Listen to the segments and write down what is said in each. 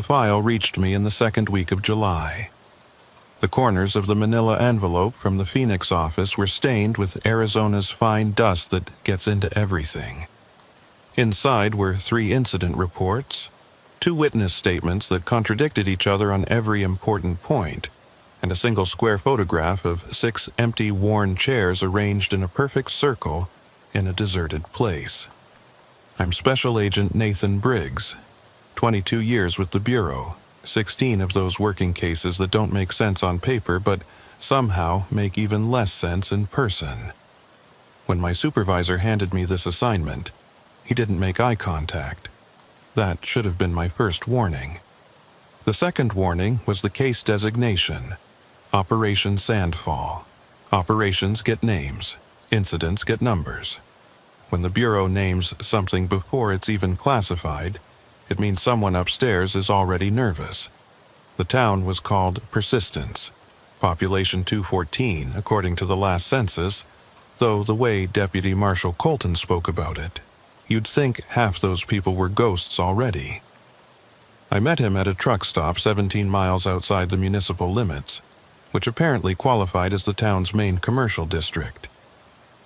The file reached me in the second week of July. The corners of the manila envelope from the Phoenix office were stained with Arizona's fine dust that gets into everything. Inside were 3 incident reports, 2 witness statements that contradicted each other on every important point, and a single square photograph of 6 empty, worn chairs arranged in a perfect circle in a deserted place. I'm Special Agent Nathan Briggs, 22 years with the Bureau, 16 of those working cases that don't make sense on paper but somehow make even less sense in person. When my supervisor handed me this assignment, he didn't make eye contact. That should have been my first warning. The second warning was the case designation. Operation Sandfall. Operations get names. Incidents get numbers. When the Bureau names something before it's even classified, it means someone upstairs is already nervous. The town was called Persistence, population 214 according to the last census, though the way Deputy Marshal Colton spoke about it, you'd think half those people were ghosts already. I met him at a truck stop 17 miles outside the municipal limits, which apparently qualified as the town's main commercial district.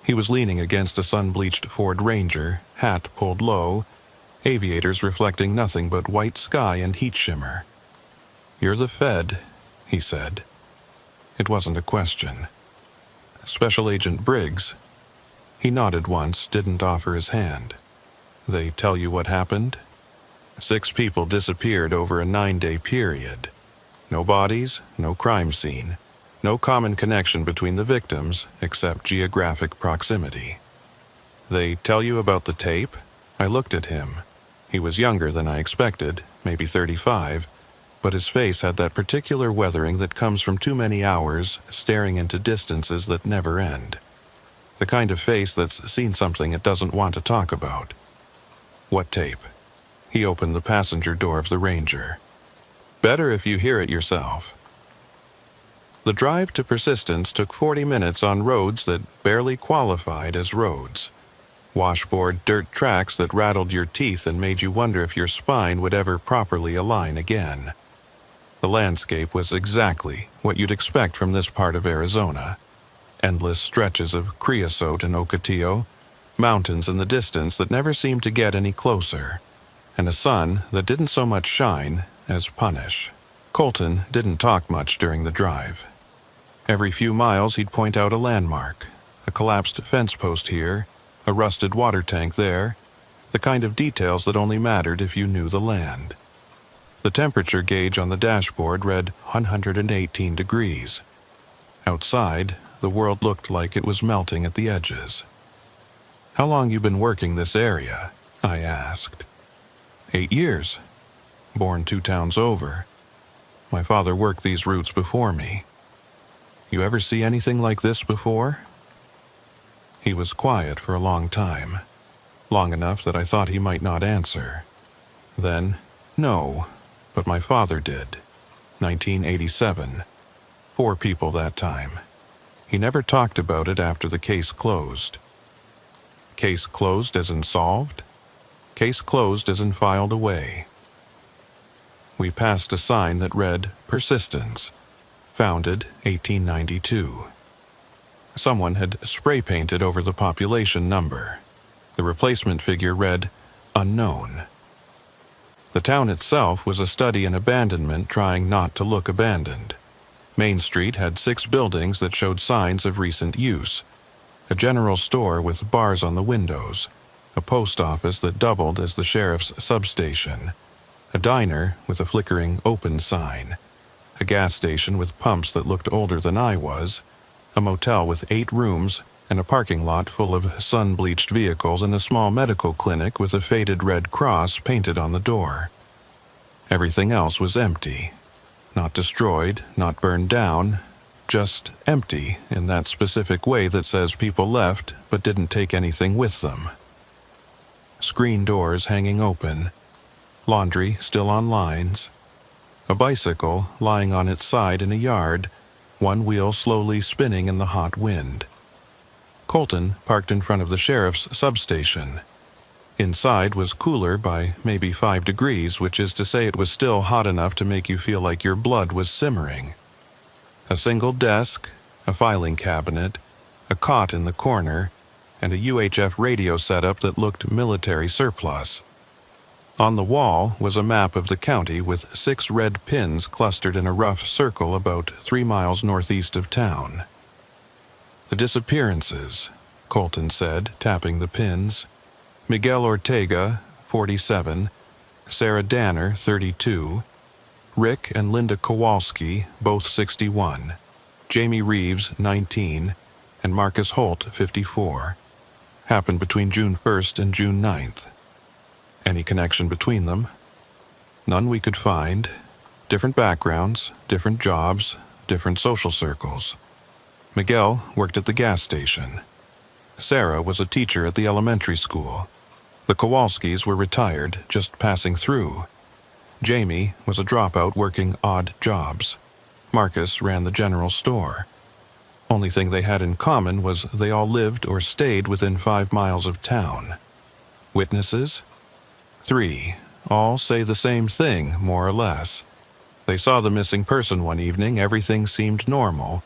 He was leaning against a sun-bleached Ford Ranger, hat pulled low, aviators reflecting nothing but white sky and heat shimmer. "You're the Fed," he said. It wasn't a question. "Special Agent Briggs." He nodded once, didn't offer his hand. "They tell you what happened?" 6 people disappeared over a 9-day period. No bodies, no crime scene, no common connection between the victims except geographic proximity. "They tell you about the tape?" I looked at him. He was younger than I expected, maybe 35, but his face had that particular weathering that comes from too many hours staring into distances that never end. The kind of face that's seen something it doesn't want to talk about. "What tape?" He opened the passenger door of the Ranger. "Better if you hear it yourself." The drive to Persistence took 40 minutes on roads that barely qualified as roads. Washboard dirt tracks that rattled your teeth and made you wonder if your spine would ever properly align again. The landscape was exactly what you'd expect from this part of Arizona. Endless stretches of creosote and ocotillo, mountains in the distance that never seemed to get any closer, and a sun that didn't so much shine as punish. Colton didn't talk much during the drive. Every few miles he'd point out a landmark, a collapsed fence post here, a rusted water tank there, the kind of details that only mattered if you knew the land. The temperature gauge on the dashboard read 118 degrees. Outside, the world looked like it was melting at the edges. "How long you been working this area?" I asked. 8 years. Born 2 towns over. My father worked these routes before me. "You ever see anything like this before?" He was quiet for a long time, long enough that I thought he might not answer. Then, "No, but my father did. 1987. 4 people that time. He never talked about it after the case closed." "Case closed as in solved?" "Case closed as in filed away." We passed a sign that read, "Persistence. Founded 1892. Someone had spray-painted over the population number. The replacement figure read, "Unknown." The town itself was a study in abandonment trying not to look abandoned. Main Street had 6 buildings that showed signs of recent use. A general store with bars on the windows, a post office that doubled as the sheriff's substation, a diner with a flickering open sign, a gas station with pumps that looked older than I was, a motel with 8 rooms, and a parking lot full of sun-bleached vehicles and a small medical clinic with a faded red cross painted on the door. Everything else was empty. Not destroyed, not burned down, just empty in that specific way that says people left but didn't take anything with them. Screen doors hanging open, laundry still on lines, a bicycle lying on its side in a yard, one wheel slowly spinning in the hot wind. Colton parked in front of the sheriff's substation. Inside was cooler by maybe 5 degrees, which is to say it was still hot enough to make you feel like your blood was simmering. A single desk, a filing cabinet, a cot in the corner, and a UHF radio setup that looked military surplus. On the wall was a map of the county with 6 red pins clustered in a rough circle about 3 miles northeast of town. "The disappearances," Colton said, tapping the pins. "Miguel Ortega, 47, Sarah Danner, 32, Rick and Linda Kowalski, both 61, Jamie Reeves, 19, and Marcus Holt, 54. Happened between June 1st and June 9th. Any connection between them? None we could find. Different backgrounds, different jobs, different social circles. Miguel worked at the gas station. Sarah was a teacher at the elementary school. The Kowalskis were retired, just passing through. Jamie was a dropout working odd jobs. Marcus ran the general store. Only thing they had in common was they all lived or stayed within 5 miles of town. Witnesses? 3. All say the same thing, more or less. They saw the missing person one evening, everything seemed normal.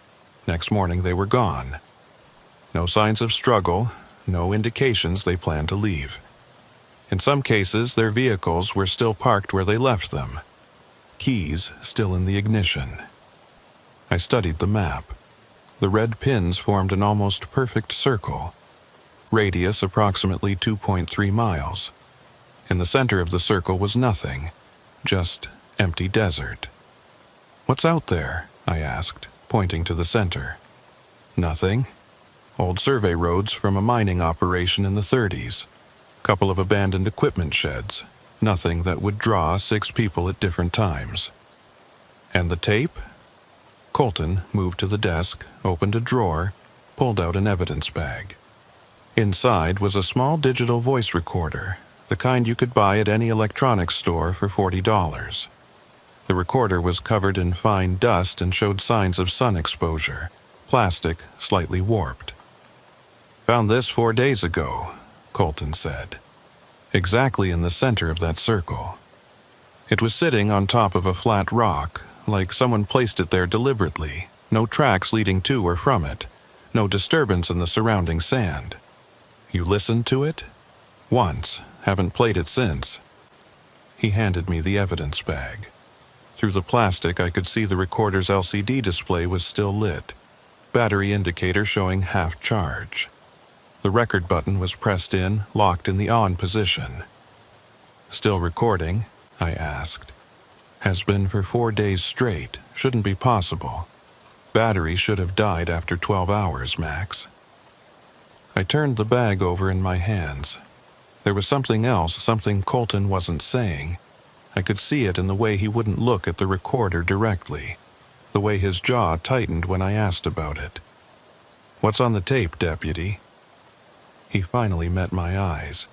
Next morning they were gone. No signs of struggle, no indications they planned to leave. In some cases, their vehicles were still parked where they left them. Keys still in the ignition. I studied the map. The red pins formed an almost perfect circle. Radius approximately 2.3 miles. In the center of the circle was nothing, just empty desert. "What's out there?" I asked, pointing to the center. "Nothing. Old survey roads from a mining operation in the 30s. Couple of abandoned equipment sheds. Nothing that would draw 6 people at different times." "And the tape?" Colton moved to the desk, opened a drawer, pulled out an evidence bag. Inside was a small digital voice recorder, the kind you could buy at any electronics store for $40. The recorder was covered in fine dust and showed signs of sun exposure, plastic slightly warped. "Found this 4 days ago," Colton said. "Exactly in the center of that circle. It was sitting on top of a flat rock, like someone placed it there deliberately. No tracks leading to or from it. No disturbance in the surrounding sand. You listened to it? Once. Haven't played it since." He handed me the evidence bag. Through the plastic, I could see the recorder's LCD display was still lit. Battery indicator showing half charge. The record button was pressed in, locked in the on position. "Still recording?" I asked. "Has been for 4 days straight. Shouldn't be possible. Battery should have died after 12 hours, max." I turned the bag over in my hands. There was something else, something Colton wasn't saying. I could see it in the way he wouldn't look at the recorder directly, the way his jaw tightened when I asked about it. "What's on the tape, Deputy?" He finally met my eyes.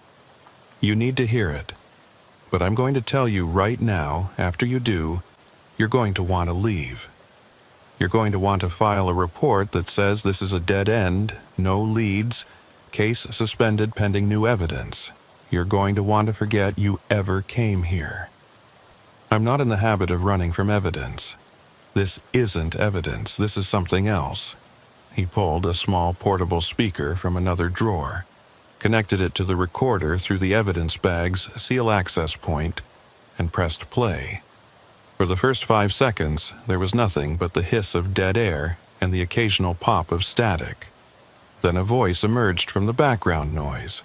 "You need to hear it. But I'm going to tell you right now, after you do, you're going to want to leave. You're going to want to file a report that says this is a dead end, no leads, case suspended pending new evidence. You're going to want to forget you ever came here. I'm not in the habit of running from evidence. This isn't evidence, this is something else." He pulled a small portable speaker from another drawer, connected it to the recorder through the evidence bag's seal access point, and pressed play. For the first 5 seconds, there was nothing but the hiss of dead air and the occasional pop of static. Then a voice emerged from the background noise.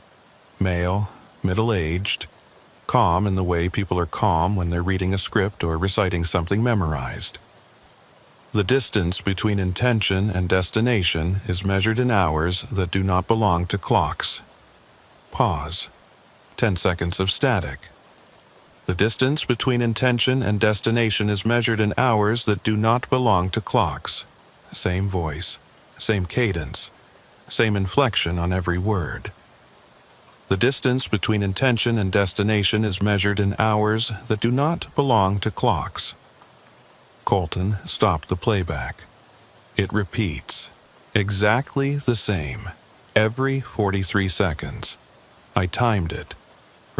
Male, middle-aged, calm in the way people are calm when they're reading a script or reciting something memorized. "The distance between intention and destination is measured in hours that do not belong to clocks." Pause. 10 seconds of static. "The distance between intention and destination is measured in hours that do not belong to clocks." Same voice, same cadence, same inflection on every word. "The distance between intention and destination is measured in hours that do not belong to clocks." Colton stopped the playback. It repeats. Exactly the same. Every 43 seconds. I timed it.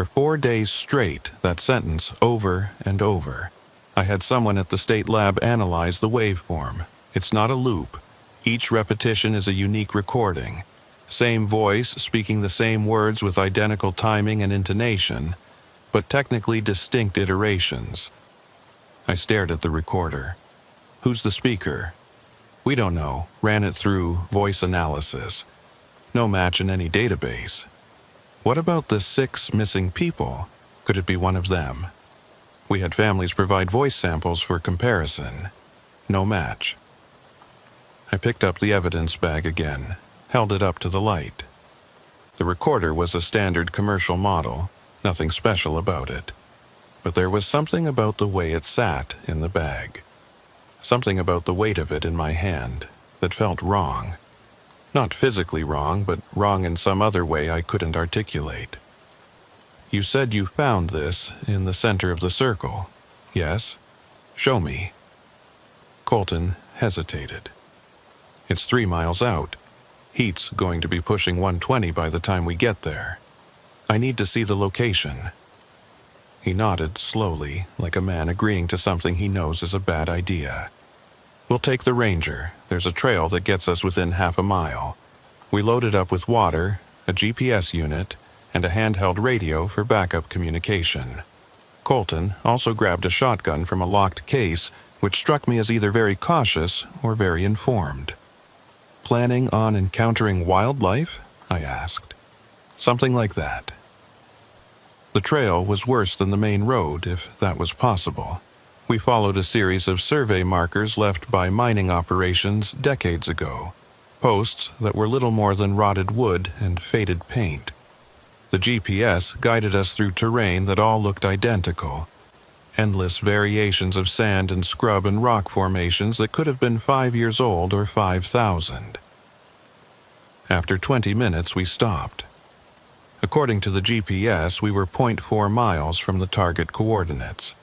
For 4 days straight, that sentence over and over. I had someone at the state lab analyze the waveform. It's not a loop. Each repetition is a unique recording. Same voice speaking the same words with identical timing and intonation, but technically distinct iterations. I stared at the recorder. Who's the speaker? We don't know. Ran it through voice analysis. No match in any database. What about the 6 missing people? Could it be one of them? We had families provide voice samples for comparison. No match. I picked up the evidence bag again, held it up to the light. The recorder was a standard commercial model, nothing special about it. But there was something about the way it sat in the bag. Something about the weight of it in my hand that felt wrong. Not physically wrong, but wrong in some other way I couldn't articulate. You said you found this in the center of the circle, yes? Show me. Colton hesitated. It's 3 miles out. Heat's going to be pushing 120 by the time we get there. I need to see the location. He nodded slowly, like a man agreeing to something he knows is a bad idea. We'll take the Ranger. There's a trail that gets us within half a mile. We loaded up with water, a GPS unit, and a handheld radio for backup communication. Colton also grabbed a shotgun from a locked case, which struck me as either very cautious or very informed. Planning on encountering wildlife? I asked. Something like that. The trail was worse than the main road, if that was possible. We followed a series of survey markers left by mining operations decades ago, posts that were little more than rotted wood and faded paint. The GPS guided us through terrain that all looked identical, endless variations of sand and scrub and rock formations that could have been 5 years old or 5,000. After 20 minutes, we stopped. According to the GPS, we were 0.4 miles from the target coordinates.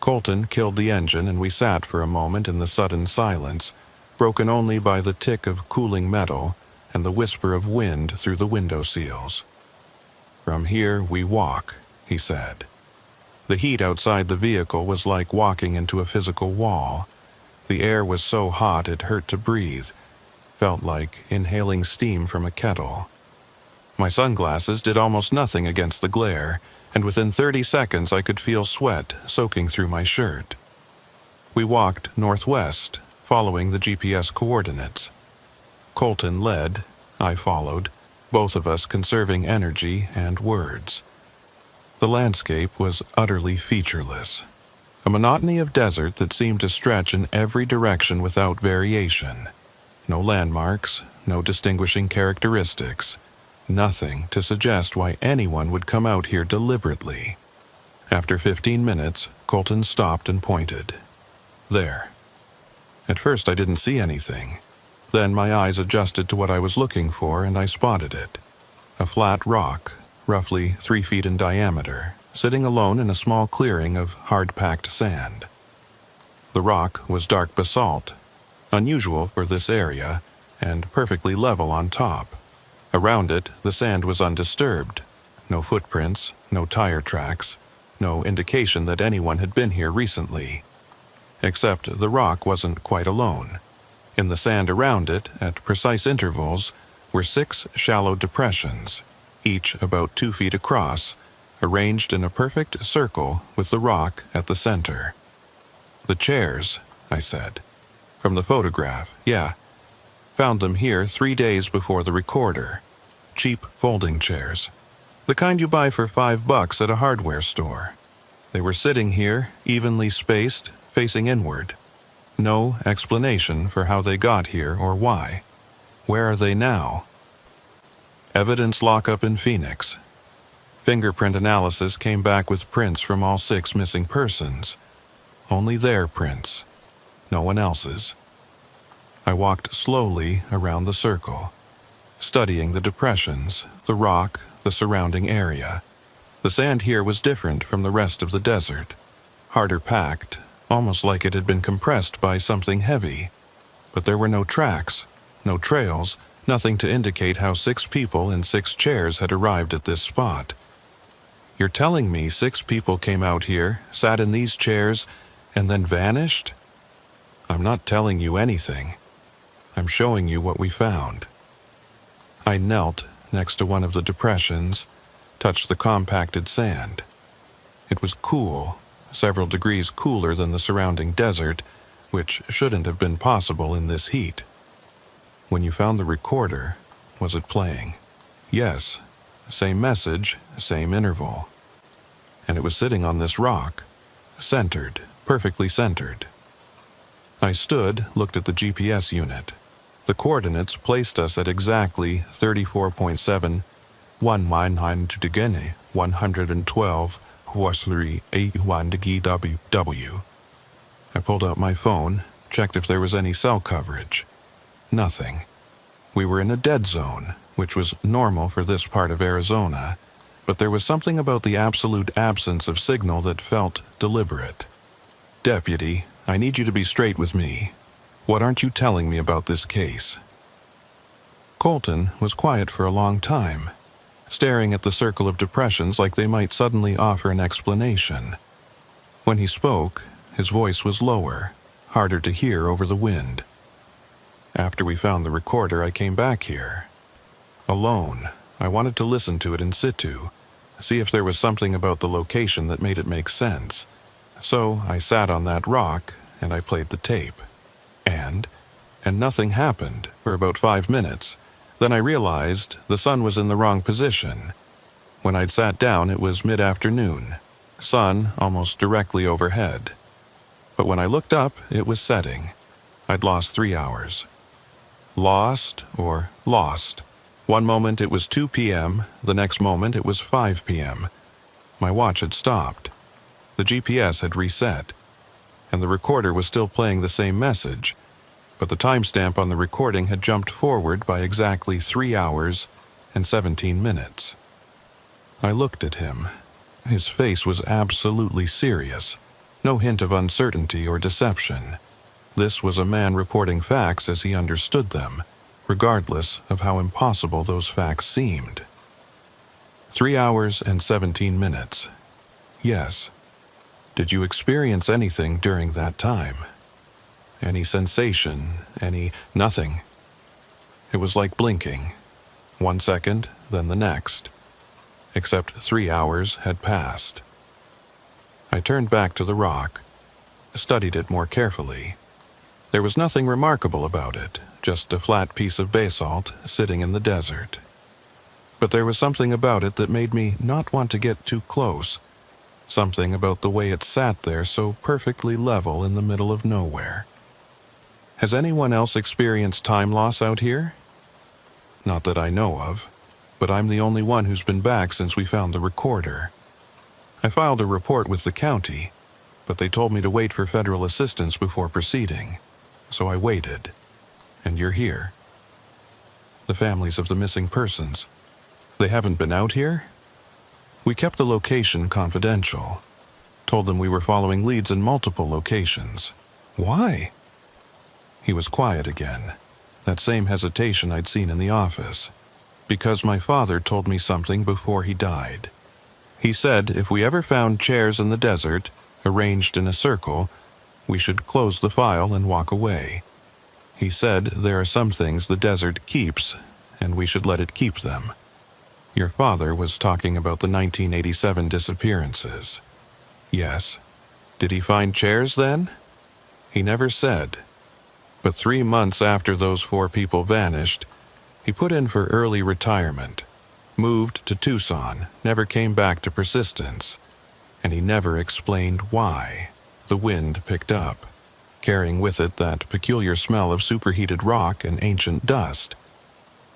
Colton killed the engine and we sat for a moment in the sudden silence, broken only by the tick of cooling metal and the whisper of wind through the window seals. From here we walk, he said. The heat outside the vehicle was like walking into a physical wall. The air was so hot it hurt to breathe, felt like inhaling steam from a kettle. My sunglasses did almost nothing against the glare, and within 30 seconds I could feel sweat soaking through my shirt. We walked northwest, following the GPS coordinates. Colton led, I followed, both of us conserving energy and words. The landscape was utterly featureless, a monotony of desert that seemed to stretch in every direction without variation. No landmarks, no distinguishing characteristics. Nothing to suggest why anyone would come out here deliberately. After 15 minutes, Colton stopped and pointed. There. At first I didn't see anything. Then my eyes adjusted to what I was looking for and I spotted it. A flat rock, roughly 3 feet in diameter, sitting alone in a small clearing of hard-packed sand. The rock was dark basalt, unusual for this area, and perfectly level on top. Around it, the sand was undisturbed. No footprints, no tire tracks, no indication that anyone had been here recently. Except the rock wasn't quite alone. In the sand around it, at precise intervals, were 6 shallow depressions, each about 2 feet across, arranged in a perfect circle with the rock at the center. The chairs, I said. From the photograph, yeah. Found them here 3 days before the recorder. Cheap folding chairs. The kind you buy for $5 at a hardware store. They were sitting here, evenly spaced, facing inward. No explanation for how they got here or why. Where are they now? Evidence lockup in Phoenix. Fingerprint analysis came back with prints from all 6 missing persons. Only their prints. No one else's. I walked slowly around the circle, studying the depressions, the rock, the surrounding area. The sand here was different from the rest of the desert, harder packed, almost like it had been compressed by something heavy. But there were no tracks, no trails, nothing to indicate how 6 people in 6 chairs had arrived at this spot. You're telling me 6 people came out here, sat in these chairs, and then vanished? I'm not telling you anything. I'm showing you what we found. I knelt next to one of the depressions, touched the compacted sand. It was cool, several degrees cooler than the surrounding desert, which shouldn't have been possible in this heat. When you found the recorder, was it playing? Yes, same message, same interval. And it was sitting on this rock, centered, perfectly centered. I stood, looked at the GPS unit. The coordinates placed us at exactly 34.7, 192 112, Huasri A1 I pulled out my phone, checked if there was any cell coverage. Nothing. We were in a dead zone, which was normal for this part of Arizona, but there was something about the absolute absence of signal that felt deliberate. Deputy, I need you to be straight with me. What aren't you telling me about this case? Colton was quiet for a long time, staring at the circle of depressions like they might suddenly offer an explanation. When he spoke, his voice was lower, harder to hear over the wind. After we found the recorder, I came back here. Alone, I wanted to listen to it in situ, see if there was something about the location that made it make sense. So I sat on that rock and I played the tape. And nothing happened for about 5 minutes. Then I realized the sun was in the wrong position. When I'd sat down, it was mid-afternoon, sun almost directly overhead. But when I looked up, it was setting. I'd lost 3 hours. Lost or lost. One moment it was 2 p.m., the next moment it was 5 p.m. My watch had stopped. The GPS had reset, and the recorder was still playing the same message, but the timestamp on the recording had jumped forward by exactly 3 hours and 17 minutes. I looked at him. His face was absolutely serious, no hint of uncertainty or deception. This was a man reporting facts as he understood them, regardless of how impossible those facts seemed. 3 hours and 17 minutes. Yes. Did you experience anything during that time? Any sensation, nothing. It was like blinking. 1 second, then the next. Except 3 hours had passed. I turned back to the rock, studied it more carefully. There was nothing remarkable about it, just a flat piece of basalt sitting in the desert. But there was something about it that made me not want to get too close. Something about the way it sat there so perfectly level in the middle of nowhere. Has anyone else experienced time loss out here? Not that I know of, but I'm the only one who's been back since we found the recorder. I filed a report with the county, but they told me to wait for federal assistance before proceeding. So I waited, and you're here. The families of the missing persons, they haven't been out here? We kept the location confidential, told them we were following leads in multiple locations. Why? He was quiet again, that same hesitation I'd seen in the office. Because my father told me something before he died. He said if we ever found chairs in the desert, arranged in a circle, we should close the file and walk away. He said there are some things the desert keeps, and we should let it keep them. Your father was talking about the 1987 disappearances. Yes. Did he find chairs then? He never said. But 3 months after those 4 people vanished, he put in for early retirement, moved to Tucson, never came back to Persistence, and he never explained why. The wind picked up, carrying with it that peculiar smell of superheated rock and ancient dust.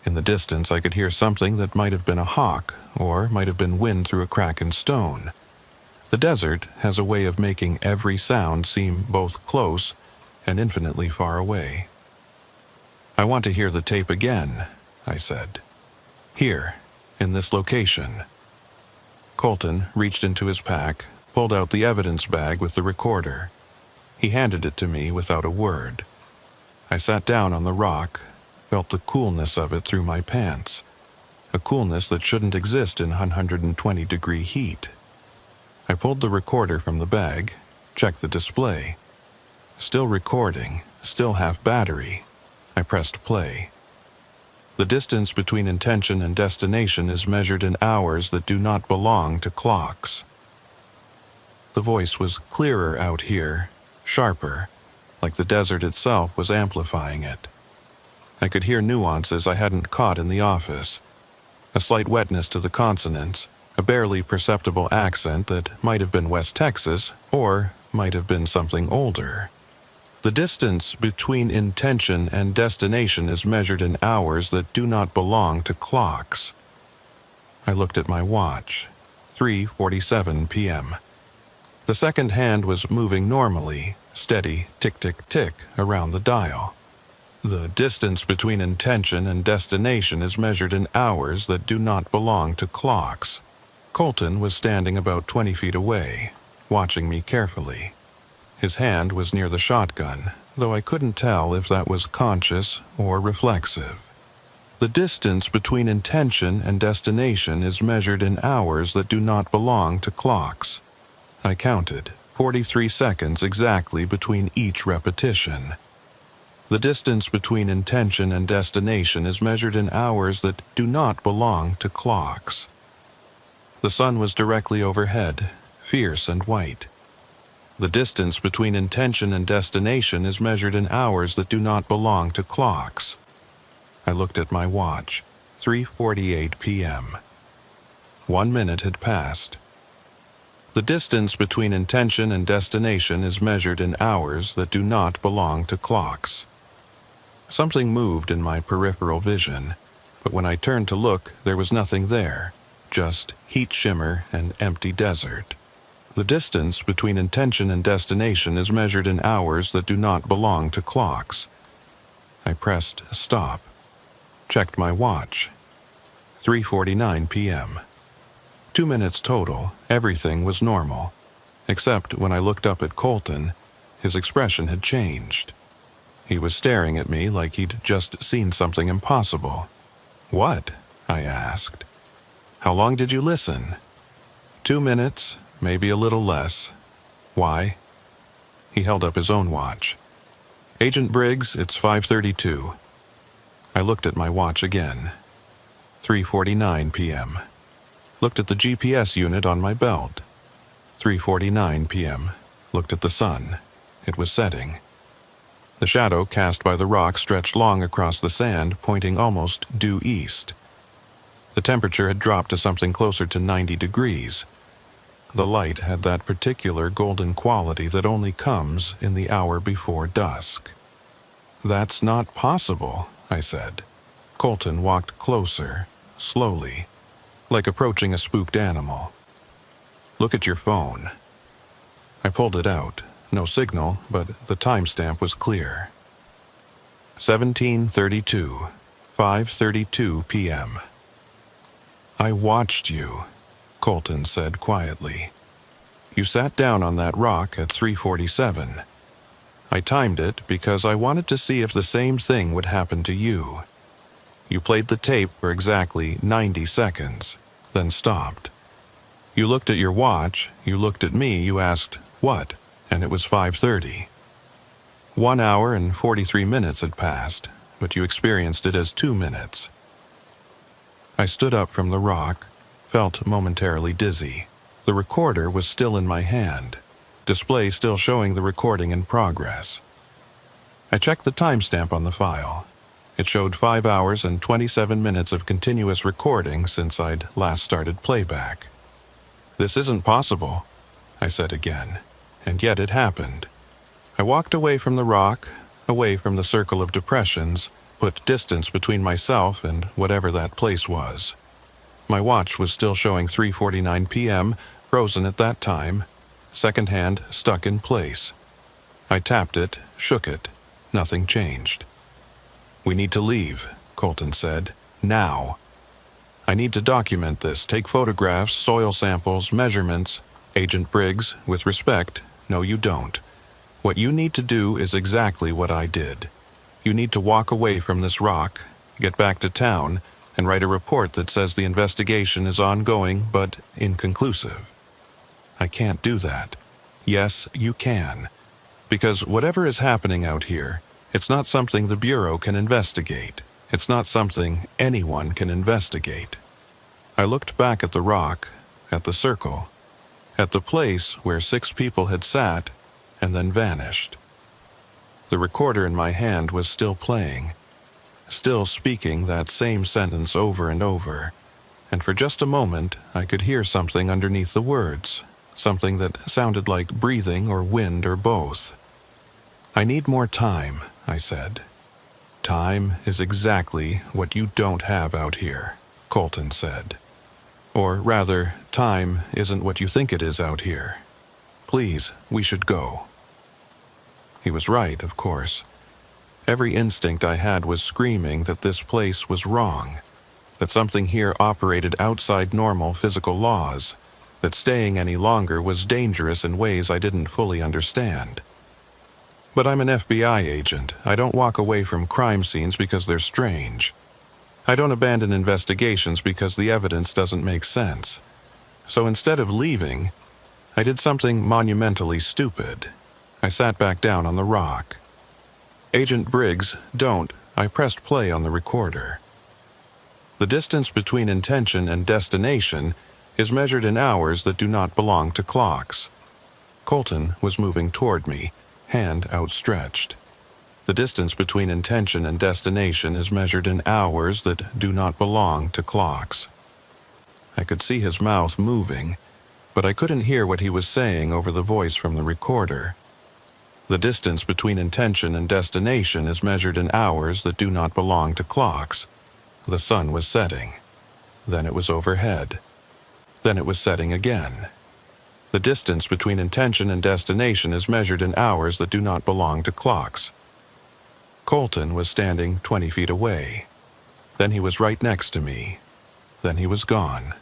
In the distance, I could hear something that might have been a hawk, or might have been wind through a crack in stone. The desert has a way of making every sound seem both close and infinitely far away. I want to hear the tape again, I said. Here, in this location. Colton reached into his pack, pulled out the evidence bag with the recorder. He handed it to me without a word. I sat down on the rock, felt the coolness of it through my pants. a coolness that shouldn't exist in 120-degree heat. I pulled the recorder from the bag, checked the display. Still recording, still half battery. I pressed play. The distance between intention and destination is measured in hours that do not belong to clocks. The voice was clearer out here, sharper, like the desert itself was amplifying it. I could hear nuances I hadn't caught in the office. A slight wetness to the consonants, a barely perceptible accent that might have been West Texas or might have been something older. The distance between intention and destination is measured in hours that do not belong to clocks. I looked at my watch. 3:47 p.m. The second hand was moving normally, steady tick-tick-tick around the dial. The distance between intention and destination is measured in hours that do not belong to clocks. Colton was standing about 20 feet away, watching me carefully. His hand was near the shotgun, though I couldn't tell if that was conscious or reflexive. The distance between intention and destination is measured in hours that do not belong to clocks. I counted, 43 seconds exactly between each repetition. The distance between intention and destination is measured in hours that do not belong to clocks. The sun was directly overhead, fierce and white. The distance between intention and destination is measured in hours that do not belong to clocks. I looked at my watch, 3:48 p.m. 1 minute had passed. The distance between intention and destination is measured in hours that do not belong to clocks. Something moved in my peripheral vision, but when I turned to look, there was nothing there, just heat shimmer and empty desert. The distance between intention and destination is measured in hours that do not belong to clocks. I pressed stop, checked my watch. 3:49 p.m. 2 minutes total, everything was normal. Except when I looked up at Colton, his expression had changed. He was staring at me like he'd just seen something impossible. "What?" I asked. "How long did you listen?" 2 minutes, maybe a little less. "Why?" He held up his own watch. "Agent Briggs, it's 5:32. I looked at my watch again. 3:49 p.m. Looked at the GPS unit on my belt. 3:49 p.m. Looked at the sun. It was setting. The shadow cast by the rock stretched long across the sand, pointing almost due east. The temperature had dropped to something closer to 90 degrees. The light had that particular golden quality that only comes in the hour before dusk. "That's not possible," I said. Colton walked closer, slowly, like approaching a spooked animal. "Look at your phone." I pulled it out. No signal, but the timestamp was clear. 17:32, 5:32 p.m. "I watched you," Colton said quietly. "You sat down on that rock at 3:47. I timed it because I wanted to see if the same thing would happen to you. You played the tape for exactly 90 seconds, then stopped. You looked at your watch, you looked at me, you asked, 'What?' And it was 5:30. 1 hour and 43 minutes had passed, but you experienced it as 2 minutes. I stood up from the rock, felt momentarily dizzy. The recorder was still in my hand, display still showing the recording in progress. I checked the timestamp on the file. It showed 5 hours and 27 minutes of continuous recording since I'd last started playback. "This isn't possible," I said again. And yet it happened. I walked away from the rock, away from the circle of depressions, put distance between myself and whatever that place was. My watch was still showing 3:49 p.m., frozen at that time, second hand stuck in place. I tapped it, shook it. Nothing changed. "We need to leave," Colton said. "Now. I need to document this, take photographs, soil samples, measurements. Agent Briggs, with respect, no you don't. What you need to do is exactly what I did. You need to walk away from this rock, get back to town, and write a report that says the investigation is ongoing but inconclusive. I can't do that. Yes, you can. Because whatever is happening out here, it's not something the Bureau can investigate. It's not something anyone can investigate. I looked back at the rock, at the circle, at the place where 6 people had sat and then vanished. The recorder in my hand was still playing, still speaking that same sentence over and over, and for just a moment I could hear something underneath the words, something that sounded like breathing or wind or both. "I need more time," I said. "Time is exactly what you don't have out here," Colton said. "Or rather, time isn't what you think it is out here. Please, we should go." He was right, of course. Every instinct I had was screaming that this place was wrong, that something here operated outside normal physical laws, that staying any longer was dangerous in ways I didn't fully understand. But I'm an FBI agent. I don't walk away from crime scenes because they're strange. I don't abandon investigations because the evidence doesn't make sense. So instead of leaving, I did something monumentally stupid. I sat back down on the rock. "Agent Briggs, don't." I pressed play on the recorder. "The distance between intention and destination is measured in hours that do not belong to clocks." Colton was moving toward me, hand outstretched. "The distance between intention and destination is measured in hours that do not belong to clocks." I could see his mouth moving, but I couldn't hear what he was saying over the voice from the recorder. "The distance between intention and destination is measured in hours that do not belong to clocks." The sun was setting. Then it was overhead. Then it was setting again. "The distance between intention and destination is measured in hours that do not belong to clocks." Colton was standing 20 feet away. Then he was right next to me. Then he was gone.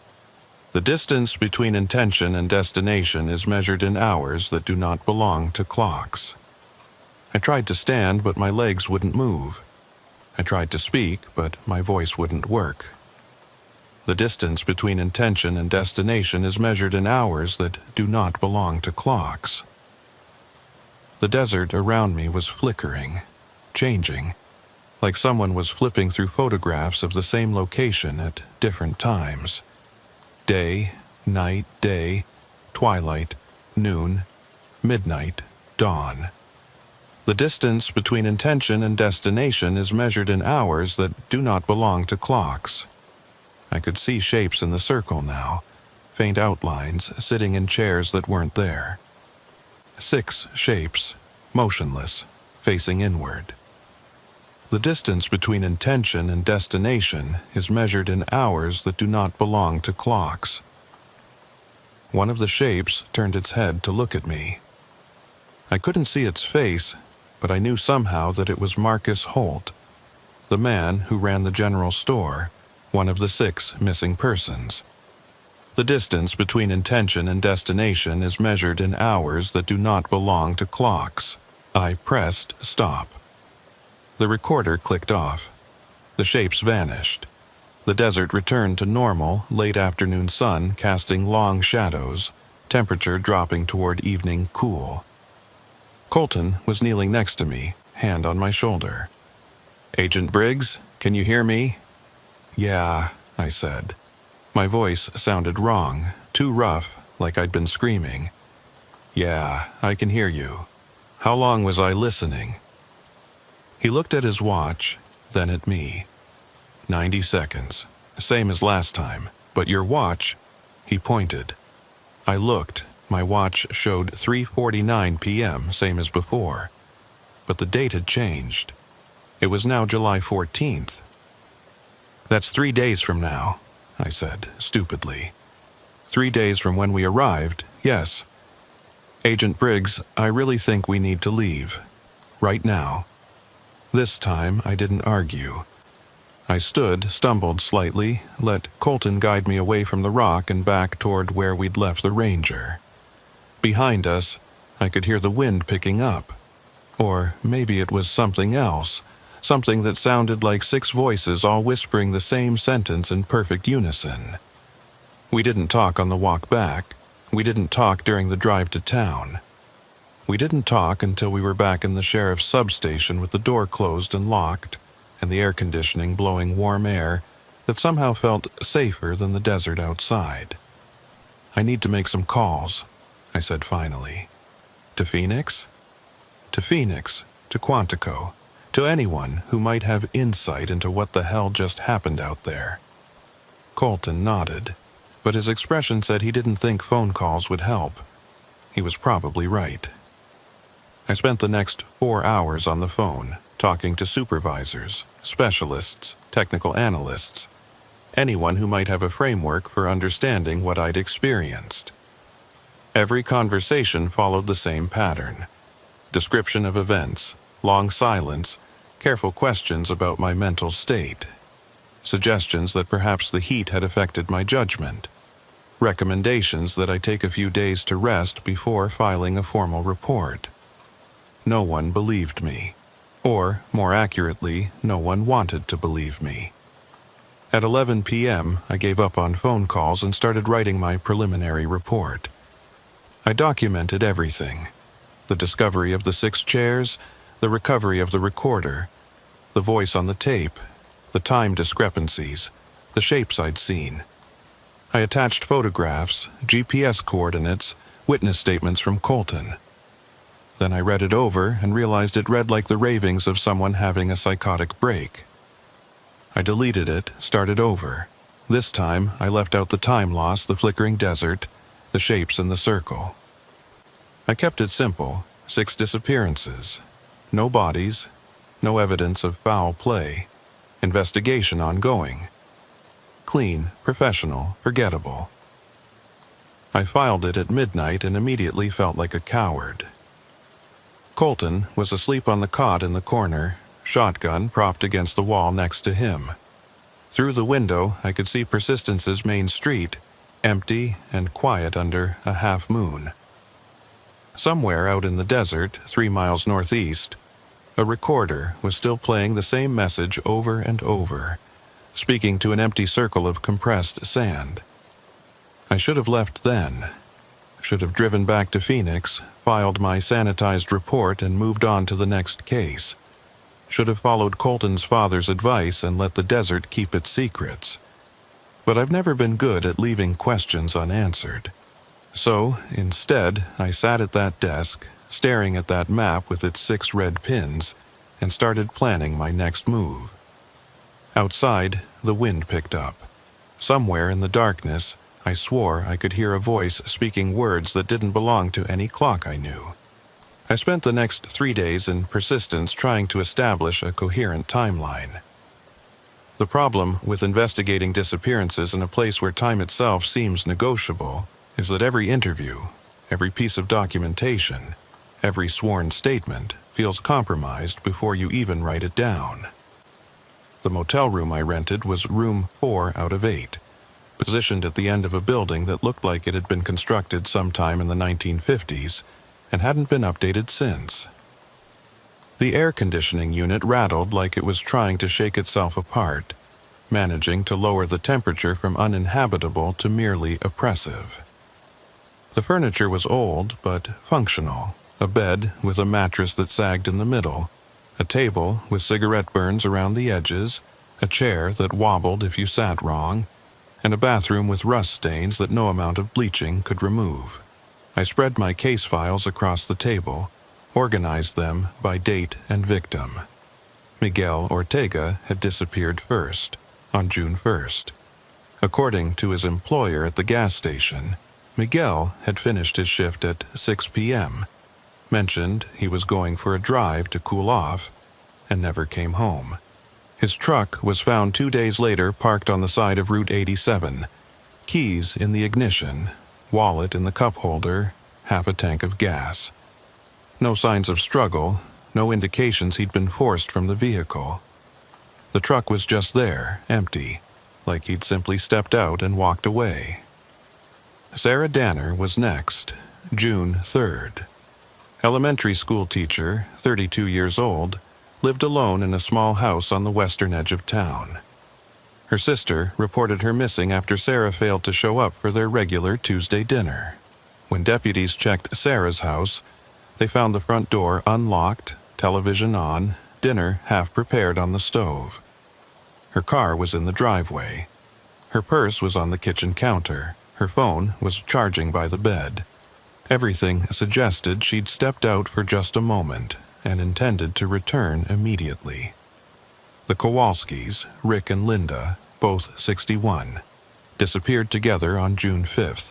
"The distance between intention and destination is measured in hours that do not belong to clocks." I tried to stand, but my legs wouldn't move. I tried to speak, but my voice wouldn't work. "The distance between intention and destination is measured in hours that do not belong to clocks." The desert around me was flickering, changing, like someone was flipping through photographs of the same location at different times. Day, night, day, twilight, noon, midnight, dawn. The distance between intention and destination is measured in hours that do not belong to clocks. I could see shapes in the circle now, faint outlines sitting in chairs that weren't there. 6 shapes, motionless, facing inward. The distance between intention and destination is measured in hours that do not belong to clocks. One of the shapes turned its head to look at me. I couldn't see its face, but I knew somehow that it was Marcus Holt, the man who ran the general store, one of the 6 missing persons. The distance between intention and destination is measured in hours that do not belong to clocks. I pressed stop. The recorder clicked off. The shapes vanished. The desert returned to normal, late afternoon sun casting long shadows, temperature dropping toward evening cool. Colton was kneeling next to me, hand on my shoulder. "Agent Briggs, can you hear me?" "Yeah," I said. My voice sounded wrong, too rough, like I'd been screaming. "Yeah, I can hear you. How long was I listening?" He looked at his watch, then at me. 90 seconds, same as last time, but your watch, he pointed. I looked, my watch showed 3:49 p.m., same as before. But the date had changed. It was now July 14th. "That's 3 days from now," I said, stupidly. 3 days from when we arrived, yes. "Agent Briggs, I really think we need to leave. Right now." This time I didn't argue. I stood, stumbled slightly, let Colton guide me away from the rock and back toward where we'd left the ranger. Behind us, I could hear the wind picking up. Or maybe it was something else, something that sounded like 6 voices all whispering the same sentence in perfect unison. We didn't talk on the walk back. We didn't talk during the drive to town. We didn't talk until we were back in the sheriff's substation with the door closed and locked, and the air conditioning blowing warm air that somehow felt safer than the desert outside. "I need to make some calls," I said finally. "To Phoenix?" "To Phoenix, to Quantico, to anyone who might have insight into what the hell just happened out there." Colton nodded, but his expression said he didn't think phone calls would help. He was probably right. I spent the next 4 hours on the phone, talking to supervisors, specialists, technical analysts, anyone who might have a framework for understanding what I'd experienced. Every conversation followed the same pattern: description of events, long silence, careful questions about my mental state, suggestions that perhaps the heat had affected my judgment, recommendations that I take a few days to rest before filing a formal report. No one believed me, or, more accurately, no one wanted to believe me. At 11 p.m., I gave up on phone calls and started writing my preliminary report. I documented everything: the discovery of the 6 chairs, the recovery of the recorder, the voice on the tape, the time discrepancies, the shapes I'd seen. I attached photographs, GPS coordinates, witness statements from Colton. Then I read it over and realized it read like the ravings of someone having a psychotic break. I deleted it, started over. This time, I left out the time loss, the flickering desert, the shapes in the circle. I kept it simple: 6 disappearances. No bodies, no evidence of foul play. Investigation ongoing. Clean, professional, forgettable. I filed it at midnight and immediately felt like a coward. Colton was asleep on the cot in the corner, shotgun propped against the wall next to him. Through the window, I could see Persistence's main street, empty and quiet under a half moon. Somewhere out in the desert, 3 miles northeast, a recorder was still playing the same message over and over, speaking to an empty circle of compressed sand. I should have left then. Should have driven back to Phoenix, filed my sanitized report, and moved on to the next case. Should have followed Colton's father's advice and let the desert keep its secrets. But I've never been good at leaving questions unanswered. So, instead, I sat at that desk, staring at that map with its 6 red pins, and started planning my next move. Outside, the wind picked up. Somewhere in the darkness, I swore I could hear a voice speaking words that didn't belong to any clock I knew. I spent the next 3 days in Persistence trying to establish a coherent timeline. The problem with investigating disappearances in a place where time itself seems negotiable is that every interview, every piece of documentation, every sworn statement feels compromised before you even write it down. The motel room I rented was room 4 out of 8, positioned at the end of a building that looked like it had been constructed sometime in the 1950s and hadn't been updated since. The air conditioning unit rattled like it was trying to shake itself apart, managing to lower the temperature from uninhabitable to merely oppressive. The furniture was old but functional: a bed with a mattress that sagged in the middle, a table with cigarette burns around the edges, a chair that wobbled if you sat wrong, and a bathroom with rust stains that no amount of bleaching could remove. I spread my case files across the table, organized them by date and victim. Miguel Ortega had disappeared first, on June 1st. According to his employer at the gas station, Miguel had finished his shift at 6 p.m., mentioned he was going for a drive to cool off, and never came home. His truck was found 2 days later parked on the side of Route 87, keys in the ignition, wallet in the cup holder, half a tank of gas. No signs of struggle, no indications he'd been forced from the vehicle. The truck was just there, empty, like he'd simply stepped out and walked away. Sarah Danner was next, June 3rd. Elementary school teacher, 32 years old, lived alone in a small house on the western edge of town. Her sister reported her missing after Sarah failed to show up for their regular Tuesday dinner. When deputies checked Sarah's house, they found the front door unlocked, television on, dinner half prepared on the stove. Her car was in the driveway. Her purse was on the kitchen counter. Her phone was charging by the bed. Everything suggested she'd stepped out for just a moment and intended to return immediately. The Kowalskis, Rick and Linda, both 61, disappeared together on June 5th.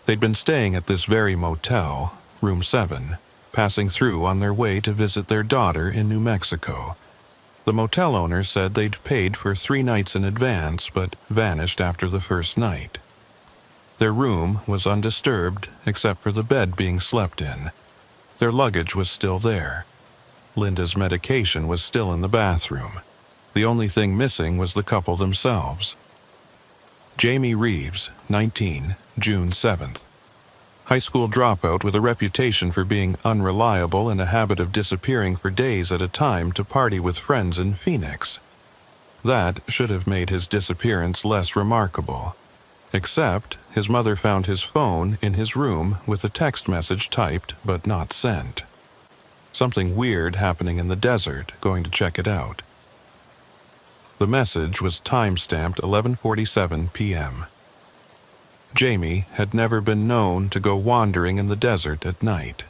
They'd been staying at this very motel, room 7, passing through on their way to visit their daughter in New Mexico. The motel owner said they'd paid for 3 nights in advance but vanished after the first night. Their room was undisturbed except for the bed being slept in. Their luggage was still there. Linda's medication was still in the bathroom. The only thing missing was the couple themselves. Jamie Reeves, 19, June 7th. High school dropout with a reputation for being unreliable and a habit of disappearing for days at a time to party with friends in Phoenix. That should have made his disappearance less remarkable. Except his mother found his phone in his room with a text message typed but not sent. Something weird happening in the desert, going to check it out. The message was time-stamped 11:47 p.m. Jamie had never been known to go wandering in the desert at night.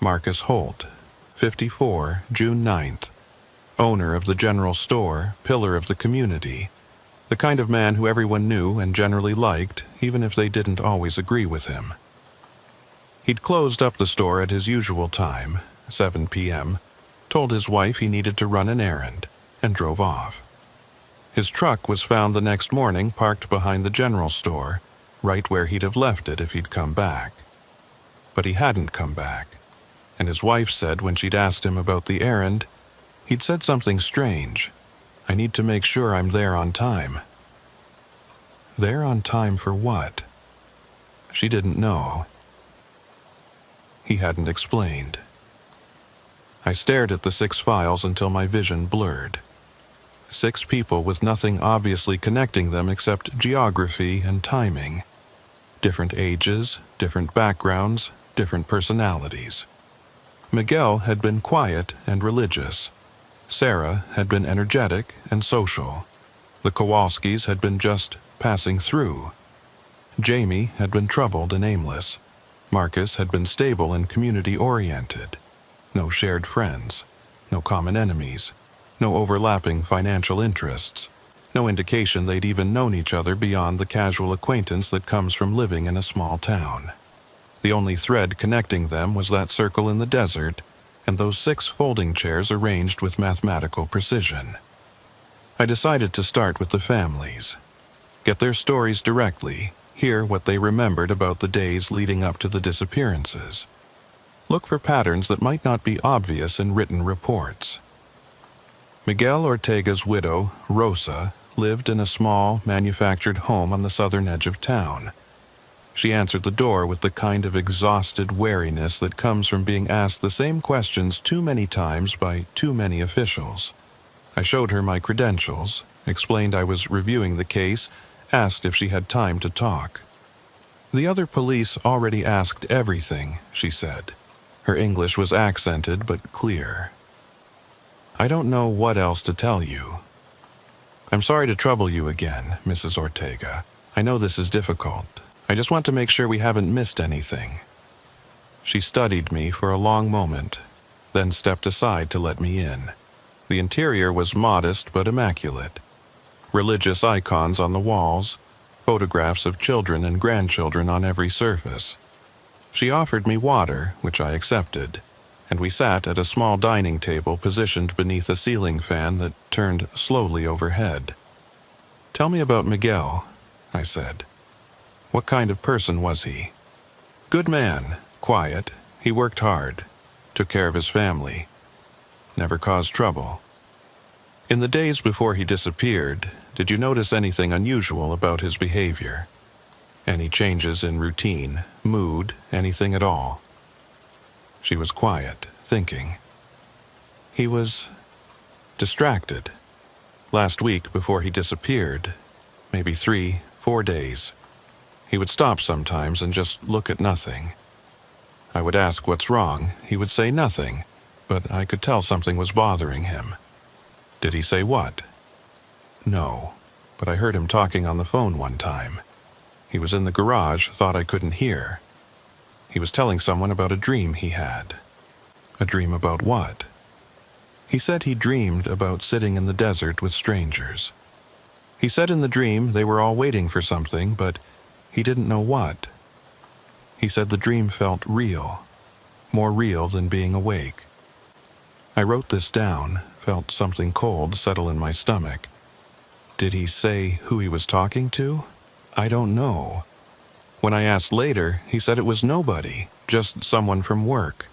Marcus Holt, 54, June 9th. Owner of the general store, pillar of the community. The kind of man who everyone knew and generally liked, even if they didn't always agree with him. He'd closed up the store at his usual time, 7 p.m., told his wife he needed to run an errand, and drove off. His truck was found the next morning parked behind the general store, right where he'd have left it if he'd come back. But he hadn't come back, and his wife said when she'd asked him about the errand, he'd said something strange. "I need to make sure I'm there on time." There on time for what? She didn't know. He hadn't explained. I stared at the 6 files until my vision blurred. 6 people with nothing obviously connecting them except geography and timing. Different ages, different backgrounds, different personalities. Miguel had been quiet and religious. Sarah had been energetic and social. The Kowalskis had been just passing through. Jamie had been troubled and aimless. Marcus had been stable and community-oriented. No shared friends. No common enemies. No overlapping financial interests. No indication they'd even known each other beyond the casual acquaintance that comes from living in a small town. The only thread connecting them was that circle in the desert and those 6 folding chairs arranged with mathematical precision. I decided to start with the families. Get their stories directly, hear what they remembered about the days leading up to the disappearances. Look for patterns that might not be obvious in written reports. Miguel Ortega's widow, Rosa, lived in a small, manufactured home on the southern edge of town. She answered the door with the kind of exhausted wariness that comes from being asked the same questions too many times by too many officials. I showed her my credentials, explained I was reviewing the case, asked if she had time to talk. "The other police already asked everything," she said. Her English was accented but clear. "I don't know what else to tell you. I'm sorry to trouble you again, Mrs. Ortega. I know this is difficult. I just want to make sure we haven't missed anything." She studied me for a long moment, then stepped aside to let me in. The interior was modest but immaculate. Religious icons on the walls, photographs of children and grandchildren on every surface. She offered me water, which I accepted, and we sat at a small dining table positioned beneath a ceiling fan that turned slowly overhead. "Tell me about Miguel," I said. "What kind of person was he?" "Good man, quiet. He worked hard, took care of his family. Never caused trouble." "In the days before he disappeared, did you notice anything unusual about his behavior? Any changes in routine, mood, anything at all?" She was quiet, thinking. He was distracted. Last week, before he disappeared, maybe 3-4 days, he would stop sometimes and just look at nothing. I would ask what's wrong. He would say nothing, but I could tell something was bothering him. Did he say what? No, but I heard him talking on the phone one time. He was in the garage, thought I couldn't hear. He was telling someone about a dream he had. A dream about what? He said he dreamed about sitting in the desert with strangers. He said in the dream they were all waiting for something, but he didn't know what. He said the dream felt real, more real than being awake. I wrote this down, felt something cold settle in my stomach. Did he say who he was talking to? I don't know. When I asked later, he said it was nobody, just someone from work.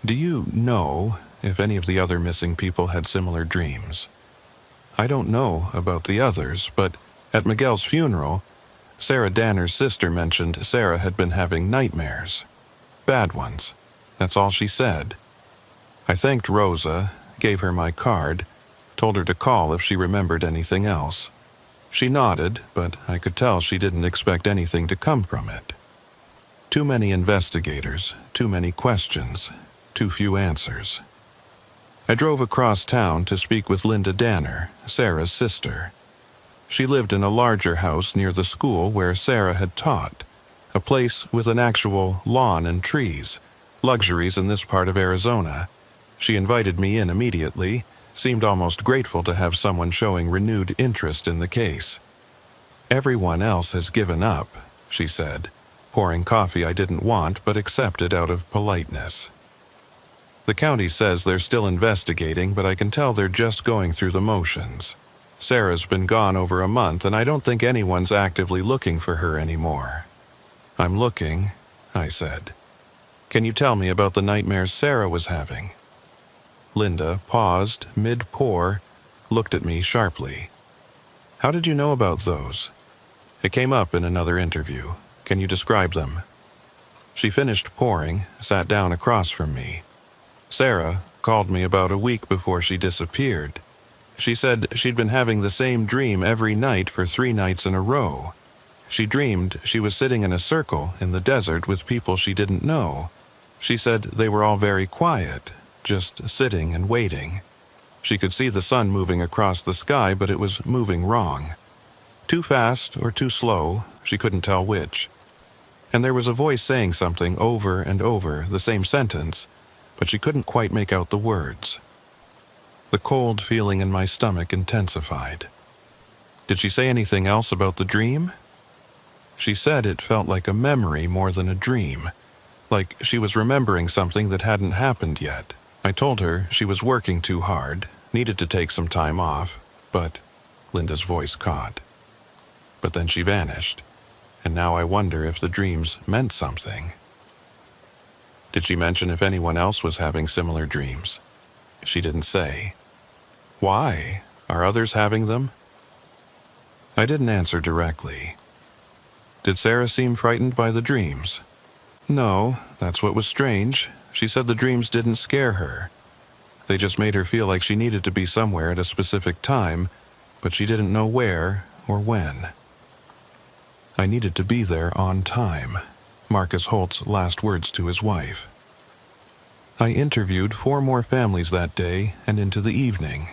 Do you know if any of the other missing people had similar dreams? I don't know about the others, but at Miguel's funeral, Sarah Danner's sister mentioned Sarah had been having nightmares. Bad ones. That's all she said. I thanked Rosa, gave her my card, told her to call if she remembered anything else. She nodded, but I could tell she didn't expect anything to come from it. Too many investigators, too many questions, too few answers. I drove across town to speak with Linda Danner, Sarah's sister. She lived in a larger house near the school where Sarah had taught, a place with an actual lawn and trees, luxuries in this part of Arizona. She invited me in immediately, seemed almost grateful to have someone showing renewed interest in the case. Everyone else has given up, she said, pouring coffee I didn't want but accepted out of politeness. The county says they're still investigating, but I can tell they're just going through the motions. Sarah's been gone over a month, and I don't think anyone's actively looking for her anymore. I'm looking, I said. Can you tell me about the nightmares Sarah was having? Linda paused, mid-pour, looked at me sharply. How did you know about those? It came up in another interview. Can you describe them? She finished pouring, sat down across from me. Sarah called me about a week before she disappeared. She said she'd been having the same dream every night for 3 nights in a row. She dreamed she was sitting in a circle in the desert with people she didn't know. She said they were all very quiet, just sitting and waiting. She could see the sun moving across the sky, but it was moving wrong. Too fast or too slow, she couldn't tell which. And there was a voice saying something over and over, the same sentence, but she couldn't quite make out the words. The cold feeling in my stomach intensified. Did she say anything else about the dream? She said it felt like a memory more than a dream, like she was remembering something that hadn't happened yet. I told her she was working too hard, needed to take some time off, but Linda's voice caught. But then she vanished, and now I wonder if the dreams meant something. Did she mention if anyone else was having similar dreams? She didn't say. Why? Are others having them? I didn't answer directly. Did Sarah seem frightened by the dreams? No, that's what was strange. She said the dreams didn't scare her. They just made her feel like she needed to be somewhere at a specific time, but she didn't know where or when. I needed to be there on time. Marcus Holt's last words to his wife. I interviewed 4 more families that day and into the evening.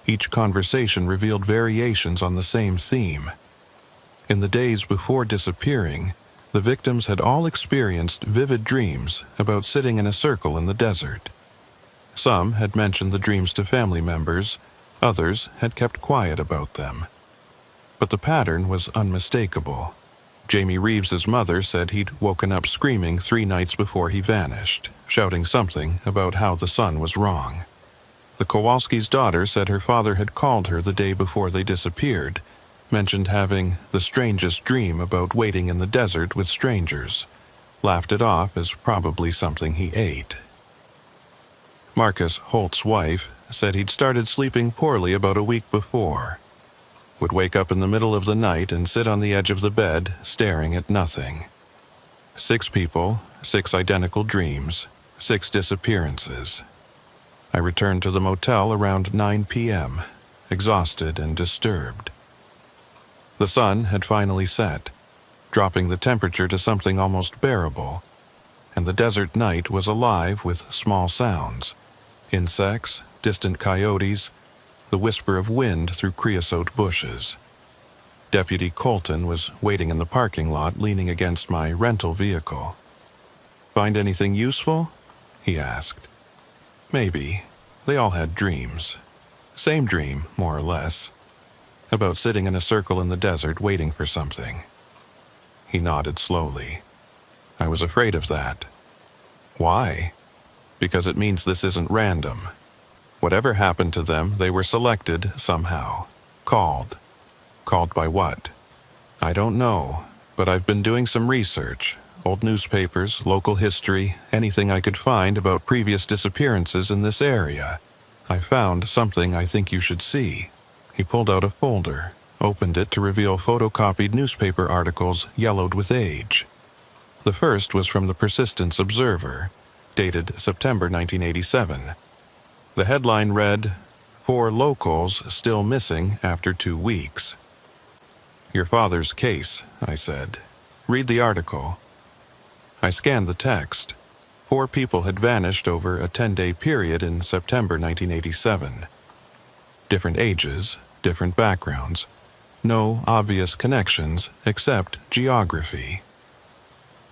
Each conversation revealed variations on the same theme. In the days before disappearing, the victims had all experienced vivid dreams about sitting in a circle in the desert. Some had mentioned the dreams to family members, others had kept quiet about them. But the pattern was unmistakable. Jamie Reeves's mother said he'd woken up screaming 3 nights before he vanished, shouting something about how the sun was wrong. The Kowalski's daughter said her father had called her the day before they disappeared, mentioned having the strangest dream about waiting in the desert with strangers, laughed it off as probably something he ate. Marcus Holt's wife said he'd started sleeping poorly about a week before. Would wake up in the middle of the night and sit on the edge of the bed, staring at nothing. 6 people, 6 identical dreams, 6 disappearances. I returned to the motel around 9 p.m., exhausted and disturbed. The sun had finally set, dropping the temperature to something almost bearable, and the desert night was alive with small sounds: insects, distant coyotes, the whisper of wind through creosote bushes. Deputy Colton was waiting in the parking lot, leaning against my rental vehicle. "Find anything useful?" he asked. Maybe. They all had dreams. Same dream, more or less. About sitting in a circle in the desert waiting for something. He nodded slowly. I was afraid of that. Why? Because it means this isn't random. Whatever happened to them, they were selected somehow. Called. Called by what? I don't know, but I've been doing some research. Old newspapers, local history, anything I could find about previous disappearances in this area. I found something I think you should see. He pulled out a folder, opened it to reveal photocopied newspaper articles yellowed with age. The first was from the Persistence Observer, dated September 1987. The headline read, "4 locals still missing after 2 weeks." "Your father's case," I said. "Read the article." I scanned the text. 4 people had vanished over a 10-day period in September 1987. Different ages, different backgrounds. No obvious connections except geography.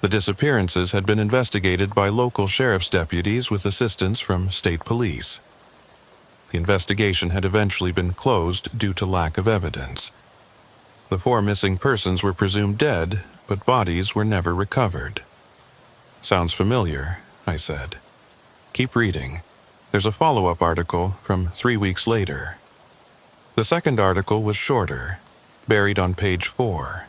The disappearances had been investigated by local sheriff's deputies with assistance from state police. The investigation had eventually been closed due to lack of evidence. The 4 missing persons were presumed dead, but bodies were never recovered. "Sounds familiar," I said. "Keep reading. There's a follow-up article from 3 weeks later." The second article was shorter, buried on page 4.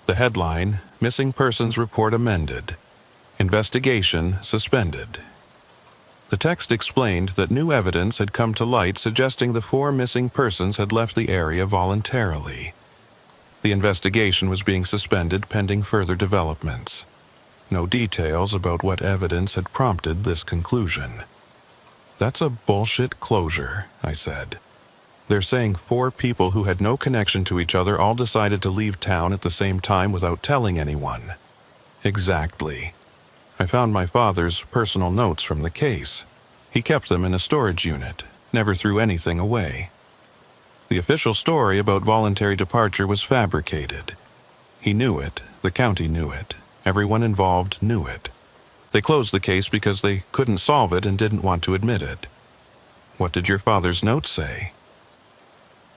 The headline, "Missing Persons Report Amended. Investigation Suspended." The text explained that new evidence had come to light suggesting the 4 missing persons had left the area voluntarily. The investigation was being suspended pending further developments. No details about what evidence had prompted this conclusion. "That's a bullshit closure," I said. "They're saying 4 people who had no connection to each other all decided to leave town at the same time without telling anyone." "Exactly. I found my father's personal notes from the case. He kept them in a storage unit, never threw anything away. The official story about voluntary departure was fabricated. He knew it, the county knew it, everyone involved knew it. They closed the case because they couldn't solve it and didn't want to admit it." "What did your father's notes say?"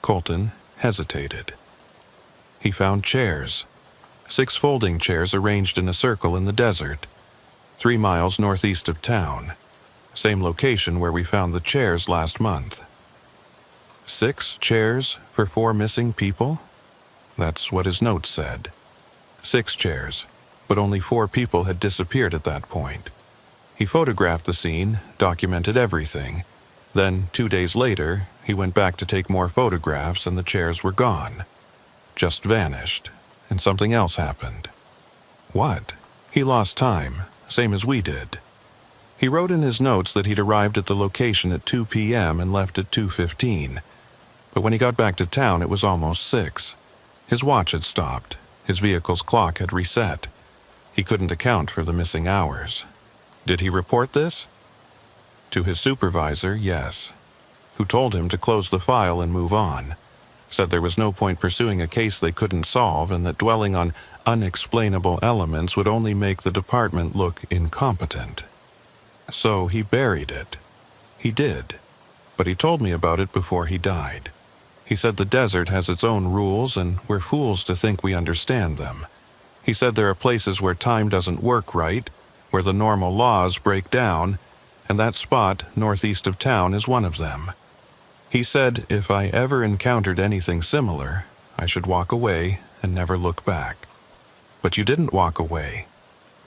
Colton hesitated. "He found chairs. 6 folding chairs arranged in a circle in the desert, 3 miles northeast of town. Same location where we found the chairs last month." 6 chairs for 4 missing people? That's what his notes said. 6 chairs, but only 4 people had disappeared at that point. He photographed the scene, documented everything. Then, 2 days later, he went back to take more photographs and the chairs were gone. Just vanished, and something else happened. "What?" "He lost time, same as we did. He wrote in his notes that he'd arrived at the location at 2 p.m. and left at 2:15. But when he got back to town, it was almost 6. His watch had stopped. His vehicle's clock had reset. He couldn't account for the missing hours. Did he report this?" "To his supervisor, yes. Who told him to close the file and move on. Said there was no point pursuing a case they couldn't solve and that dwelling on unexplainable elements would only make the department look incompetent. So he buried it." "He did. But he told me about it before he died. He said the desert has its own rules and we're fools to think we understand them. He said there are places where time doesn't work right, where the normal laws break down, and that spot northeast of town is one of them. He said if I ever encountered anything similar, I should walk away and never look back." "But you didn't walk away."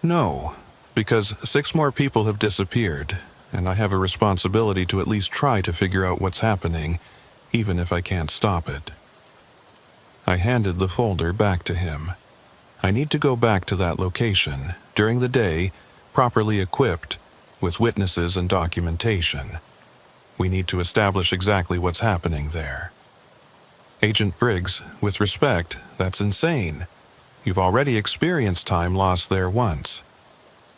"No, because 6 more people have disappeared, and I have a responsibility to at least try to figure out what's happening, even if I can't stop it." I handed the folder back to him. "I need to go back to that location, during the day, properly equipped, with witnesses and documentation. We need to establish exactly what's happening there. Agent Briggs, with respect, that's insane. You've already experienced time lost there once.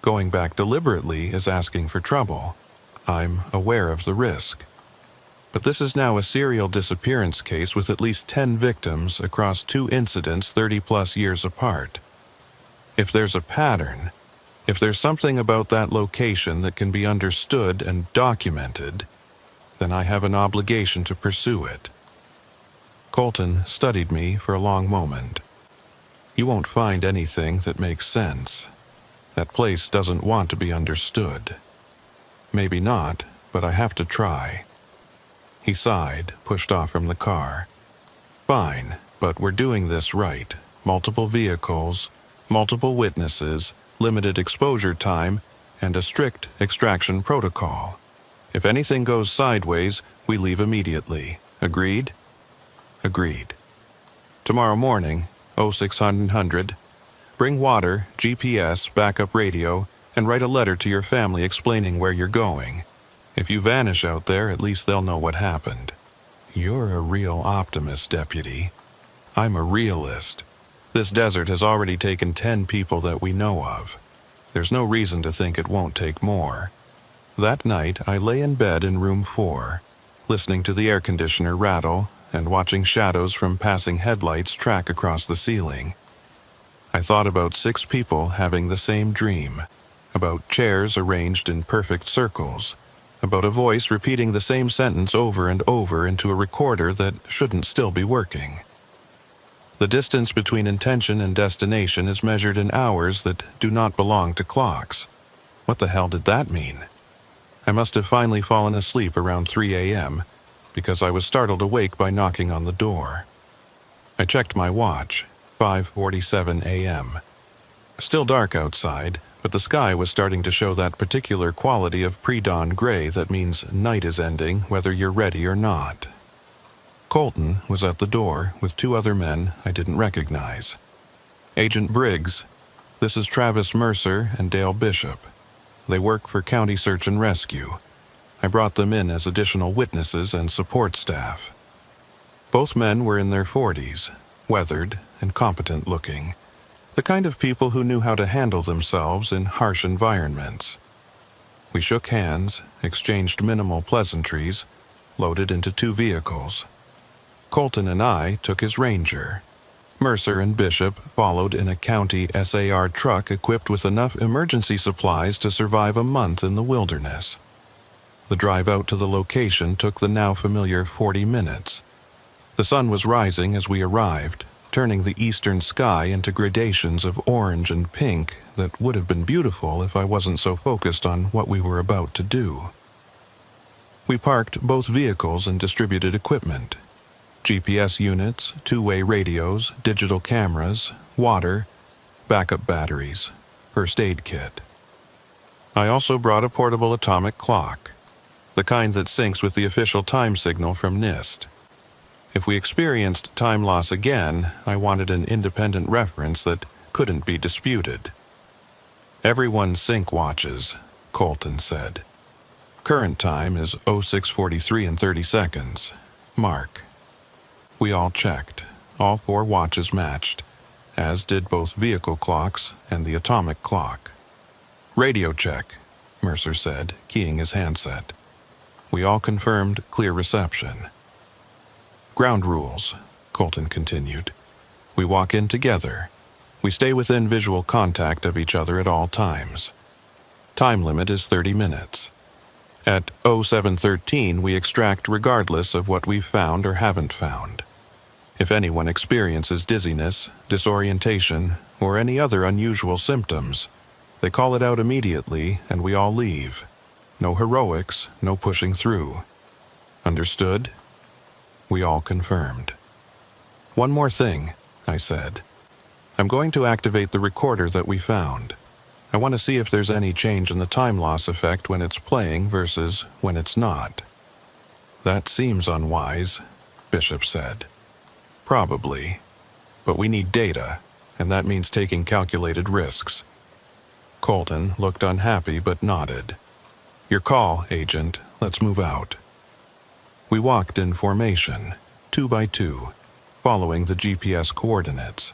Going back deliberately is asking for trouble. I'm aware of the risk. But this is now a serial disappearance case with at least 10 victims across 2 incidents 30-plus years apart. If there's a pattern, if there's something about that location that can be understood and documented, then I have an obligation to pursue it. Colton studied me for a long moment. You won't find anything that makes sense. That place doesn't want to be understood. Maybe not, but I have to try. He sighed, pushed off from the car. Fine, but we're doing this right. Multiple vehicles, multiple witnesses, limited exposure time, and a strict extraction protocol. If anything goes sideways, we leave immediately. Agreed? Agreed. Tomorrow morning, 0600, bring water, GPS, backup radio, and write a letter to your family explaining where you're going. If you vanish out there, at least they'll know what happened. You're a real optimist, Deputy. I'm a realist. This desert has already taken 10 people that we know of. There's no reason to think it won't take more. That night, I lay in bed in room 4, listening to the air conditioner rattle and watching shadows from passing headlights track across the ceiling. I thought about 6 people having the same dream, about chairs arranged in perfect circles, about a voice repeating the same sentence over and over into a recorder that shouldn't still be working. The distance between intention and destination is measured in hours that do not belong to clocks. What the hell did that mean? I must have finally fallen asleep around 3 a.m., because I was startled awake by knocking on the door. I checked my watch, 5:47 a.m. Still dark outside, but the sky was starting to show that particular quality of pre-dawn gray that means night is ending whether you're ready or not. Colton was at the door with 2 other men I didn't recognize. Agent Briggs, this is Travis Mercer and Dale Bishop. They work for County Search and Rescue. I brought them in as additional witnesses and support staff. Both men were in their 40s, weathered and competent looking, the kind of people who knew how to handle themselves in harsh environments. We shook hands, exchanged minimal pleasantries, loaded into 2 vehicles. Colton and I took his Ranger. Mercer and Bishop followed in a county SAR truck equipped with enough emergency supplies to survive a month in the wilderness. The drive out to the location took the now familiar 40 minutes. The sun was rising as we arrived, turning the eastern sky into gradations of orange and pink that would have been beautiful if I wasn't so focused on what we were about to do. We parked both vehicles and distributed equipment. GPS units, 2-way radios, digital cameras, water, backup batteries, first aid kit. I also brought a portable atomic clock, the kind that syncs with the official time signal from NIST. If we experienced time loss again, I wanted an independent reference that couldn't be disputed. Everyone sync watches, Colton said. Current time is 06:43 and 30 seconds. Mark. We all checked. All 4 watches matched, as did both vehicle clocks and the atomic clock. Radio check, Mercer said, keying his handset. We all confirmed clear reception. Ground rules, Colton continued. We walk in together. We stay within visual contact of each other at all times. Time limit is 30 minutes. At 07:13, we extract regardless of what we've found or haven't found. If anyone experiences dizziness, disorientation, or any other unusual symptoms, they call it out immediately and we all leave. No heroics, no pushing through. Understood? We all confirmed. One more thing, I said. I'm going to activate the recorder that we found. I want to see if there's any change in the time loss effect when it's playing versus when it's not. That seems unwise, Bishop said. Probably. But we need data, and that means taking calculated risks. Colton looked unhappy but nodded. Your call, Agent. Let's move out. We walked in formation, 2 by 2, following the GPS coordinates.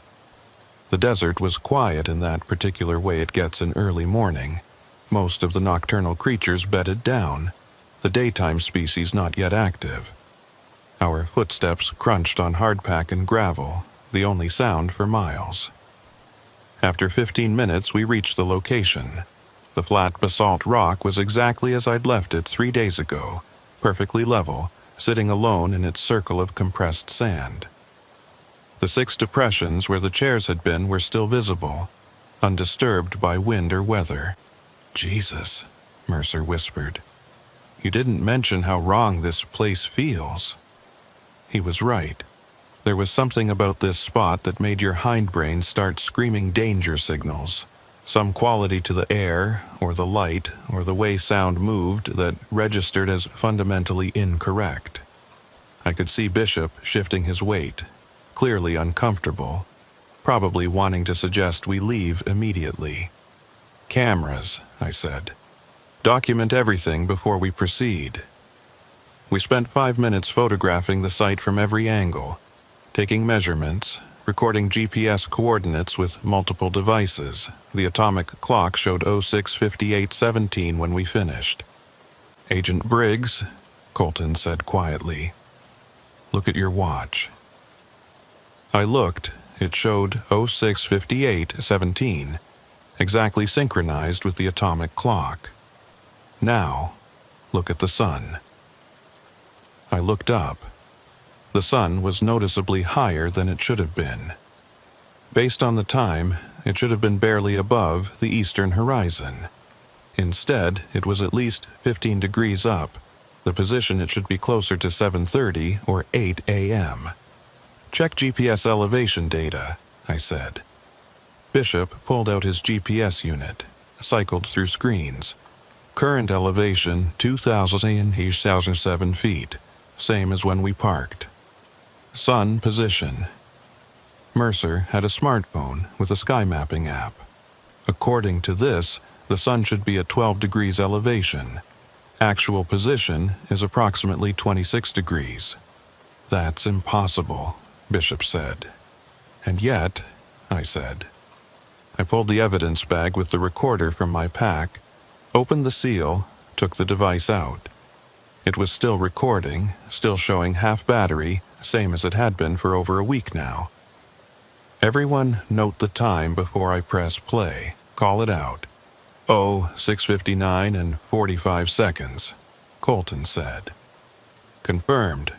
The desert was quiet in that particular way it gets in early morning. Most of the nocturnal creatures bedded down, the daytime species not yet active. Our footsteps crunched on hardpack and gravel, the only sound for miles. After 15 minutes, we reached the location. The flat basalt rock was exactly as I'd left it 3 days ago, perfectly level, sitting alone in its circle of compressed sand. The 6 depressions where the chairs had been were still visible, undisturbed by wind or weather. "Jesus," Mercer whispered. "You didn't mention how wrong this place feels." He was right. There was something about this spot that made your hindbrain start screaming danger signals. Some quality to the air, or the light, or the way sound moved that registered as fundamentally incorrect. I could see Bishop shifting his weight, clearly uncomfortable, probably wanting to suggest we leave immediately. "Cameras," I said. "Document everything before we proceed." We spent 5 minutes photographing the site from every angle, taking measurements, recording GPS coordinates with multiple devices. The atomic clock showed 06:58:17 when we finished. "Agent Briggs," Colton said quietly, "look at your watch." I looked. It showed 06:58:17, exactly synchronized with the atomic clock. "Now, look at the sun." I looked up. The sun was noticeably higher than it should have been. Based on the time, it should have been barely above the eastern horizon. Instead, it was at least 15 degrees up, the position it should be closer to 7:30 or 8 a.m. "Check GPS elevation data," I said. Bishop pulled out his GPS unit, cycled through screens. Current elevation 2,007 feet, same as when we parked. Sun position. Mercer had a smartphone with a sky mapping app. According to this, the sun should be at 12 degrees elevation. Actual position is approximately 26 degrees. "That's impossible," Bishop said. "And yet," I said. I pulled the evidence bag with the recorder from my pack, opened the seal, took the device out. It was still recording, still showing half battery, same as it had been for over a week now. "Everyone note the time before I press play. Call it out." "Oh, 6:59 and 45 seconds, Colton said. "Confirmed,"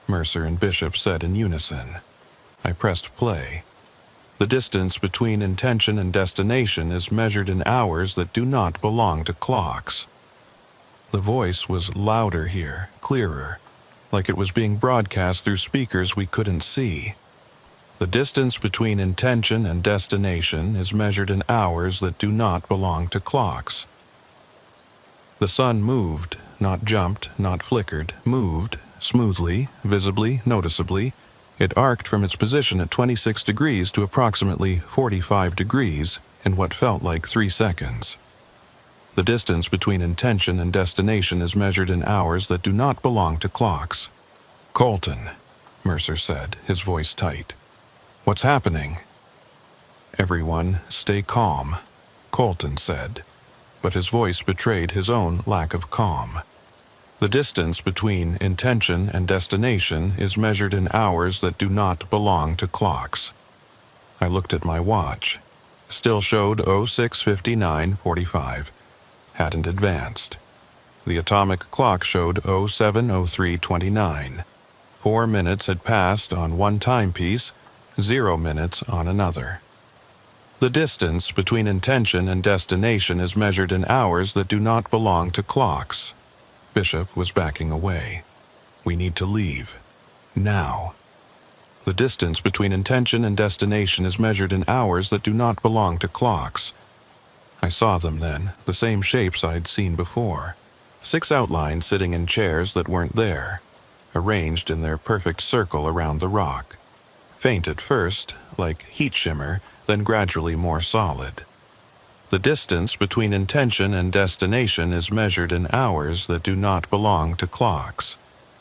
Mercer and Bishop said in unison. I pressed play. The distance between intention and destination is measured in hours that do not belong to clocks. The voice was louder here, clearer, like it was being broadcast through speakers we couldn't see. "The distance between intention and destination is measured in hours that do not belong to clocks." The sun moved, not jumped, not flickered, moved, smoothly, visibly, noticeably. It arced from its position at 26 degrees to approximately 45 degrees in what felt like 3 seconds. "The distance between intention and destination is measured in hours that do not belong to clocks." "Colton," Mercer said, his voice tight. "What's happening?" "Everyone, stay calm," Colton said, but his voice betrayed his own lack of calm. "The distance between intention and destination is measured in hours that do not belong to clocks." I looked at my watch. Still showed 06:59:45. Hadn't advanced. The atomic clock showed 07:03:29. 4 minutes had passed on one timepiece, 0 minutes on another. "The distance between intention and destination is measured in hours that do not belong to clocks." Bishop was backing away. "We need to leave. Now." "The distance between intention and destination is measured in hours that do not belong to clocks." I saw them then, the same shapes I'd seen before. 6 outlines sitting in chairs that weren't there, arranged in their perfect circle around the rock. Faint at first, like heat shimmer, then gradually more solid. "The distance between intention and destination is measured in hours that do not belong to clocks."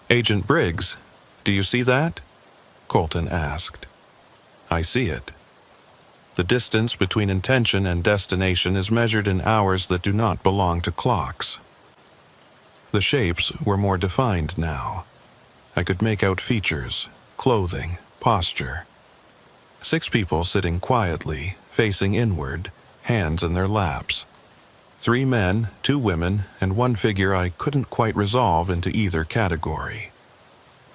"Agent Briggs, do you see that?" Colton asked. "I see it. The distance between intention and destination is measured in hours that do not belong to clocks." The shapes were more defined now. I could make out features, clothing, posture. 6 people sitting quietly, facing inward, hands in their laps. 3 men, 2 women, and 1 figure I couldn't quite resolve into either category.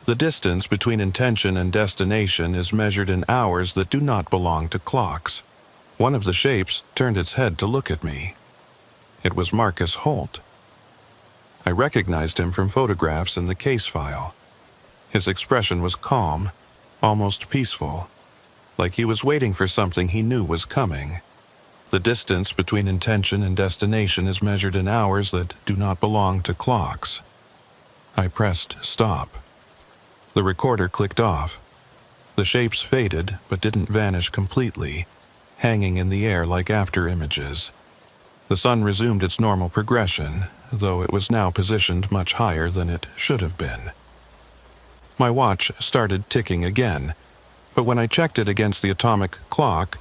The distance between intention and destination is measured in hours that do not belong to clocks. One of the shapes turned its head to look at me. It was Marcus Holt. I recognized him from photographs in the case file. His expression was calm, almost peaceful, like he was waiting for something he knew was coming. The distance between intention and destination is measured in hours that do not belong to clocks. I pressed stop. The recorder clicked off. The shapes faded but didn't vanish completely, hanging in the air like after images. The sun resumed its normal progression, though it was now positioned much higher than it should have been. My watch started ticking again, but when I checked it against the atomic clock,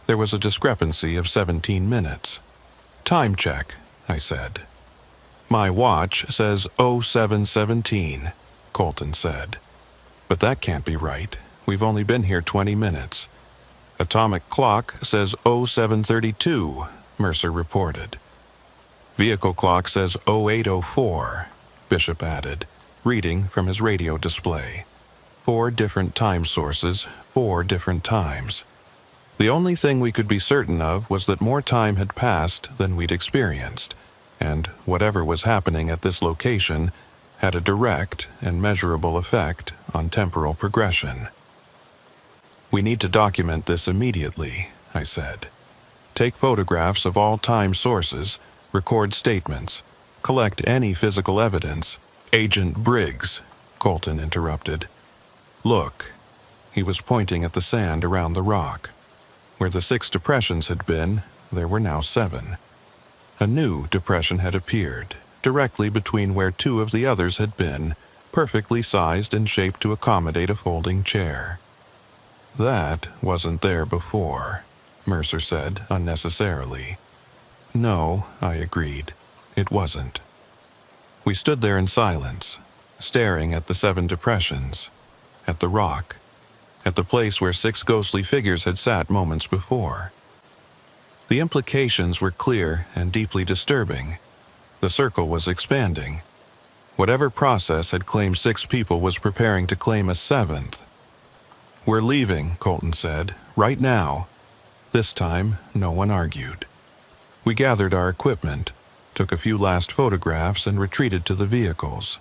there was a discrepancy of 17 minutes. "Time check," I said. "My watch says 0717, Colton said. "But that can't be right. We've only been here 20 minutes. "Atomic clock says 0732, Mercer reported. "Vehicle clock says 0804, Bishop added, reading from his radio display. 4 different time sources, 4 different times. The only thing we could be certain of was that more time had passed than we'd experienced, and whatever was happening at this location had a direct and measurable effect on temporal progression. "We need to document this immediately," I said. "Take photographs of all time sources, record statements, collect any physical evidence." "Agent Briggs," Colton interrupted. "Look." He was pointing at the sand around the rock. Where the 6 depressions had been, there were now 7. A new depression had appeared, directly between where 2 of the others had been, perfectly sized and shaped to accommodate a folding chair. "That wasn't there before," Mercer said unnecessarily. "No," I agreed. "It wasn't." We stood there in silence, staring at the 7 depressions, at the rock, at the place where 6 ghostly figures had sat moments before. The implications were clear and deeply disturbing. The circle was expanding. Whatever process had claimed 6 people was preparing to claim a 7th. "We're leaving," Colton said, "right now." This time, no one argued. We gathered our equipment, took a few last photographs, and retreated to the vehicles.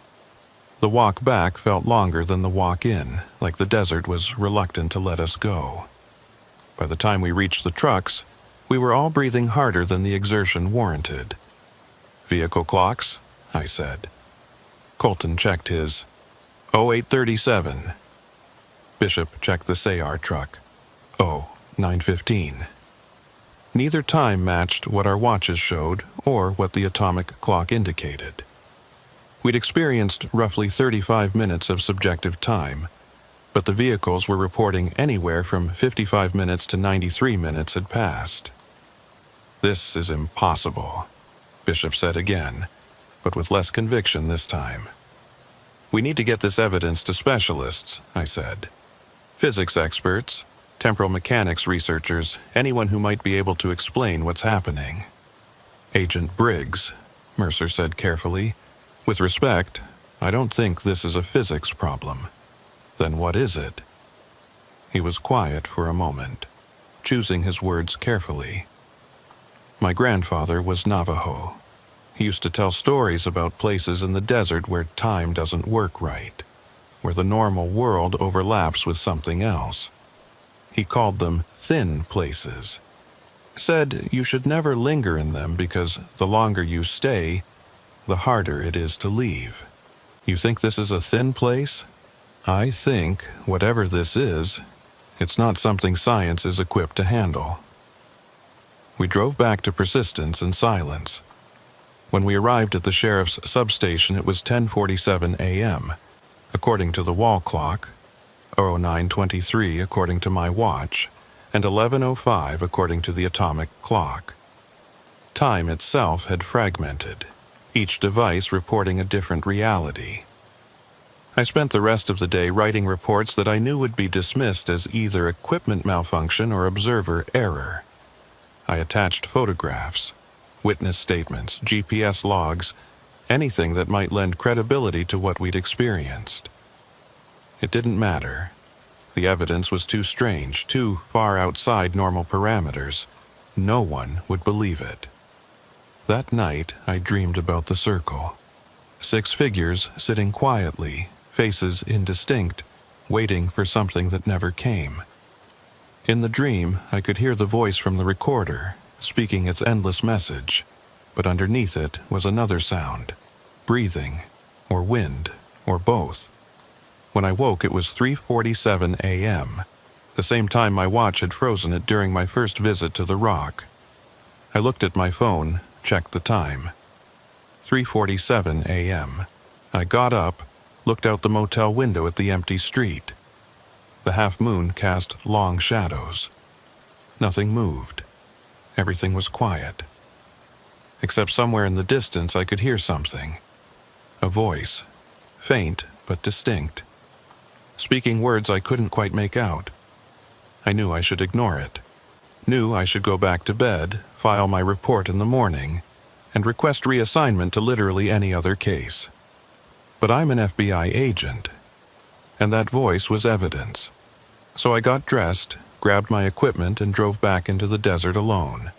The walk back felt longer than the walk in, like the desert was reluctant to let us go. By the time we reached the trucks, we were all breathing harder than the exertion warranted. "Vehicle clocks," I said. Colton checked his. 0837. Bishop checked the Sayar truck. 915. Neither time matched what our watches showed or what the atomic clock indicated. We'd experienced roughly 35 minutes of subjective time, but the vehicles were reporting anywhere from 55 minutes to 93 minutes had passed. "This is impossible," Bishop said again, but with less conviction this time. "We need to get this evidence to specialists," I said. "Physics experts, temporal mechanics researchers, anyone who might be able to explain what's happening." "Agent Briggs," Mercer said carefully, "with respect, I don't think this is a physics problem. Then what is it?" He was quiet for a moment, choosing his words carefully. "My grandfather was Navajo. He used to tell stories about places in the desert where time doesn't work right, where the normal world overlaps with something else. He called them thin places. Said you should never linger in them because the longer you stay, the harder it is to leave. You think this is a thin place? I think, whatever this is, it's not something science is equipped to handle." We drove back to Persistence in silence. When we arrived at the sheriff's substation, it was 10:47 a.m. according to the wall clock, 09:23 according to my watch, and 11:05 according to the atomic clock. Time itself had fragmented, each device reporting a different reality. I spent the rest of the day writing reports that I knew would be dismissed as either equipment malfunction or observer error. I attached photographs, witness statements, GPS logs, anything that might lend credibility to what we'd experienced. It didn't matter. The evidence was too strange, too far outside normal parameters. No one would believe it. That night, I dreamed about the circle. 6 figures sitting quietly, faces indistinct, waiting for something that never came. In the dream, I could hear the voice from the recorder, speaking its endless message, but underneath it was another sound, breathing, or wind, or both. When I woke, it was 3:47 a.m., the same time my watch had frozen it during my first visit to the rock. I looked at my phone, checked the time. 3:47 a.m. I got up, looked out the motel window at the empty street. The half-moon cast long shadows. Nothing moved. Everything was quiet. Except somewhere in the distance I could hear something. A voice, faint but distinct, speaking words I couldn't quite make out. I knew I should ignore it. Knew I should go back to bed, file my report in the morning, and request reassignment to literally any other case. But I'm an FBI agent, and that voice was evidence. So I got dressed, grabbed my equipment, and drove back into the desert alone.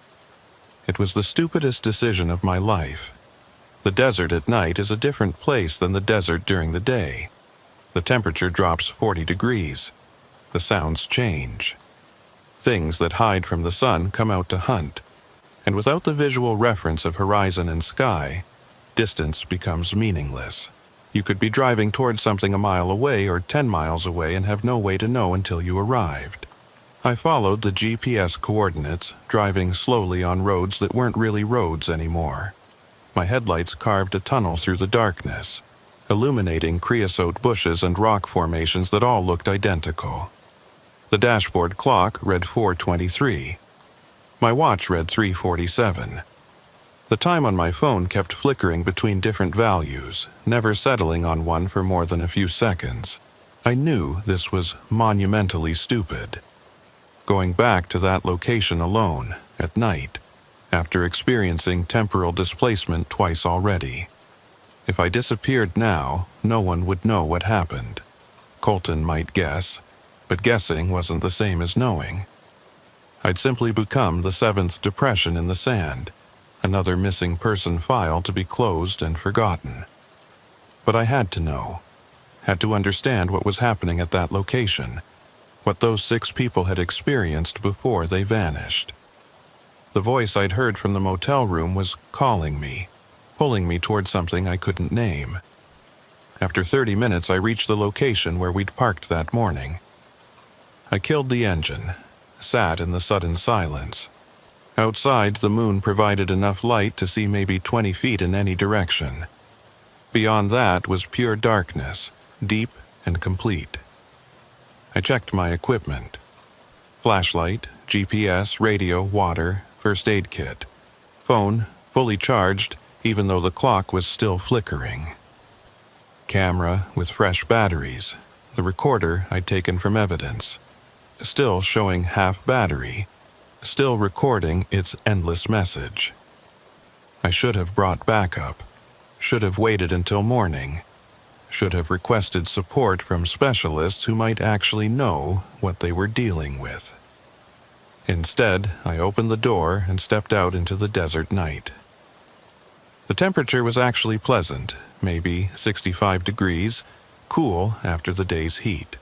It was the stupidest decision of my life. The desert at night is a different place than the desert during the day. The temperature drops 40 degrees. The sounds change. Things that hide from the sun come out to hunt, and without the visual reference of horizon and sky, distance becomes meaningless. You could be driving towards something a mile away or 10 miles away and have no way to know until you arrived. I followed the GPS coordinates, driving slowly on roads that weren't really roads anymore. My headlights carved a tunnel through the darkness, illuminating creosote bushes and rock formations that all looked identical. The dashboard clock read 4:23. My watch read 3:47. The time on my phone kept flickering between different values, never settling on one for more than a few seconds. I knew this was monumentally stupid. Going back to that location alone, at night, after experiencing temporal displacement twice already. If I disappeared now, no one would know what happened. Colton might guess, but guessing wasn't the same as knowing. I'd simply become the 7th depression in the sand, another missing person file to be closed and forgotten. But I had to know, had to understand what was happening at that location, what those 6 people had experienced before they vanished. The voice I'd heard from the motel room was calling me, pulling me toward something I couldn't name. After 30 minutes, I reached the location where we'd parked that morning. I killed the engine, sat in the sudden silence. Outside, the moon provided enough light to see maybe 20 feet in any direction. Beyond that was pure darkness, deep and complete. I checked my equipment. Flashlight, GPS, radio, water, first aid kit. Phone, fully charged, even though the clock was still flickering. Camera with fresh batteries. The recorder I'd taken from evidence. Still showing half battery. Still recording its endless message. I should have brought backup. Should have waited until morning. Should have requested support from specialists who might actually know what they were dealing with. Instead, I opened the door and stepped out into the desert night. The temperature was actually pleasant, maybe 65 degrees, cool after the day's heat.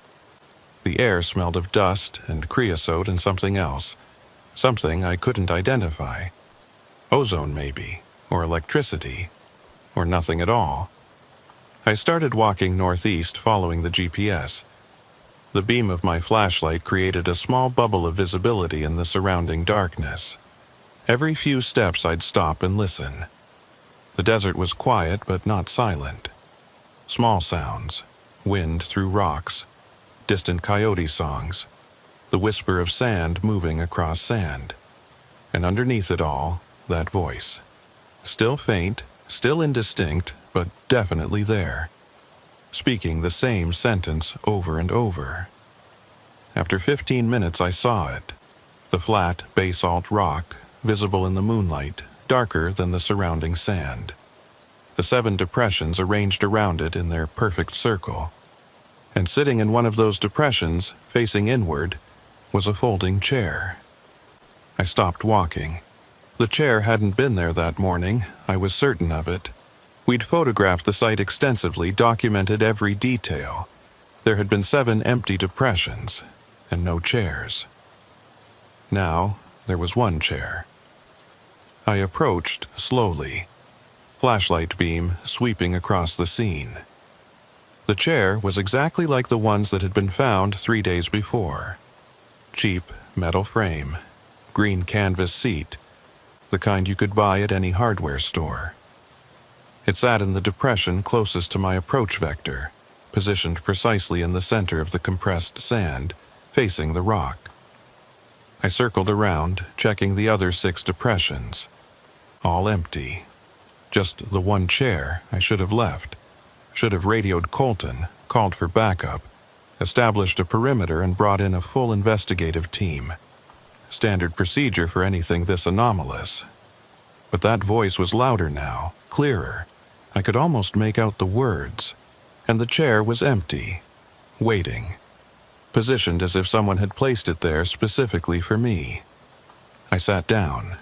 The air smelled of dust and creosote and something else, something I couldn't identify. Ozone maybe, or electricity, or nothing at all. I started walking northeast following the GPS. The beam of my flashlight created a small bubble of visibility in the surrounding darkness. Every few steps I'd stop and listen. The desert was quiet but not silent. Small sounds, wind through rocks, distant coyote songs, the whisper of sand moving across sand. And underneath it all, that voice. Still faint, still indistinct, but definitely there. Speaking the same sentence over and over. After 15 minutes I saw it. The flat basalt rock, visible in the moonlight, darker than the surrounding sand. The 7 depressions arranged around it in their perfect circle. And sitting in one of those depressions, facing inward, was a folding chair. I stopped walking. The chair hadn't been there that morning, I was certain of it. We'd photographed the site extensively, documented every detail. There had been 7 empty depressions, and no chairs. Now, there was one chair. I approached slowly, flashlight beam sweeping across the scene. The chair was exactly like the ones that had been found 3 days before. Cheap metal frame, green canvas seat, the kind you could buy at any hardware store. It sat in the depression closest to my approach vector, positioned precisely in the center of the compressed sand, facing the rock. I circled around, checking the other 6 depressions. All empty. Just the one chair I should have left. Should have radioed Colton, called for backup, established a perimeter and brought in a full investigative team. Standard procedure for anything this anomalous. But that voice was louder now, clearer. I could almost make out the words. And the chair was empty, waiting. Positioned as if someone had placed it there specifically for me. I sat down.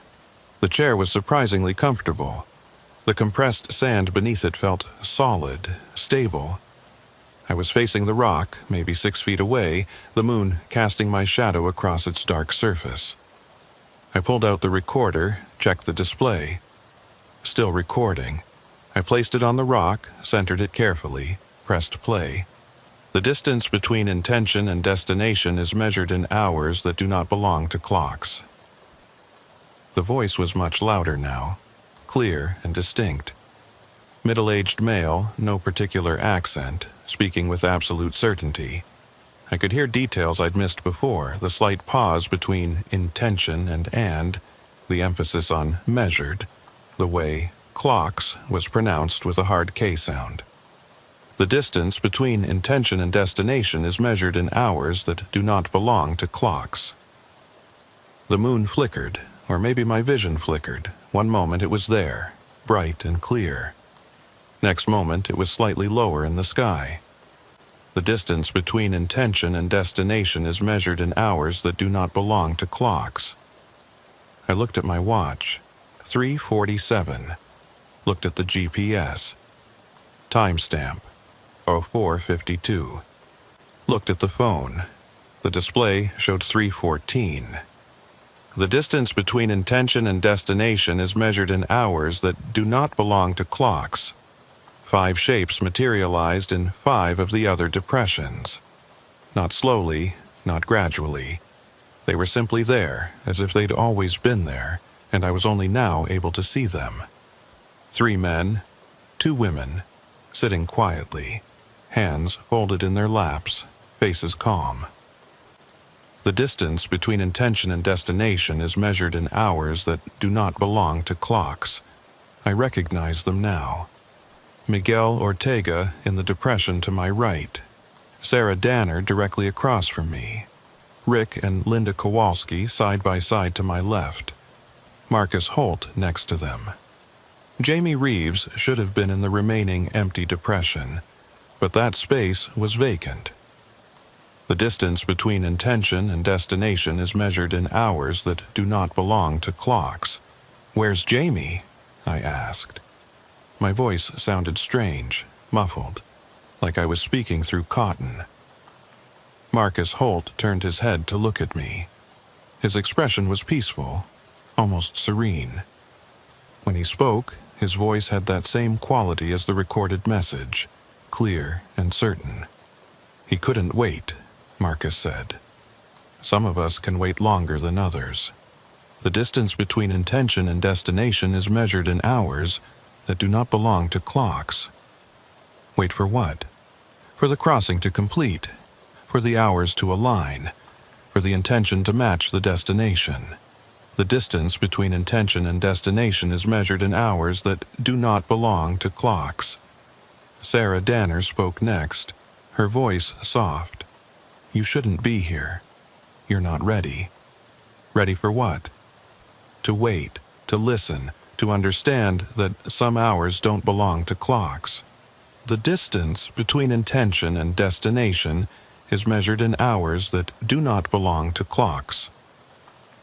The chair was surprisingly comfortable. The compressed sand beneath it felt solid, stable. I was facing the rock, maybe 6 feet away, the moon casting my shadow across its dark surface. I pulled out the recorder, checked the display. Still recording. I placed it on the rock, centered it carefully, pressed play. The distance between intention and destination is measured in hours that do not belong to clocks. The voice was much louder now, clear and distinct. Middle-aged male, no particular accent, speaking with absolute certainty. I could hear details I'd missed before, the slight pause between intention and, the emphasis on measured, the way clocks was pronounced with a hard K sound. The distance between intention and destination is measured in hours that do not belong to clocks. The moon flickered, or maybe my vision flickered. One moment it was there, bright and clear. Next moment it was slightly lower in the sky. The distance between intention and destination is measured in hours that do not belong to clocks. I looked at my watch. 3:47. Looked at the GPS. Timestamp. 04:52. Looked at the phone. The display showed 3:14. The distance between intention and destination is measured in hours that do not belong to clocks. 5 shapes materialized in 5 of the other depressions. Not slowly, not gradually. They were simply there, as if they'd always been there, and I was only now able to see them. 3 men, 2 women, sitting quietly, hands folded in their laps, faces calm. The distance between intention and destination is measured in hours that do not belong to clocks. I recognize them now. Miguel Ortega in the depression to my right. Sarah Danner directly across from me. Rick and Linda Kowalski side by side to my left. Marcus Holt next to them. Jamie Reeves should have been in the remaining empty depression, but that space was vacant. The distance between intention and destination is measured in hours that do not belong to clocks. "Where's Jamie?" I asked. My voice sounded strange, muffled, like I was speaking through cotton. Marcus Holt turned his head to look at me. His expression was peaceful, almost serene. When he spoke, his voice had that same quality as the recorded message, clear and certain. "He couldn't wait," Marcus said. "Some of us can wait longer than others. The distance between intention and destination is measured in hours that do not belong to clocks." "Wait for what?" for the crossing to complete, for the hours to align, for the intention to match the destination. The distance between intention and destination is measured in hours that do not belong to clocks. Sarah Danner spoke next, her voice soft. You shouldn't be here. You're not ready. Ready for what? To wait, to listen, to understand that some hours don't belong to clocks. The distance between intention and destination is measured in hours that do not belong to clocks.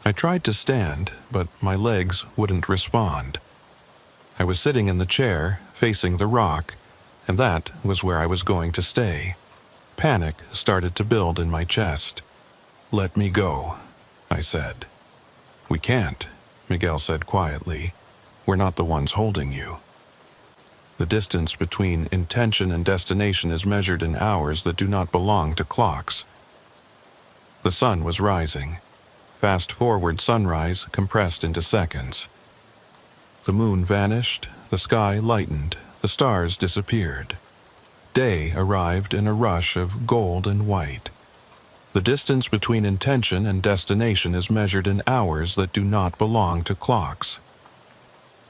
I tried to stand, but my legs wouldn't respond. I was sitting in the chair, facing the rock, and that was where I was going to stay. Panic started to build in my chest. Let me go, I said. We can't, Miguel said quietly. We're not the ones holding you. The distance between intention and destination is measured in hours that do not belong to clocks. The sun was rising. Fast-forward sunrise compressed into seconds. The moon vanished, the sky lightened, the stars disappeared. Day arrived in a rush of gold and white. The distance between intention and destination is measured in hours that do not belong to clocks.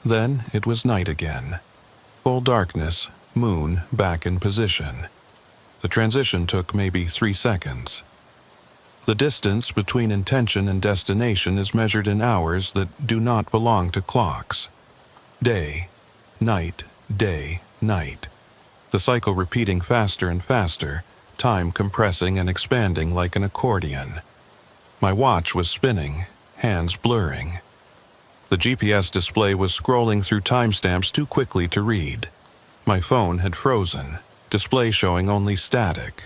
Then it was night again. Full darkness, moon back in position. The transition took maybe 3 seconds. The distance between intention and destination is measured in hours that do not belong to clocks. Day, night, day, night. The cycle repeating faster and faster, time compressing and expanding like an accordion. My watch was spinning, hands blurring. The GPS display was scrolling through timestamps too quickly to read. My phone had frozen, display showing only static.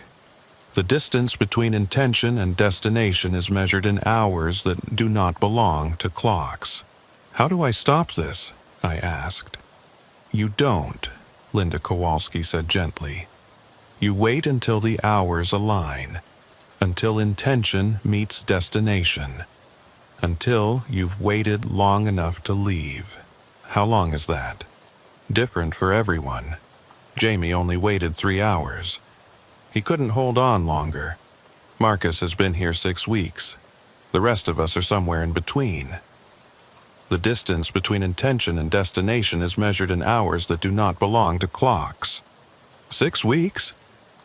The distance between intention and destination is measured in hours that do not belong to clocks. How do I stop this? I asked. You don't, Linda Kowalski said gently. You wait until the hours align, until intention meets destination, until you've waited long enough to leave. How long is that? Different for everyone. Jamie only waited 3 hours. He couldn't hold on longer. Marcus has been here 6 weeks. The rest of us are somewhere in between. The distance between intention and destination is measured in hours that do not belong to clocks. 6 weeks?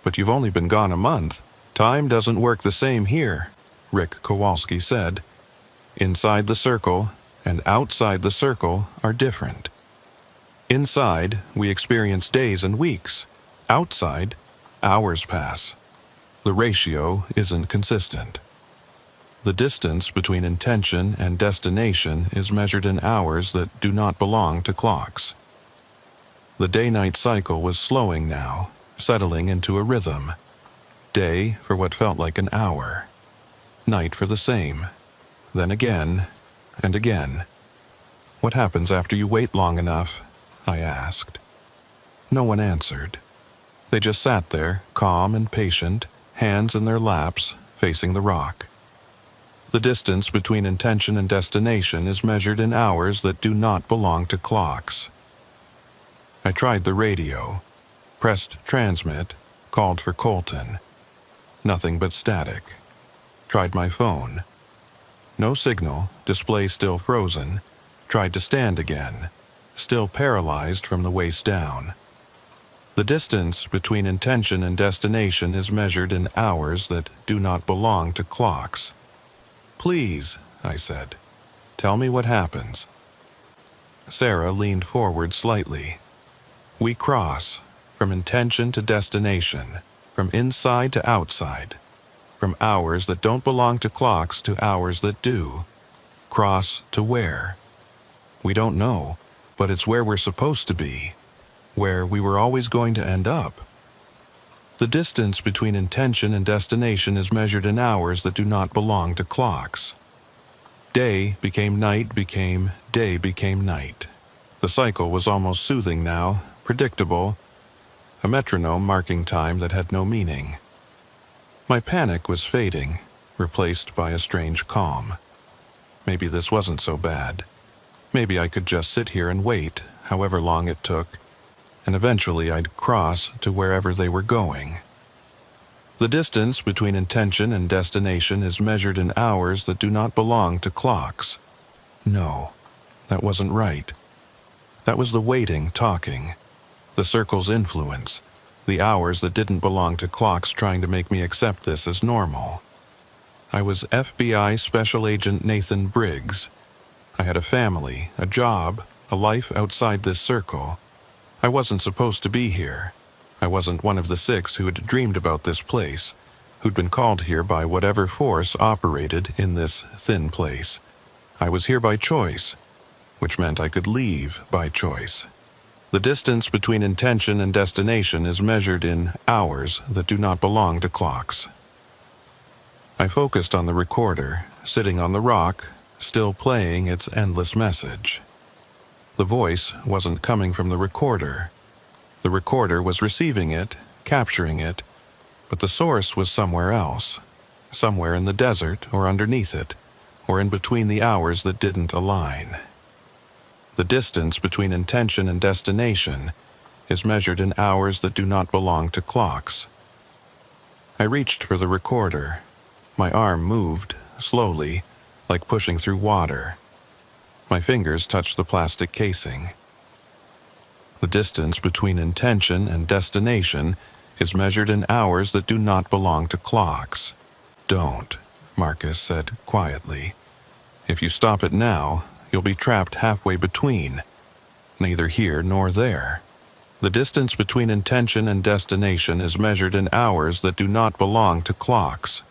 But you've only been gone a month. Time doesn't work the same here, Rick Kowalski said. Inside the circle and outside the circle are different. Inside, we experience days and weeks. Outside, hours pass. The ratio isn't consistent. The distance between intention and destination is measured in hours that do not belong to clocks. The day-night cycle was slowing now, settling into a rhythm. Day for what felt like an hour. Night for the same. Then again, and again. What happens after you wait long enough? I asked. No one answered. They just sat there, calm and patient, hands in their laps, facing the rock. The distance between intention and destination is measured in hours that do not belong to clocks. I tried the radio, pressed transmit, called for Colton. Nothing but static. Tried my phone. No signal, display still frozen. Tried to stand again, still paralyzed from the waist down. The distance between intention and destination is measured in hours that do not belong to clocks. Please, I said, tell me what happens. Sarah leaned forward slightly. We cross, from intention to destination, from inside to outside, from hours that don't belong to clocks to hours that do. Cross to where? We don't know, but it's where we're supposed to be, where we were always going to end up. The distance between intention and destination is measured in hours that do not belong to clocks. Day became night became day became night. The cycle was almost soothing now, predictable, a metronome marking time that had no meaning. My panic was fading, replaced by a strange calm. Maybe this wasn't so bad. Maybe I could just sit here and wait, however long it took, and eventually I'd cross to wherever they were going. The distance between intention and destination is measured in hours that do not belong to clocks. No, that wasn't right. That was the waiting talking, the circle's influence, the hours that didn't belong to clocks trying to make me accept this as normal. I was FBI Special Agent Nathan Briggs. I had a family, a job, a life outside this circle. I wasn't supposed to be here. I wasn't one of the 6 who had dreamed about this place, who'd been called here by whatever force operated in this thin place. I was here by choice, which meant I could leave by choice. The distance between intention and destination is measured in hours that do not belong to clocks. I focused on the recorder, sitting on the rock, still playing its endless message. The voice wasn't coming from the recorder. The recorder was receiving it, capturing it, but the source was somewhere else, somewhere in the desert or underneath it, or in between the hours that didn't align. The distance between intention and destination is measured in hours that do not belong to clocks. I reached for the recorder. My arm moved, slowly, like pushing through water. My fingers touched the plastic casing. The distance between intention and destination is measured in hours that do not belong to clocks. Don't, Marcus said quietly. If you stop it now, you'll be trapped halfway between, neither here nor there. The distance between intention and destination is measured in hours that do not belong to clocks.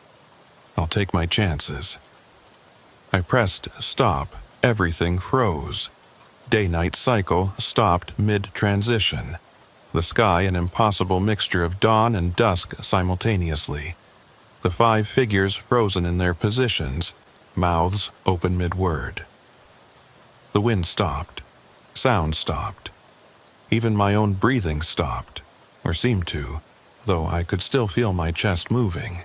I'll take my chances. I pressed stop. Everything froze. Day-night cycle stopped mid-transition. The sky an impossible mixture of dawn and dusk simultaneously. The 5 figures frozen in their positions, mouths open mid-word. The wind stopped. Sound stopped. Even my own breathing stopped, or seemed to, though I could still feel my chest moving.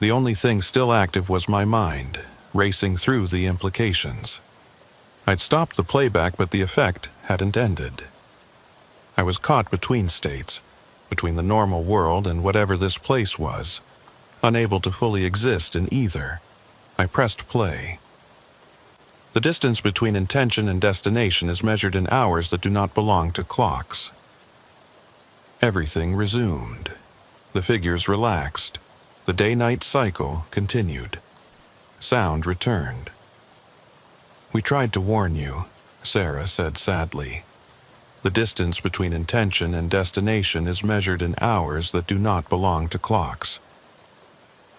The only thing still active was my mind, racing through the implications. I'd stopped the playback, but the effect hadn't ended. I was caught between states, between the normal world and whatever this place was, unable to fully exist in either. I pressed play. The distance between intention and destination is measured in hours that do not belong to clocks. Everything resumed. The figures relaxed. The day-night cycle continued. Sound returned. We tried to warn you, Sarah said sadly. The distance between intention and destination is measured in hours that do not belong to clocks.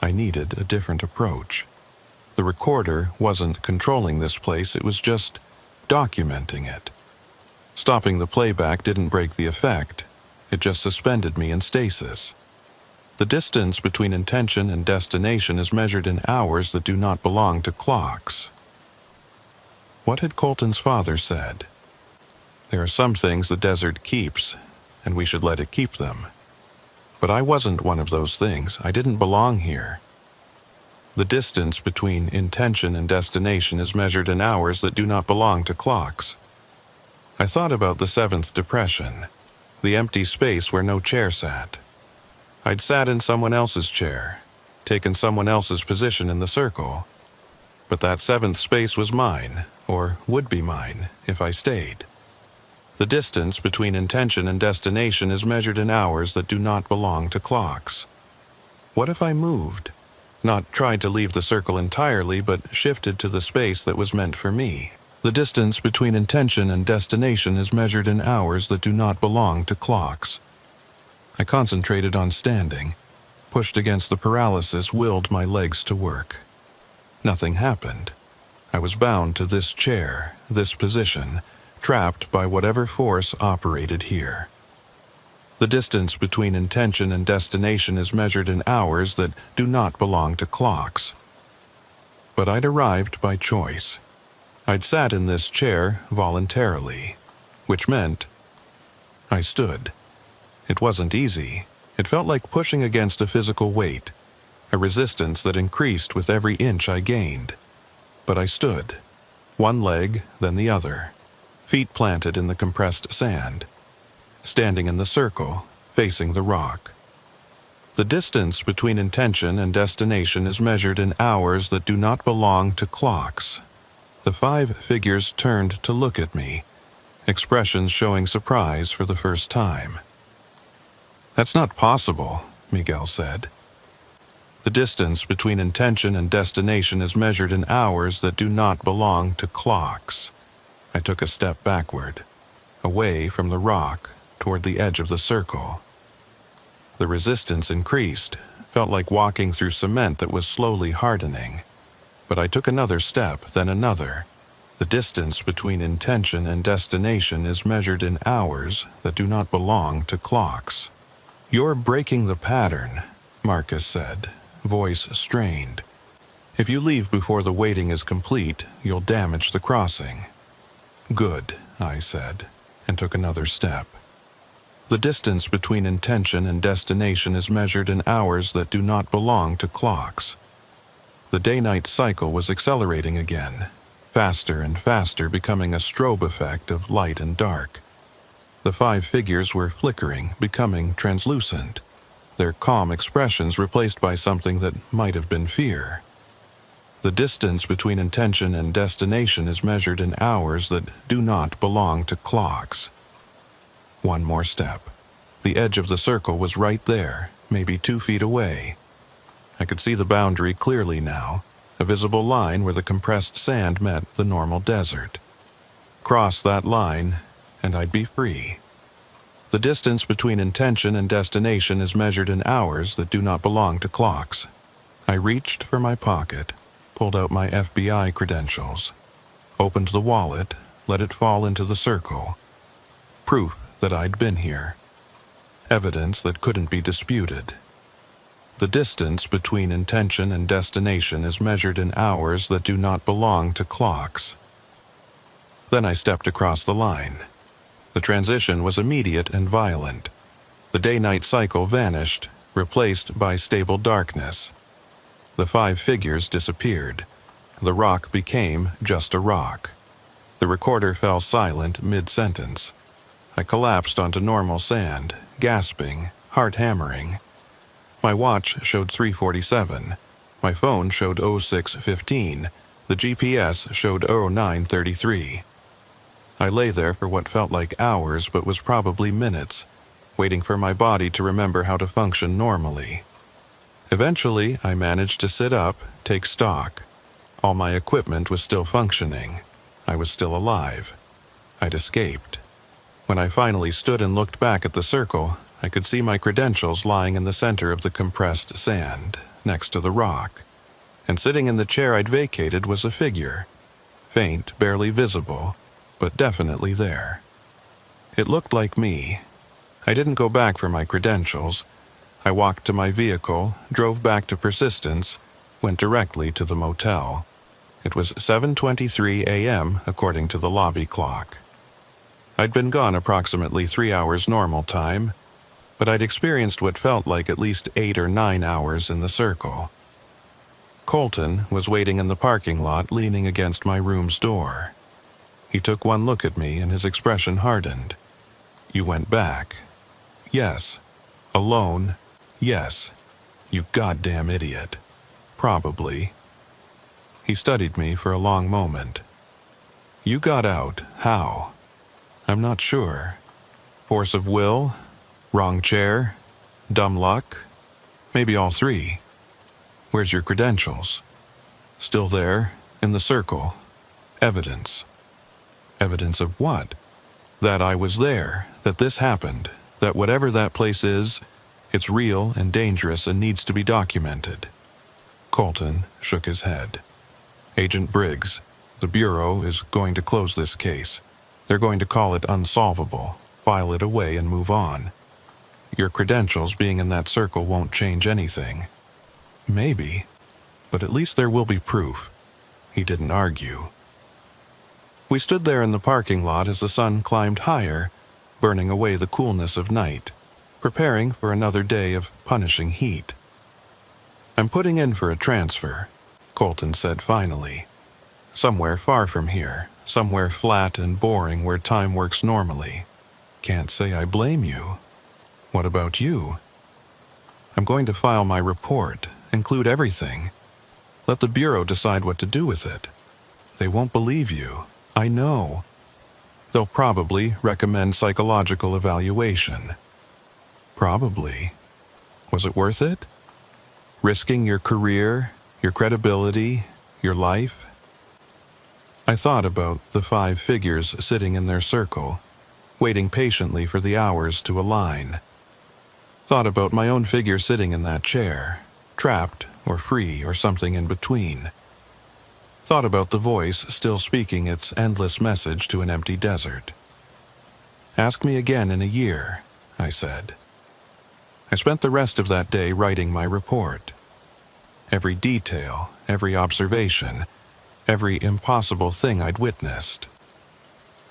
I needed a different approach. The recorder wasn't controlling this place, it was just documenting it. Stopping the playback didn't break the effect, it just suspended me in stasis. The distance between intention and destination is measured in hours that do not belong to clocks. What had Colton's father said? There are some things the desert keeps, and we should let it keep them. But I wasn't one of those things. I didn't belong here. The distance between intention and destination is measured in hours that do not belong to clocks. I thought about the 7th depression, the empty space where no chair sat. I'd sat in someone else's chair, taken someone else's position in the circle. But that 7th space was mine, or would be mine, if I stayed. The distance between intention and destination is measured in hours that do not belong to clocks. What if I moved? Not tried to leave the circle entirely, but shifted to the space that was meant for me. The distance between intention and destination is measured in hours that do not belong to clocks. I concentrated on standing, pushed against the paralysis, willed my legs to work. Nothing happened. I was bound to this chair, this position, trapped by whatever force operated here. The distance between intention and destination is measured in hours that do not belong to clocks. But I'd arrived by choice. I'd sat in this chair voluntarily, which meant I stood. It wasn't easy. It felt like pushing against a physical weight, a resistance that increased with every inch I gained. But I stood, one leg, then the other, feet planted in the compressed sand, standing in the circle, facing the rock. The distance between intention and destination is measured in hours that do not belong to clocks. The 5 figures turned to look at me, expressions showing surprise for the first time. "That's not possible," Miguel said. "The distance between intention and destination is measured in hours that do not belong to clocks." I took a step backward, away from the rock, toward the edge of the circle. The resistance increased, felt like walking through cement that was slowly hardening. But I took another step, then another. The distance between intention and destination is measured in hours that do not belong to clocks. "You're breaking the pattern," Marcus said, voice strained. "If you leave before the waiting is complete, you'll damage the crossing." "Good," I said, and took another step. The distance between intention and destination is measured in hours that do not belong to clocks. The day-night cycle was accelerating again, faster and faster, becoming a strobe effect of light and dark. The 5 figures were flickering, becoming translucent, their calm expressions replaced by something that might have been fear. The distance between intention and destination is measured in hours that do not belong to clocks. One more step. The edge of the circle was right there, maybe 2 feet away. I could see the boundary clearly now, a visible line where the compressed sand met the normal desert. Cross that line, and I'd be free. The distance between intention and destination is measured in hours that do not belong to clocks. I reached for my pocket, pulled out my FBI credentials, opened the wallet, let it fall into the circle. Proof that I'd been here. Evidence that couldn't be disputed. The distance between intention and destination is measured in hours that do not belong to clocks. Then I stepped across the line. The transition was immediate and violent. The day-night cycle vanished, replaced by stable darkness. The 5 figures disappeared. The rock became just a rock. The recorder fell silent mid-sentence. I collapsed onto normal sand, gasping, heart hammering. My watch showed 3:47. My phone showed 06:15. The GPS showed 09:33. I lay there for what felt like hours but was probably minutes, waiting for my body to remember how to function normally. Eventually, I managed to sit up, take stock. All my equipment was still functioning. I was still alive. I'd escaped. When I finally stood and looked back at the circle, I could see my credentials lying in the center of the compressed sand, next to the rock. And sitting in the chair I'd vacated was a figure. Faint, barely visible, but definitely there. It looked like me. I didn't go back for my credentials. I walked to my vehicle, drove back to Persistence, went directly to the motel. It was 7:23 a.m. according to the lobby clock. I'd been gone approximately 3 hours normal time, but I'd experienced what felt like at least 8 or 9 hours in the circle. Colton was waiting in the parking lot, leaning against my room's door. He took one look at me and his expression hardened. "You went back?" "Yes." "Alone?" "Yes." "You goddamn idiot." "Probably." He studied me for a long moment. "You got out. How?" "I'm not sure. Force of will? Wrong chair? Dumb luck? Maybe all 3. Where's your credentials?" "Still there, in the circle. Evidence." "Evidence of what?" "That I was there, that this happened, that whatever that place is, it's real and dangerous and needs to be documented." Colton shook his head. "Agent Briggs, the Bureau is going to close this case. They're going to call it unsolvable, file it away and move on. Your credentials being in that circle won't change anything." "Maybe, but at least there will be proof." He didn't argue. We stood there in the parking lot as the sun climbed higher, burning away the coolness of night, preparing for another day of punishing heat. "I'm putting in for a transfer," Colton said finally. "Somewhere far from here, somewhere flat and boring where time works normally. Can't say I blame you. What about you?" I'm going to file my report, include everything. Let the Bureau decide what to do with it. They won't believe you. I know. They'll probably recommend psychological evaluation. Probably. Was it worth it? Risking your career, your credibility, your life? I thought about the 5 figures sitting in their circle, waiting patiently for the hours to align. Thought about my own figure sitting in that chair, trapped or free or something in between. Thought about the voice still speaking its endless message to an empty desert. Ask me again in a year, I said. I spent the rest of that day writing my report. Every detail, every observation, every impossible thing I'd witnessed.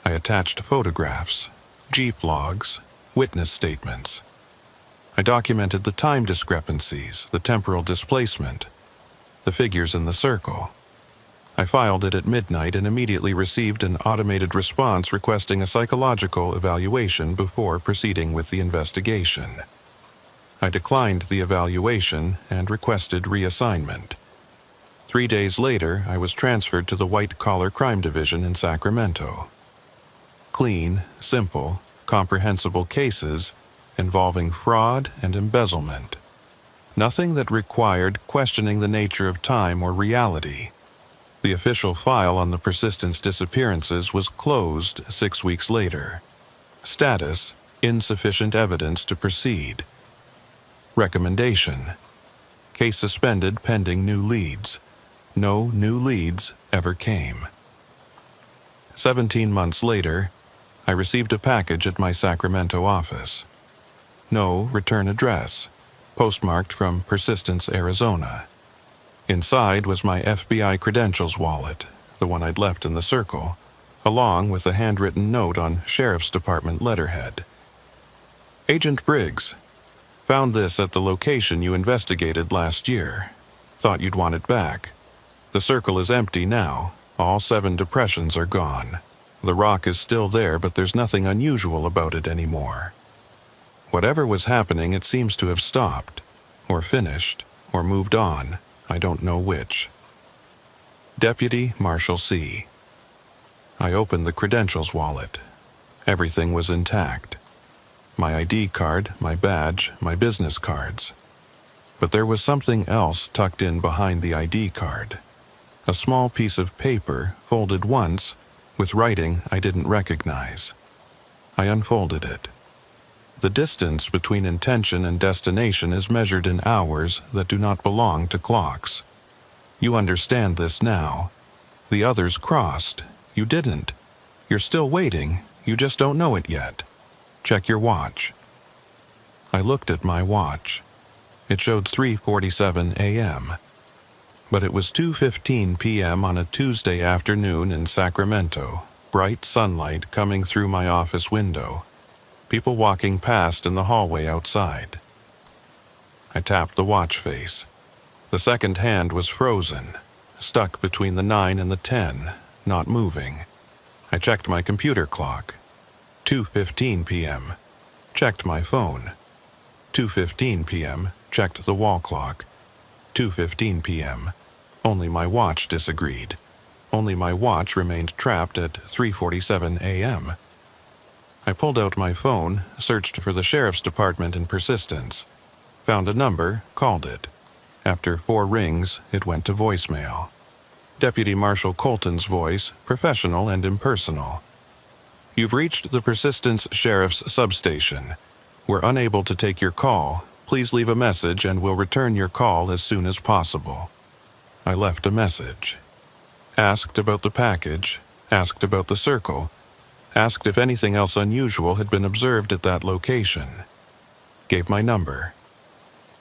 I attached photographs, Jeep logs, witness statements. I documented the time discrepancies, the temporal displacement, the figures in the circle. I filed it at midnight and immediately received an automated response requesting a psychological evaluation before proceeding with the investigation. I declined the evaluation and requested reassignment. 3 days later, I was transferred to the White-Collar Crime Division in Sacramento. Clean, simple, comprehensible cases involving fraud and embezzlement. Nothing that required questioning the nature of time or reality. The official file on the persistence disappearances was closed 6 weeks later. Status: insufficient evidence to proceed. Recommendation: case suspended pending new leads. No new leads ever came. 17 months later, I received a package at my Sacramento office. No return address, postmarked from Persistence, Arizona. Inside was my FBI credentials wallet, the one I'd left in the circle, along with a handwritten note on Sheriff's Department letterhead. Agent Briggs, found this at the location you investigated last year. Thought you'd want it back. The circle is empty now. All 7 depressions are gone. The rock is still there, but there's nothing unusual about it anymore. Whatever was happening, it seems to have stopped, or finished, or moved on. I don't know which. Deputy Marshal C. I opened the credentials wallet. Everything was intact. My ID card, my badge, my business cards. But there was something else tucked in behind the ID card. A small piece of paper, folded once, with writing I didn't recognize. I unfolded it. The distance between intention and destination is measured in hours that do not belong to clocks. You understand this now. The others crossed. You didn't. You're still waiting. You just don't know it yet. Check your watch. I looked at my watch. It showed 3:47 a.m. But it was 2:15 p.m. on a Tuesday afternoon in Sacramento, bright sunlight coming through my office window. People walking past in the hallway outside. I tapped the watch face. The second hand was frozen, stuck between the 9 and the 10, not moving. I checked my computer clock. 2:15 p.m. Checked my phone. 2:15 p.m. Checked the wall clock. 2:15 p.m. Only my watch disagreed. Only my watch remained trapped at 3:47 a.m. I pulled out my phone, searched for the Sheriff's Department in Persistence. Found a number, called it. After 4 rings, it went to voicemail. Deputy Marshal Colton's voice, professional and impersonal. You've reached the Persistence Sheriff's substation. We're unable to take your call. Please leave a message and we'll return your call as soon as possible. I left a message. Asked about the package, asked about the circle, asked if anything else unusual had been observed at that location. Gave my number.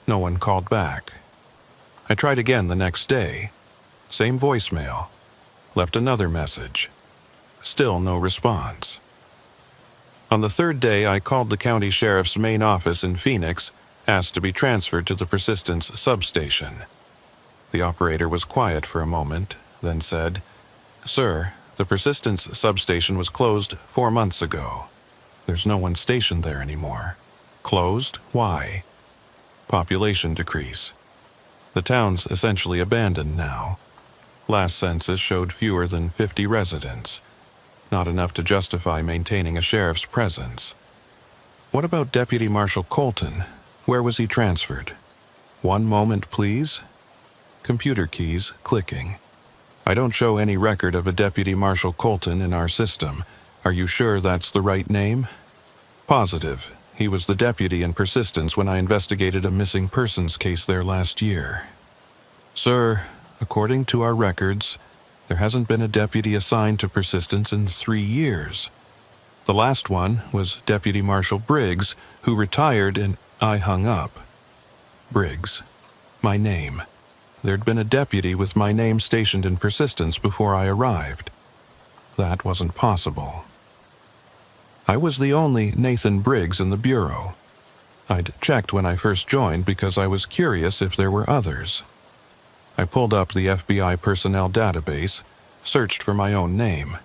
No one called back. I tried again the next day. Same voicemail. Left another message. Still no response. On the 3rd day, I called the county sheriff's main office in Phoenix, asked to be transferred to the Persistence substation. The operator was quiet for a moment, then said, "Sir, the Persistence substation was closed 4 months ago. There's no one stationed there anymore." "Closed? Why?" Population decrease. The town's essentially abandoned now. Last census showed fewer than 50 residents. Not enough to justify maintaining a sheriff's presence. What about Deputy Marshal Colton? Where was he transferred? One moment, please. Computer keys clicking. I don't show any record of a Deputy Marshal Colton in our system. Are you sure that's the right name? Positive. He was the deputy in Persistence when I investigated a missing persons case there last year. Sir, according to our records, there hasn't been a deputy assigned to Persistence in 3 years. The last one was Deputy Marshal Briggs, who retired and I hung up. Briggs. My name. There'd been a deputy with my name stationed in Persistence before I arrived. That wasn't possible. I was the only Nathan Briggs in the Bureau. I'd checked when I first joined because I was curious if there were others. I pulled up the FBI personnel database, searched for my own name.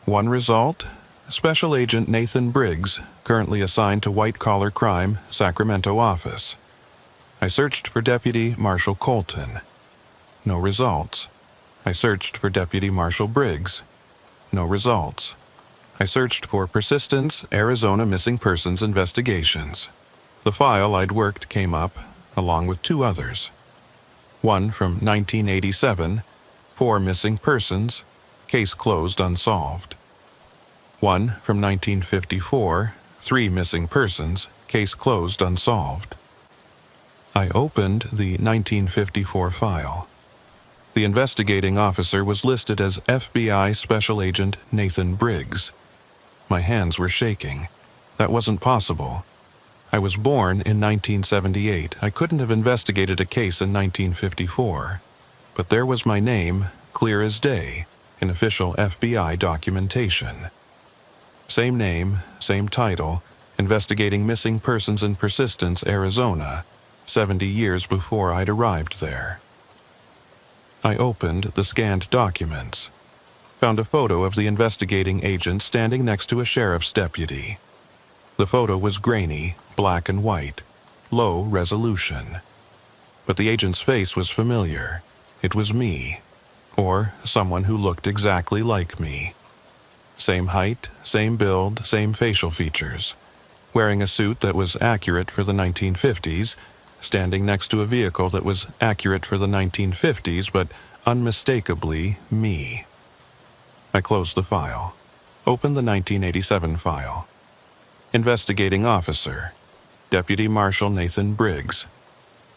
One result: Special Agent Nathan Briggs, currently assigned to White Collar Crime, Sacramento office. I searched for Deputy Marshal Colton. No results. I searched for Deputy Marshal Briggs. No results. I searched for Persistence, Arizona Missing Persons Investigations. The file I'd worked came up, along with 2 others. One from 1987, 4 missing persons, case closed unsolved. One from 1954, 3 missing persons, case closed unsolved. I opened the 1954 file. The investigating officer was listed as FBI Special Agent Nathan Briggs. My hands were shaking. That wasn't possible. I was born in 1978. I couldn't have investigated a case in 1954. But there was my name, clear as day, in official FBI documentation. Same name, same title, investigating missing persons in Persistence, Arizona, 70 years before I'd arrived there. I opened the scanned documents. Found a photo of the investigating agent standing next to a sheriff's deputy. The photo was grainy, black and white, low resolution. But the agent's face was familiar. It was me, or someone who looked exactly like me. Same height, same build, same facial features. Wearing a suit that was accurate for the 1950s, standing next to a vehicle that was accurate for the 1950s, but unmistakably me. I closed the file. Opened the 1987 file. Investigating Officer, Deputy Marshal Nathan Briggs.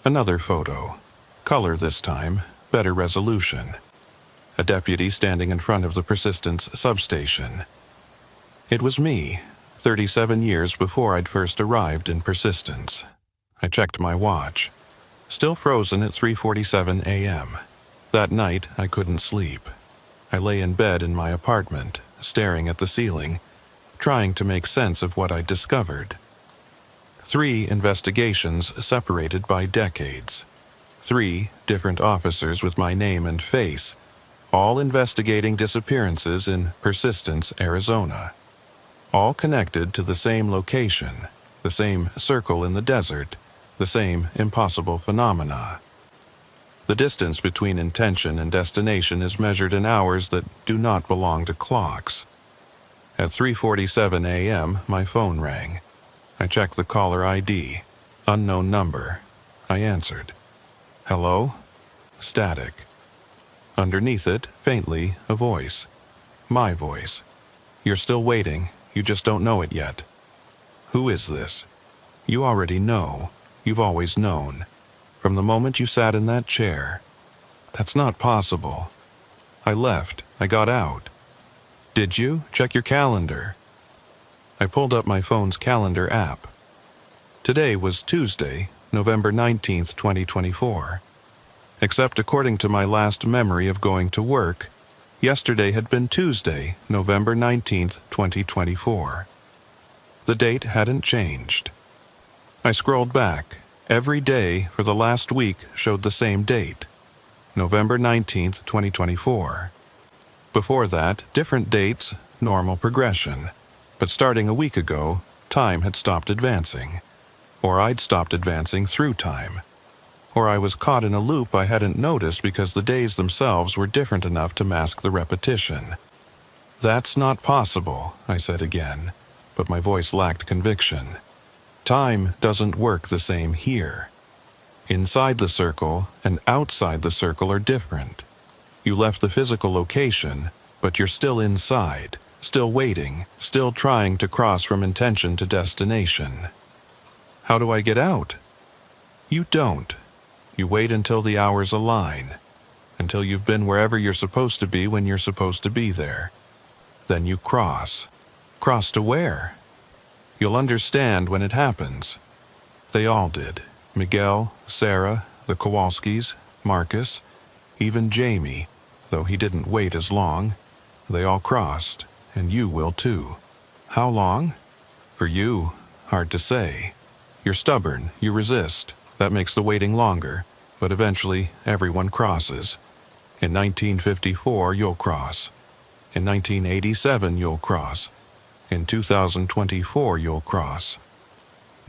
Another photo. Color this time, better resolution. A deputy standing in front of the Persistence substation. It was me, 37 years before I'd first arrived in Persistence. I checked my watch. Still frozen at 3:47 a.m. That night, I couldn't sleep. I lay in bed in my apartment, staring at the ceiling, trying to make sense of what I'd discovered. 3 investigations separated by decades. 3 different officers with my name and face, all investigating disappearances in Persistence, Arizona. All connected to the same location, the same circle in the desert, the same impossible phenomena. The distance between intention and destination is measured in hours that do not belong to clocks. At 3:47 a.m., my phone rang. I checked the caller ID. Unknown number. I answered. Hello? Static. Underneath it, faintly, a voice. My voice. You're still waiting. You just don't know it yet. Who is this? You already know. You've always known. From the moment you sat in that chair. That's not possible. I left. I got out. Did you? Check your calendar. I pulled up my phone's calendar app. Today was Tuesday, November 19th, 2024. Except according to my last memory of going to work, yesterday had been Tuesday, November 19th, 2024. The date hadn't changed. I scrolled back. Every day for the last week showed the same date, November 19th, 2024. Before that, different dates, normal progression. But starting a week ago, time had stopped advancing. or I'd stopped advancing through time, or I was caught in a loop I hadn't noticed because the days themselves were different enough to mask the repetition. "That's not possible," I said again, but my voice lacked conviction. "Time doesn't work the same here. Inside the circle and outside the circle are different. You left the physical location, but you're still inside, still waiting, still trying to cross from intention to destination." "How do I get out?" "You don't. You wait until the hours align, until you've been wherever you're supposed to be when you're supposed to be there. Then you cross. Cross to where? You'll understand when it happens. They all did. Miguel, Sarah, the Kowalskis, Marcus, even Jamie, though he didn't wait as long. They all crossed, and you will too. How long? For you, hard to say. You're stubborn, you resist. That makes the waiting longer, but eventually everyone crosses. In 1954, you'll cross. In 1987, you'll cross. In 2024, you'll cross.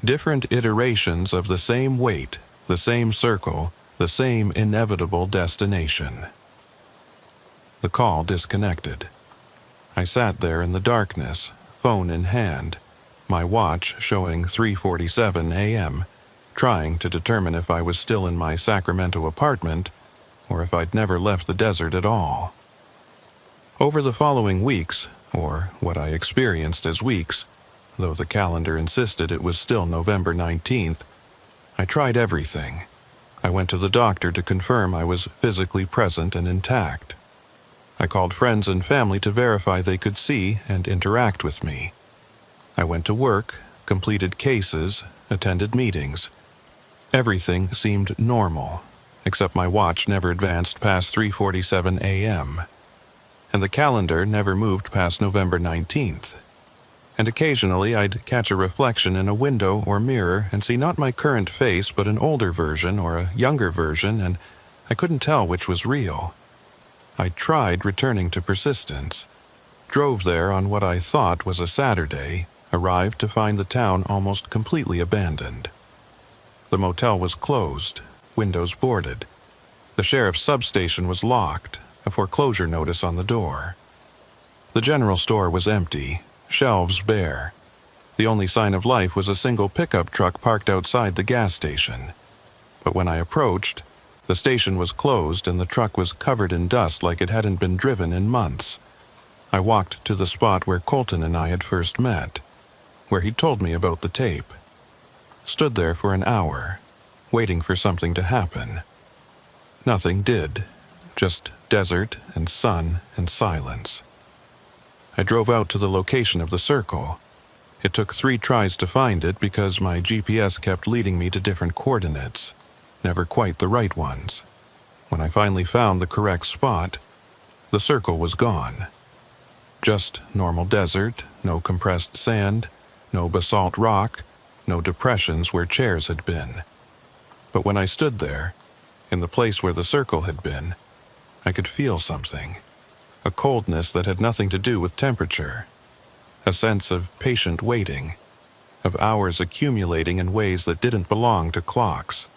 Different iterations of the same wait, the same circle, the same inevitable destination. The call disconnected. I sat there in the darkness, phone in hand, my watch showing 3:47 a.m., trying to determine if I was still in my Sacramento apartment or if I'd never left the desert at all. Over the following weeks, or what I experienced as weeks, though the calendar insisted it was still November 19th, I tried everything. I went to the doctor to confirm I was physically present and intact. I called friends and family to verify they could see and interact with me. I went to work, completed cases, attended meetings. Everything seemed normal, except my watch never advanced past 3:47 a.m., and the calendar never moved past November 19th. And occasionally I'd catch a reflection in a window or mirror and see not my current face but an older version or a younger version, and I couldn't tell which was real. I tried returning to persistence, drove there on what I thought was a Saturday, arrived to find the town almost completely abandoned. The motel was closed, windows boarded. The sheriff's substation was locked, a foreclosure notice on the door. The general store was empty, shelves bare. The only sign of life was a single pickup truck parked outside the gas station. But when I approached, the station was closed and the truck was covered in dust like it hadn't been driven in months. I walked to the spot where Colton and I had first met, where he'd told me about the tape. Stood there for an hour, waiting for something to happen. Nothing did, just desert and sun and silence. I drove out to the location of the circle. It took 3 tries to find it because my GPS kept leading me to different coordinates, never quite the right ones. When I finally found the correct spot, the circle was gone. Just normal desert, no compressed sand, no basalt rock, no depressions where chairs had been. But when I stood there, in the place where the circle had been, I could feel something, a coldness that had nothing to do with temperature, a sense of patient waiting, of hours accumulating in ways that didn't belong to clocks.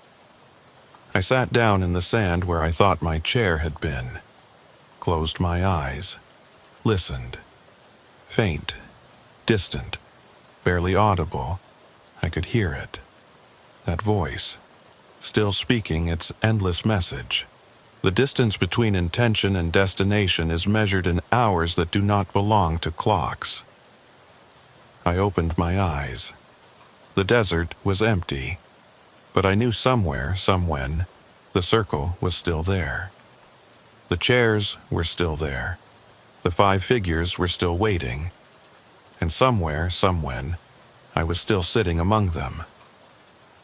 I sat down in the sand where I thought my chair had been, closed my eyes, listened. Faint, distant, barely audible, I could hear it. That voice, still speaking its endless message. The distance between intention and destination is measured in hours that do not belong to clocks. I opened my eyes. The desert was empty, but I knew somewhere, somewhen, the circle was still there. The chairs were still there. The 5 figures were still waiting. And somewhere, somewhen, I was still sitting among them.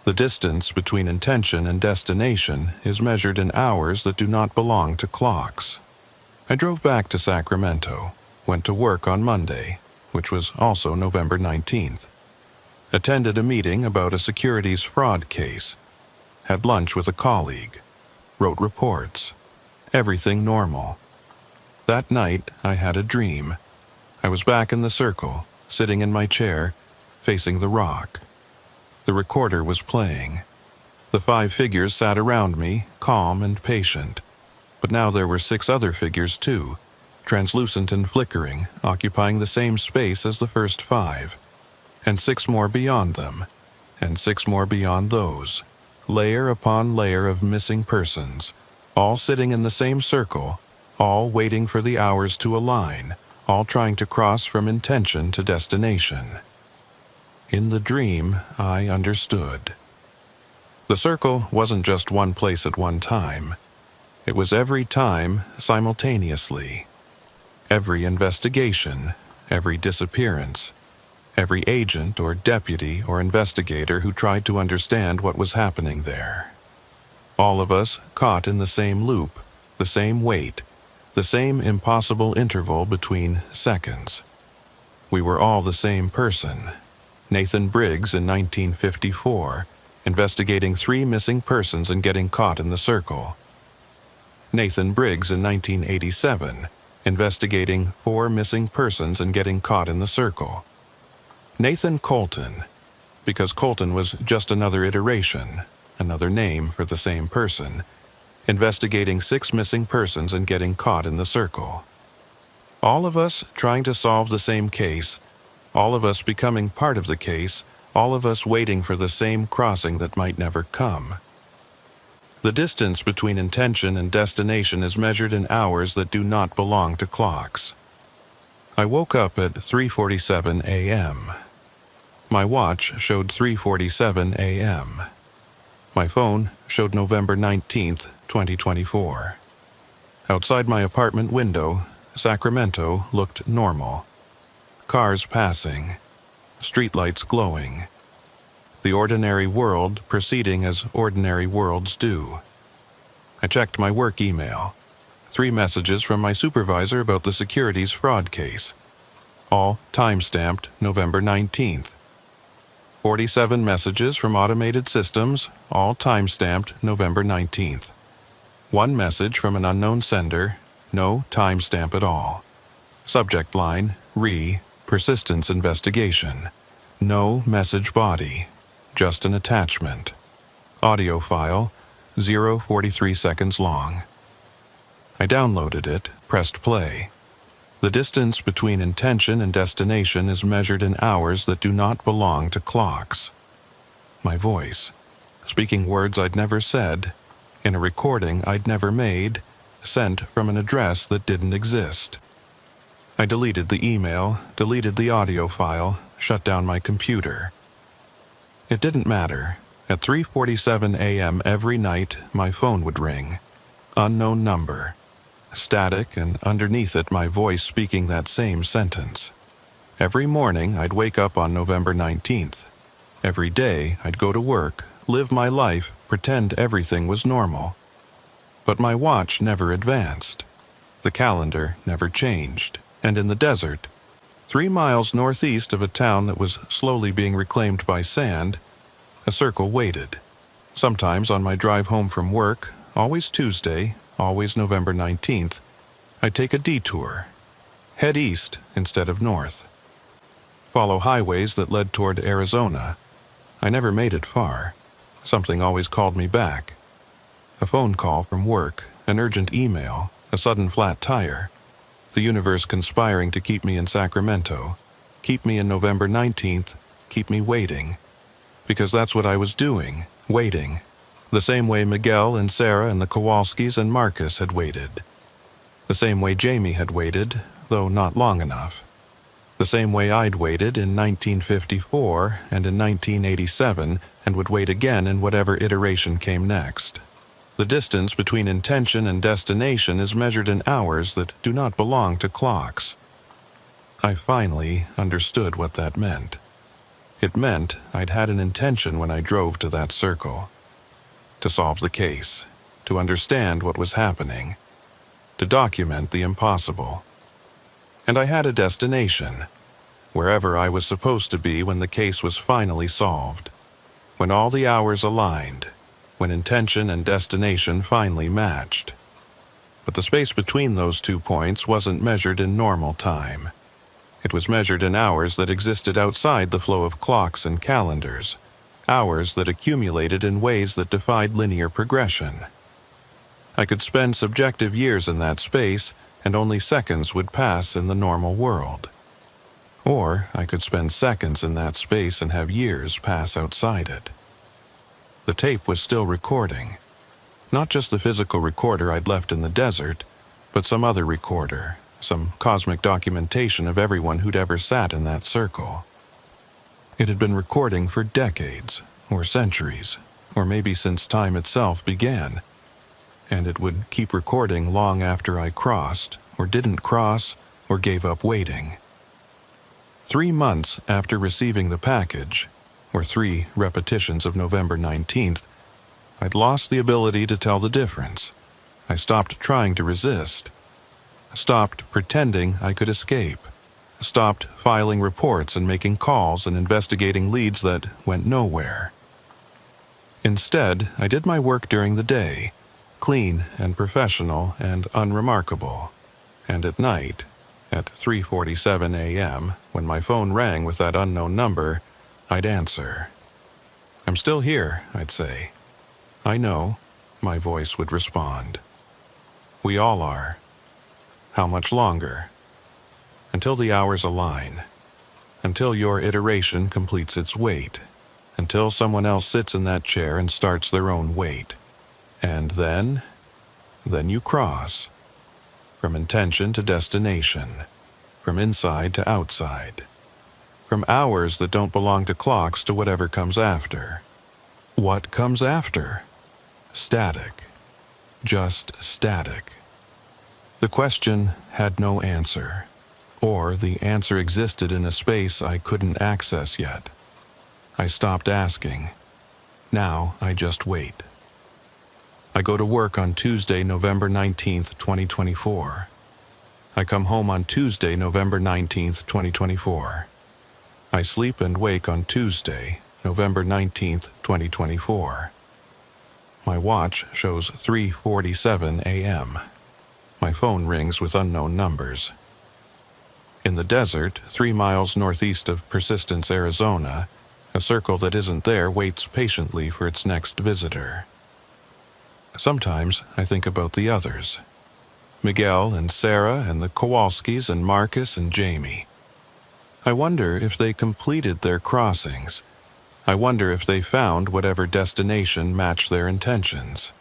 The distance between intention and destination is measured in hours that do not belong to clocks. I drove back to Sacramento, went to work on Monday, which was also November 19th. Attended a meeting about a securities fraud case. Had lunch with a colleague. Wrote reports. Everything normal. That night, I had a dream. I was back in the circle, sitting in my chair, facing the rock. The recorder was playing. The 5 figures sat around me, calm and patient. But now there were 6 other figures too, translucent and flickering, occupying the same space as the first 5. And 6 more beyond them, and 6 more beyond those, layer upon layer of missing persons, all sitting in the same circle, all waiting for the hours to align, all trying to cross from intention to destination. In the dream, I understood. The circle wasn't just one place at one time. It was every time simultaneously. Every investigation, every disappearance, every agent or deputy or investigator who tried to understand what was happening there. All of us caught in the same loop, the same wait, the same impossible interval between seconds. We were all the same person. Nathan Briggs in 1954, investigating 3 missing persons and getting caught in the circle. Nathan Briggs in 1987, investigating 4 missing persons and getting caught in the circle. Nathan Colton, because Colton was just another iteration, another name for the same person, investigating 6 missing persons and getting caught in the circle. All of us trying to solve the same case, all of us becoming part of the case, all of us waiting for the same crossing that might never come. The distance between intention and destination is measured in hours that do not belong to clocks. I woke up at 3:47 a.m. My watch showed 3:47 a.m. My phone showed November 19th, 2024. Outside my apartment window, Sacramento looked normal. Cars passing, streetlights glowing. The ordinary world proceeding as ordinary worlds do. I checked my work email. 3 messages from my supervisor about the securities fraud case. All time-stamped November 19th. 47 messages from automated systems, all time-stamped November 19th. 1 message from an unknown sender, no timestamp at all. Subject line, persistence investigation. No message body, just an attachment. Audio file, 0:43 seconds long. I downloaded it, pressed play. The distance between intention and destination is measured in hours that do not belong to clocks. My voice, speaking words I'd never said, in a recording I'd never made, sent from an address that didn't exist. I deleted the email, deleted the audio file, shut down my computer. It didn't matter. At 3:47 a.m. every night, my phone would ring. Unknown number. Static, and underneath it my voice speaking that same sentence. Every morning I'd wake up on November 19th. Every day I'd go to work, live my life, pretend everything was normal. But my watch never advanced. The calendar never changed. And in the desert, 3 miles northeast of a town that was slowly being reclaimed by sand, a circle waited. Sometimes on my drive home from work, always Tuesday, always November 19th, I'd take a detour. Head east instead of north. Follow highways that led toward Arizona. I never made it far. Something always called me back. A phone call from work, an urgent email, a sudden flat tire. The universe conspiring to keep me in Sacramento, keep me in November 19th, keep me waiting. Because that's what I was doing, waiting. The same way Miguel and Sarah and the Kowalskis and Marcus had waited. The same way Jamie had waited, though not long enough. The same way I'd waited in 1954 and in 1987 and would wait again in whatever iteration came next. The distance between intention and destination is measured in hours that do not belong to clocks. I finally understood what that meant. It meant I'd had an intention when I drove to that circle. To solve the case, to understand what was happening, to document the impossible. And I had a destination, wherever I was supposed to be when the case was finally solved, when all the hours aligned, when intention and destination finally matched. But the space between those 2 points wasn't measured in normal time. It was measured in hours that existed outside the flow of clocks and calendars, hours that accumulated in ways that defied linear progression. I could spend subjective years in that space, and only seconds would pass in the normal world. Or I could spend seconds in that space and have years pass outside it. The tape was still recording. Not just the physical recorder I'd left in the desert, but some other recorder, some cosmic documentation of everyone who'd ever sat in that circle. It had been recording for decades, or centuries, or maybe since time itself began, and it would keep recording long after I crossed, or didn't cross, or gave up waiting. 3 months after receiving the package, or 3 repetitions of November 19th, I'd lost the ability to tell the difference. I stopped trying to resist. Stopped pretending I could escape. Stopped filing reports and making calls and investigating leads that went nowhere. Instead, I did my work during the day, clean and professional and unremarkable. And at night, at 3:47 a.m., when my phone rang with that unknown number, I'd answer. "I'm still here," I'd say. "I know," my voice would respond. "We all are." How much longer? Until the hours align. Until your iteration completes its wait. Until someone else sits in that chair and starts their own wait. And then you cross. From intention to destination. From inside to outside. From hours that don't belong to clocks to whatever comes after. What comes after? Static. Just static. The question had no answer, or the answer existed in a space I couldn't access yet. I stopped asking. Now I just wait. I go to work on Tuesday, November 19th, 2024. I come home on Tuesday, November 19th, 2024. I sleep and wake on Tuesday, November 19th, 2024. My watch shows 3:47 a.m. My phone rings with unknown numbers. In the desert, 3 miles northeast of Persistence, Arizona, a circle that isn't there waits patiently for its next visitor. Sometimes I think about the others. Miguel and Sarah and the Kowalskis and Marcus and Jamie. I wonder if they completed their crossings. I wonder if they found whatever destination matched their intentions.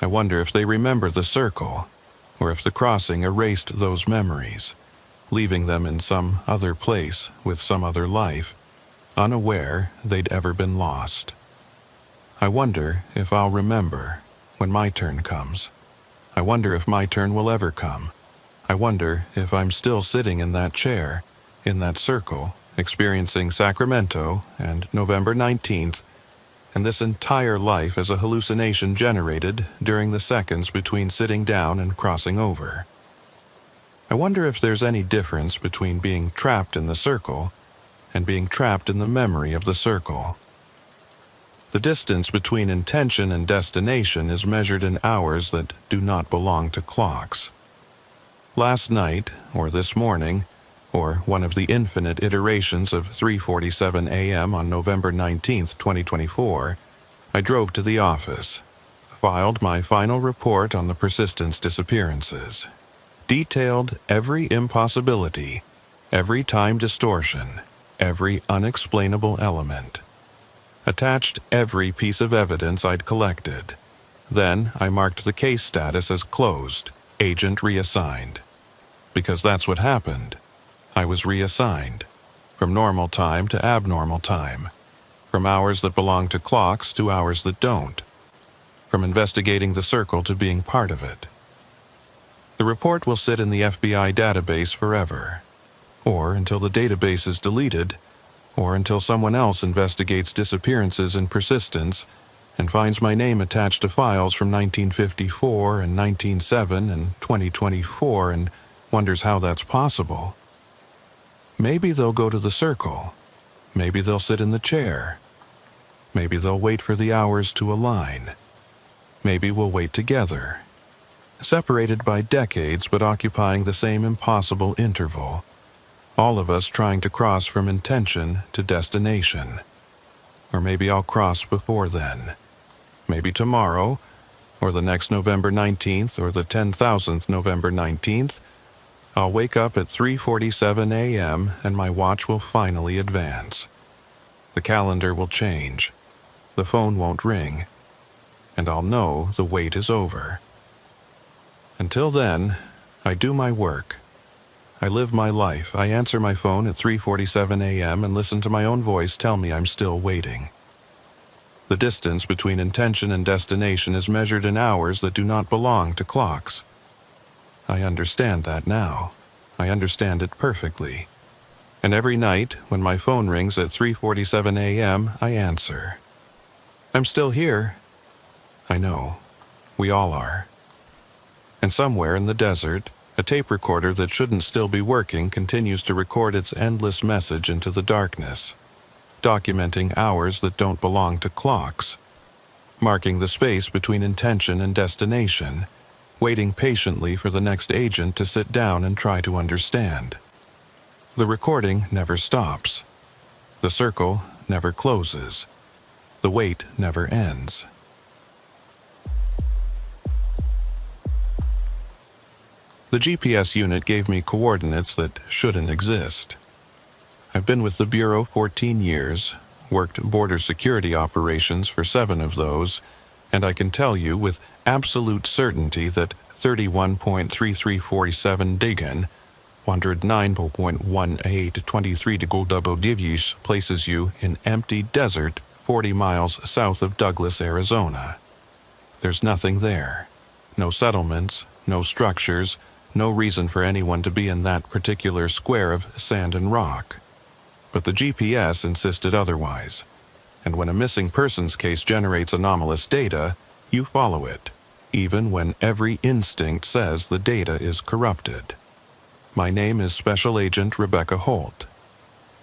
I wonder if they remember the circle, or if the crossing erased those memories, leaving them in some other place with some other life, unaware they'd ever been lost. I wonder if I'll remember when my turn comes. I wonder if my turn will ever come. I wonder if I'm still sitting in that chair, in that circle, experiencing Sacramento and November 19th, and this entire life as a hallucination generated during the seconds between sitting down and crossing over. I wonder if there's any difference between being trapped in the circle and being trapped in the memory of the circle. The distance between intention and destination is measured in hours that do not belong to clocks. Last night, or this morning, or one of the infinite iterations of 3:47 a.m. on November 19th, 2024, I drove to the office, filed my final report on the Persistence disappearances, detailed every impossibility, every time distortion, every unexplainable element, attached every piece of evidence I'd collected. Then I marked the case status as closed, agent reassigned. Because that's what happened. I was reassigned, from normal time to abnormal time, from hours that belong to clocks to hours that don't, from investigating the circle to being part of it. The report will sit in the FBI database forever, or until the database is deleted, or until someone else investigates disappearances in Persistence and finds my name attached to files from 1954 and 1907 and 2024 and wonders how that's possible. Maybe they'll go to the circle. Maybe they'll sit in the chair. Maybe they'll wait for the hours to align. Maybe we'll wait together, separated by decades but occupying the same impossible interval, all of us trying to cross from intention to destination. or maybe I'll cross before then. Maybe tomorrow, or the next November 19th, or the 10,000th November 19th, I'll wake up at 3:47 a.m. and my watch will finally advance. The calendar will change. The phone won't ring. And I'll know the wait is over. Until then, I do my work. I live my life. I answer my phone at 3:47 a.m. and listen to my own voice tell me I'm still waiting. The distance between intention and destination is measured in hours that do not belong to clocks. I understand that now. I understand it perfectly. And every night, when my phone rings at 3:47 a.m., I answer. I'm still here. I know. We all are. And somewhere in the desert, a tape recorder that shouldn't still be working continues to record its endless message into the darkness, documenting hours that don't belong to clocks, marking the space between intention and destination, waiting patiently for the next agent to sit down and try to understand. The recording never stops. The circle never closes. The wait never ends. The GPS unit gave me coordinates that shouldn't exist. I've been with the Bureau 14 years, worked border security operations for 7 of those, and I can tell you with absolute certainty that 31.3347 Digan, 109.1823 places you in empty desert 40 miles south of Douglas, Arizona. There's nothing there. No settlements, no structures, no reason for anyone to be in that particular square of sand and rock. But the GPS insisted otherwise, and when a missing persons case generates anomalous data, you follow it, even when every instinct says the data is corrupted. My name is Special Agent Rebecca Holt.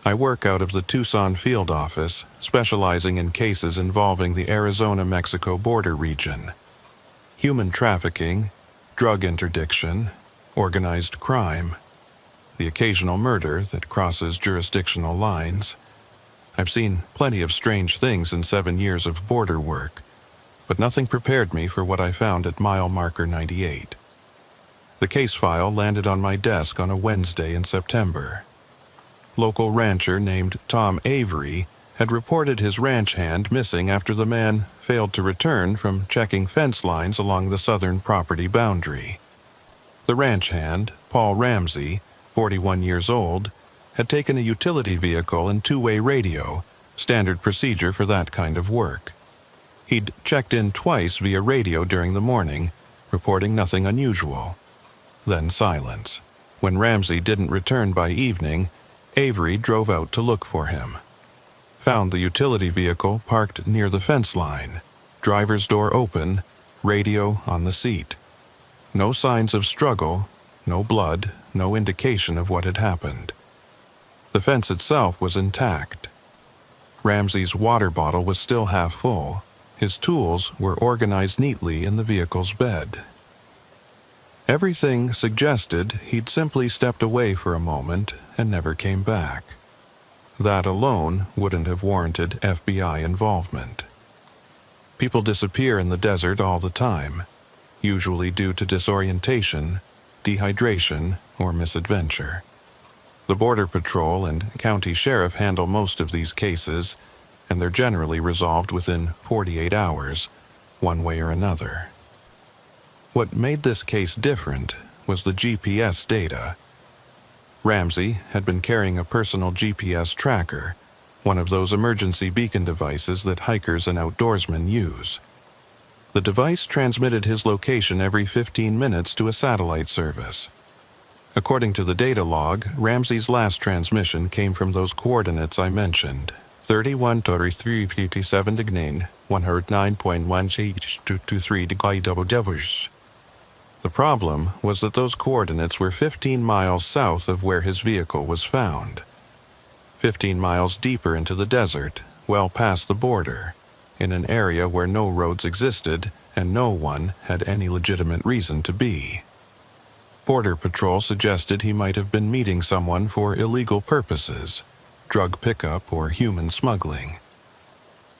I work out of the Tucson field office, specializing in cases involving the Arizona-Mexico border region. Human trafficking, drug interdiction, organized crime, the occasional murder that crosses jurisdictional lines. I've seen plenty of strange things in 7 years of border work, but nothing prepared me for what I found at mile marker 98. The case file landed on my desk on a Wednesday in September. Local rancher named Tom Avery had reported his ranch hand missing after the man failed to return from checking fence lines along the southern property boundary. The ranch hand, Paul Ramsey, 41 years old, had taken a utility vehicle and two-way radio, standard procedure for that kind of work. He'd checked in twice via radio during the morning, reporting nothing unusual. Then silence. When Ramsey didn't return by evening, Avery drove out to look for him. Found the utility vehicle parked near the fence line, driver's door open, radio on the seat. No signs of struggle, no blood, no indication of what had happened. The fence itself was intact. Ramsey's water bottle was still half full. His tools were organized neatly in the vehicle's bed. Everything suggested he'd simply stepped away for a moment and never came back. That alone wouldn't have warranted FBI involvement. People disappear in the desert all the time, usually due to disorientation, dehydration, or misadventure. The Border Patrol and County Sheriff handle most of these cases, and they're generally resolved within 48 hours, one way or another. What made this case different was the GPS data. Ramsey had been carrying a personal GPS tracker, one of those emergency beacon devices that hikers and outdoorsmen use. The device transmitted his location every 15 minutes to a satellite service. According to the data log, Ramsey's last transmission came from those coordinates I mentioned, 31.3357 Dignain, 109.1623 Digai. The problem was that those coordinates were 15 miles south of where his vehicle was found. 15 miles deeper into the desert, well past the border, in an area where no roads existed and no one had any legitimate reason to be. Border Patrol suggested he might have been meeting someone for illegal purposes, drug pickup or human smuggling.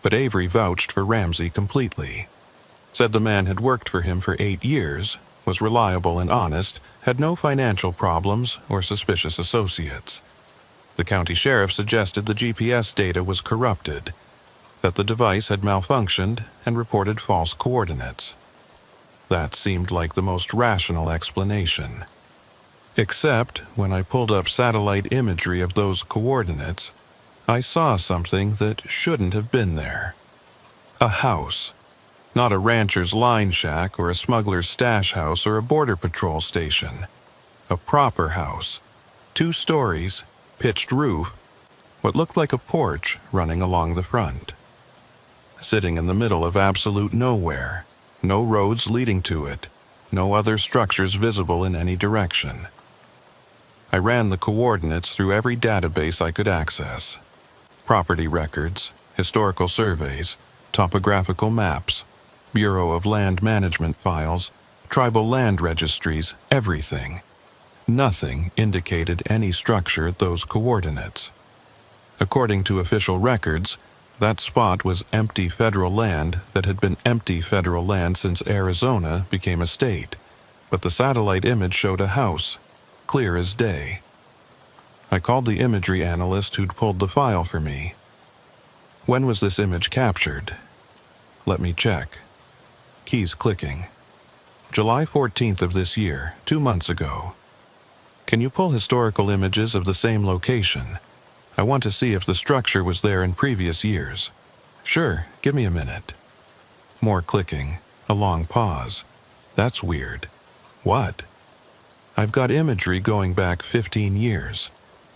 But Avery vouched for Ramsey completely. Said the man had worked for him for 8 years, was reliable and honest, had no financial problems or suspicious associates. The county sheriff suggested the GPS data was corrupted, that the device had malfunctioned and reported false coordinates. That seemed like the most rational explanation. Except when I pulled up satellite imagery of those coordinates, I saw something that shouldn't have been there. A house. Not a rancher's line shack or a smuggler's stash house or a border patrol station. A proper house. 2 stories, pitched roof, what looked like a porch running along the front. Sitting in the middle of absolute nowhere, no roads leading to it, no other structures visible in any direction. I ran the coordinates through every database I could access. Property records, historical surveys, topographical maps, Bureau of Land Management files, tribal land registries, everything. Nothing indicated any structure at those coordinates. According to official records, that spot was empty federal land that had been empty federal land since Arizona became a state, but the satellite image showed a house, clear as day. I called the imagery analyst who'd pulled the file for me. When was this image captured? Let me check. Keys clicking. July 14th of this year, 2 months ago. Can you pull historical images of the same location? I want to see if the structure was there in previous years. Sure, give me a minute. More clicking, a long pause. That's weird. What? I've got imagery going back 15 years.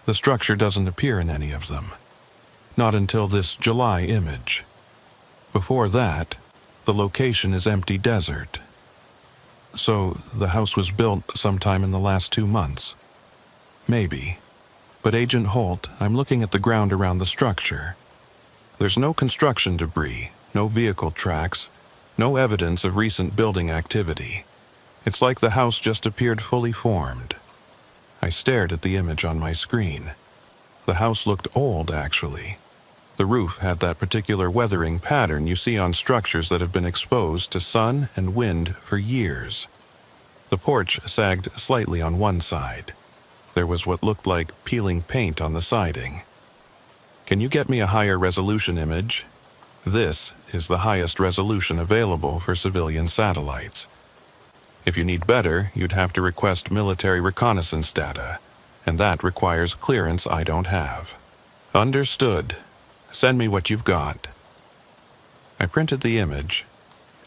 The structure doesn't appear in any of them. Not until this July image. Before that, the location is empty desert. So, the house was built sometime in the last 2 months. Maybe. But Agent Holt, I'm looking at the ground around the structure. There's no construction debris, no vehicle tracks, no evidence of recent building activity. It's like the house just appeared fully formed. I stared at the image on my screen. The house looked old, actually. The roof had that particular weathering pattern you see on structures that have been exposed to sun and wind for years. The porch sagged slightly on one side. There was what looked like peeling paint on the siding. Can you get me a higher resolution image? This is the highest resolution available for civilian satellites. If you need better, you'd have to request military reconnaissance data, and that requires clearance I don't have. Understood. Send me what you've got. I printed the image,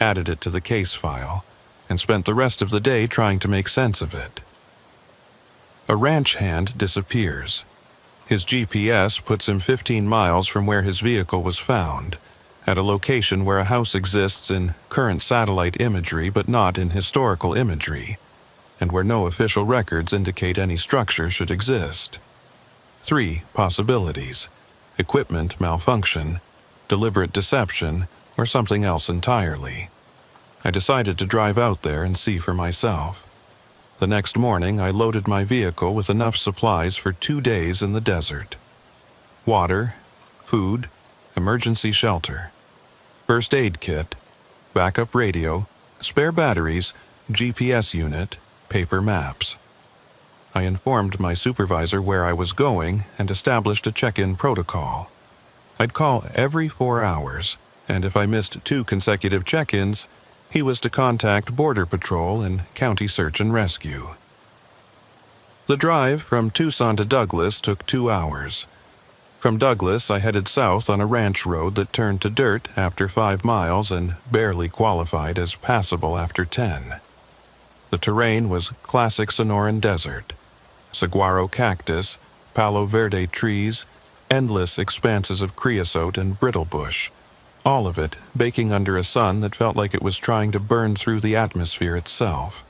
added it to the case file, and spent the rest of the day trying to make sense of it. A ranch hand disappears. His GPS puts him 15 miles from where his vehicle was found, at a location where a house exists in current satellite imagery but not in historical imagery, and where no official records indicate any structure should exist. 3 possibilities: equipment malfunction, deliberate deception, or something else entirely. I decided to drive out there and see for myself. The next morning, I loaded my vehicle with enough supplies for 2 days in the desert. Water, food, emergency shelter, first aid kit, backup radio, spare batteries, GPS unit, paper maps. I informed my supervisor where I was going and established a check-in protocol. I'd call every 4 hours, and if I missed 2 consecutive check-ins, he was to contact Border Patrol and County Search and Rescue. The drive from Tucson to Douglas took 2 hours. From Douglas, I headed south on a ranch road that turned to dirt after 5 miles and barely qualified as passable after 10. The terrain was classic Sonoran Desert. Saguaro cactus, palo verde trees, endless expanses of creosote and brittle bush. All of it baking under a sun that felt like it was trying to burn through the atmosphere itself.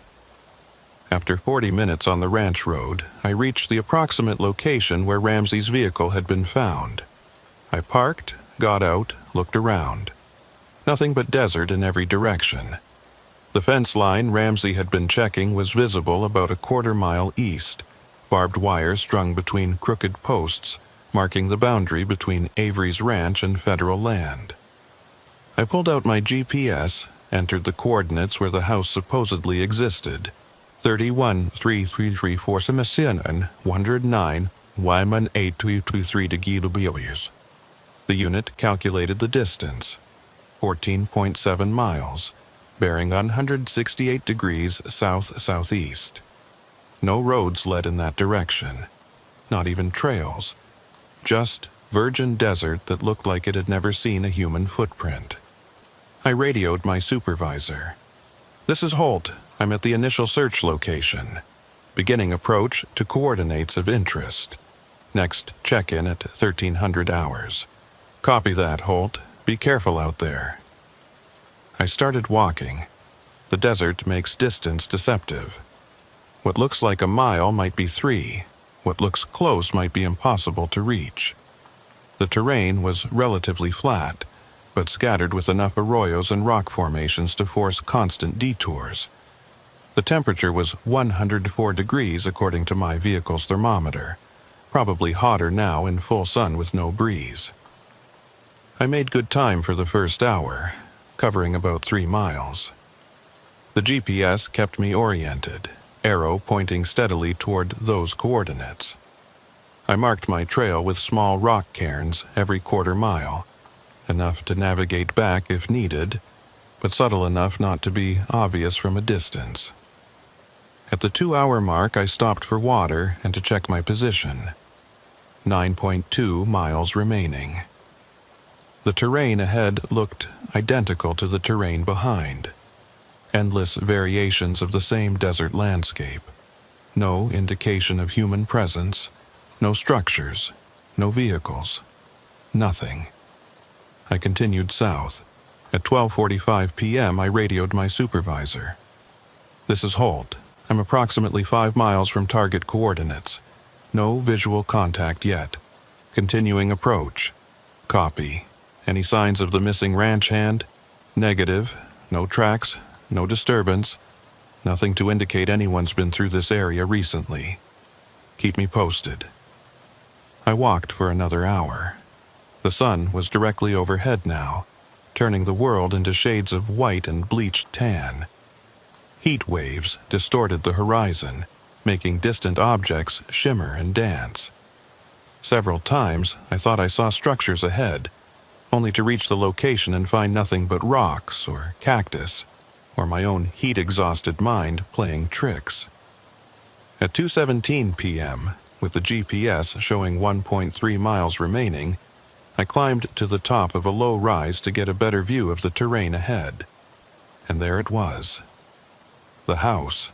After 40 minutes on the ranch road, I reached the approximate location where Ramsey's vehicle had been found. I parked, got out, looked around. Nothing but desert in every direction. The fence line Ramsey had been checking was visible about a quarter-mile east, barbed wire strung between crooked posts, marking the boundary between Avery's ranch and federal land. I pulled out my GPS, entered the coordinates where the house supposedly existed. 31,334 Semisianan, 109, Wyman 8223 km. The unit calculated the distance, 14.7 miles, bearing 168 degrees south-southeast. No roads led in that direction, not even trails, just virgin desert that looked like it had never seen a human footprint. I radioed my supervisor. "This is Holt. I'm at the initial search location. Beginning approach to coordinates of interest. Next check-in at 1300 hours. Copy that, Holt. Be careful out there." I started walking. The desert makes distance deceptive. What looks like a mile might be 3. What looks close might be impossible to reach. The terrain was relatively flat, but scattered with enough arroyos and rock formations to force constant detours. The temperature was 104 degrees according to my vehicle's thermometer, probably hotter now in full sun with no breeze. I made good time for the first hour, covering about 3 miles. The GPS kept me oriented, arrow pointing steadily toward those coordinates. I marked my trail with small rock cairns every quarter mile, enough to navigate back if needed, but subtle enough not to be obvious from a distance. At the 2-hour mark, I stopped for water and to check my position. 9.2 miles remaining. The terrain ahead looked identical to the terrain behind. Endless variations of the same desert landscape. No indication of human presence, no structures, no vehicles, nothing. I continued south. At 12:45 p.m., I radioed my supervisor. "This is Holt. I'm approximately 5 miles from target coordinates. No visual contact yet. Continuing approach. Copy. Any signs of the missing ranch hand? Negative. No tracks, no disturbance. Nothing to indicate anyone's been through this area recently. Keep me posted." I walked for another hour. The sun was directly overhead now, turning the world into shades of white and bleached tan. Heat waves distorted the horizon, making distant objects shimmer and dance. Several times I thought I saw structures ahead, only to reach the location and find nothing but rocks or cactus, or my own heat-exhausted mind playing tricks. At 2:17 p.m., with the GPS showing 1.3 miles remaining, I climbed to the top of a low rise to get a better view of the terrain ahead. And there it was. The house,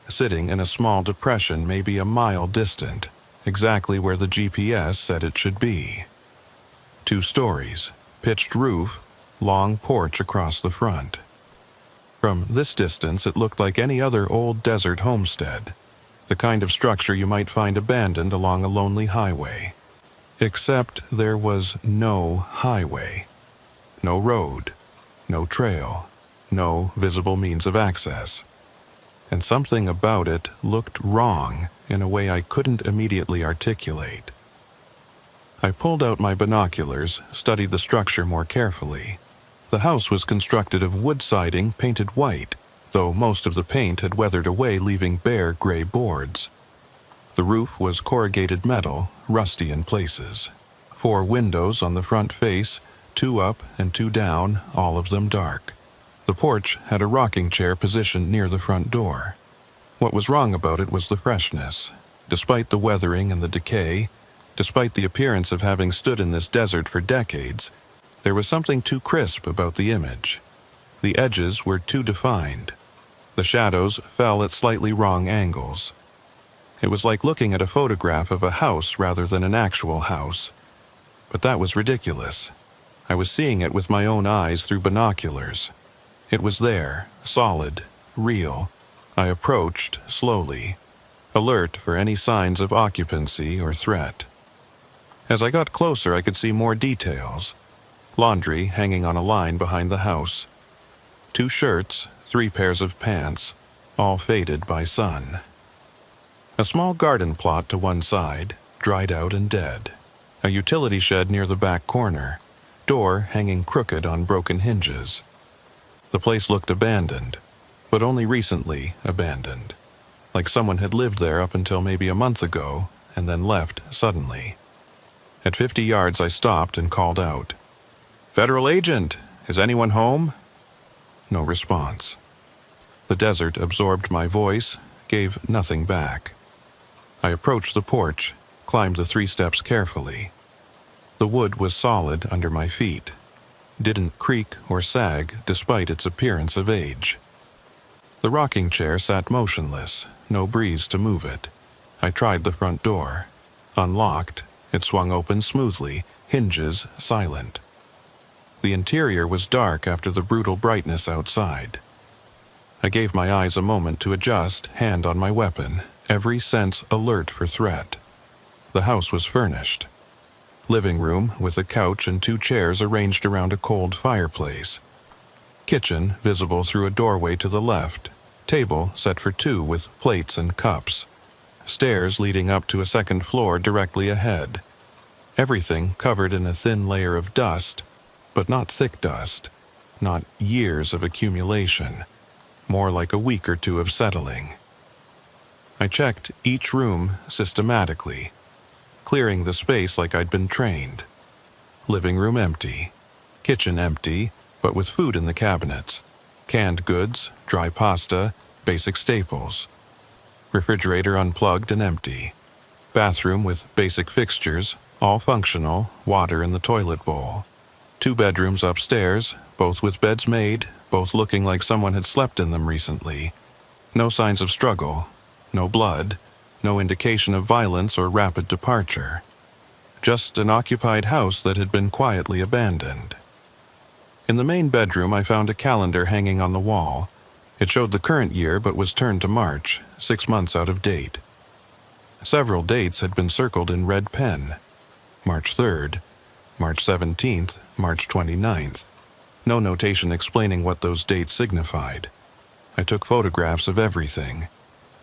sitting in a small depression maybe a mile distant, exactly where the GPS said it should be. 2 stories, pitched roof, long porch across the front. From this distance it looked like any other old desert homestead, the kind of structure you might find abandoned along a lonely highway. Except there was no highway, no road, no trail, no visible means of access. And something about it looked wrong in a way I couldn't immediately articulate. I pulled out my binoculars, studied the structure more carefully. The house was constructed of wood siding painted white, though most of the paint had weathered away, leaving bare gray boards. The roof was corrugated metal, rusty in places. 4 windows on the front face, 2 up and 2 down, all of them dark. The porch had a rocking chair positioned near the front door. What was wrong about it was the freshness. Despite the weathering and the decay, despite the appearance of having stood in this desert for decades, there was something too crisp about the image. The edges were too defined. The shadows fell at slightly wrong angles. It was like looking at a photograph of a house rather than an actual house. But that was ridiculous. I was seeing it with my own eyes through binoculars. It was there, solid, real. I approached slowly, alert for any signs of occupancy or threat. As I got closer, I could see more details. Laundry hanging on a line behind the house. 2 shirts, 3 pairs of pants, all faded by sun. A small garden plot to one side, dried out and dead. A utility shed near the back corner. door hanging crooked on broken hinges. The place looked abandoned, but only recently abandoned, like someone had lived there up until maybe a month ago and then left suddenly. At 50 yards, I stopped and called out, "Federal agent, is anyone home?" No response. The desert absorbed my voice, gave nothing back. I approached the porch, climbed the 3 steps carefully. The wood was solid under my feet, didn't creak or sag despite its appearance of age. The rocking chair sat motionless, no breeze to move it. I tried the front door. Unlocked, it swung open smoothly, hinges silent. The interior was dark after the brutal brightness outside. I gave my eyes a moment to adjust, hand on my weapon, every sense alert for threat. The house was furnished. Living room with a couch and 2 chairs arranged around a cold fireplace. Kitchen visible through a doorway to the left. Table set for 2 with plates and cups. Stairs leading up to a 2nd floor directly ahead. Everything covered in a thin layer of dust, but not thick dust, not years of accumulation, more like a week or 2 of settling. I checked each room systematically, clearing the space like I'd been trained. Living room empty. Kitchen empty, but with food in the cabinets. Canned goods, dry pasta, basic staples. Refrigerator unplugged and empty. Bathroom with basic fixtures, all functional, water in the toilet bowl. 2 bedrooms upstairs, both with beds made, both looking like someone had slept in them recently. No signs of struggle, no blood, no indication of violence or rapid departure. Just an occupied house that had been quietly abandoned. In the main bedroom, I found a calendar hanging on the wall. It showed the current year but was turned to March, 6 months out of date. Several dates had been circled in red pen. March 3rd, March 17th, March 29th. No notation explaining what those dates signified. I took photographs of everything.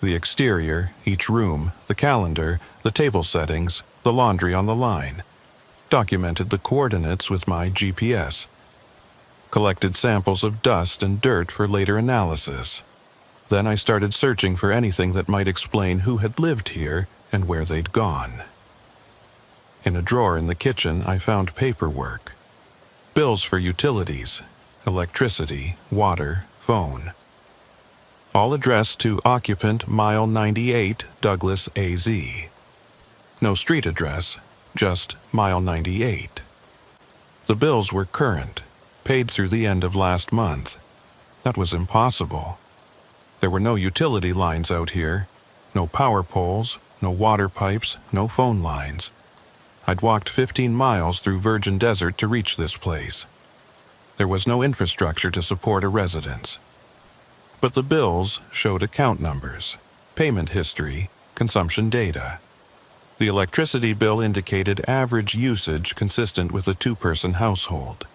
The exterior, each room, the calendar, the table settings, the laundry on the line. Documented the coordinates with my GPS. Collected samples of dust and dirt for later analysis. Then I started searching for anything that might explain who had lived here and where they'd gone. In a drawer in the kitchen, I found paperwork. Bills for utilities, electricity, water, phone. All addressed to occupant mile 98, Douglas, AZ. No street address, just mile 98. The bills were current, paid through the end of last month. That was impossible. There were no utility lines out here, no power poles, no water pipes, no phone lines. I'd walked 15 miles through virgin desert to reach this place. There was no infrastructure to support a residence. But the bills showed account numbers, payment history, consumption data. The electricity bill indicated average usage consistent with a 2-person household.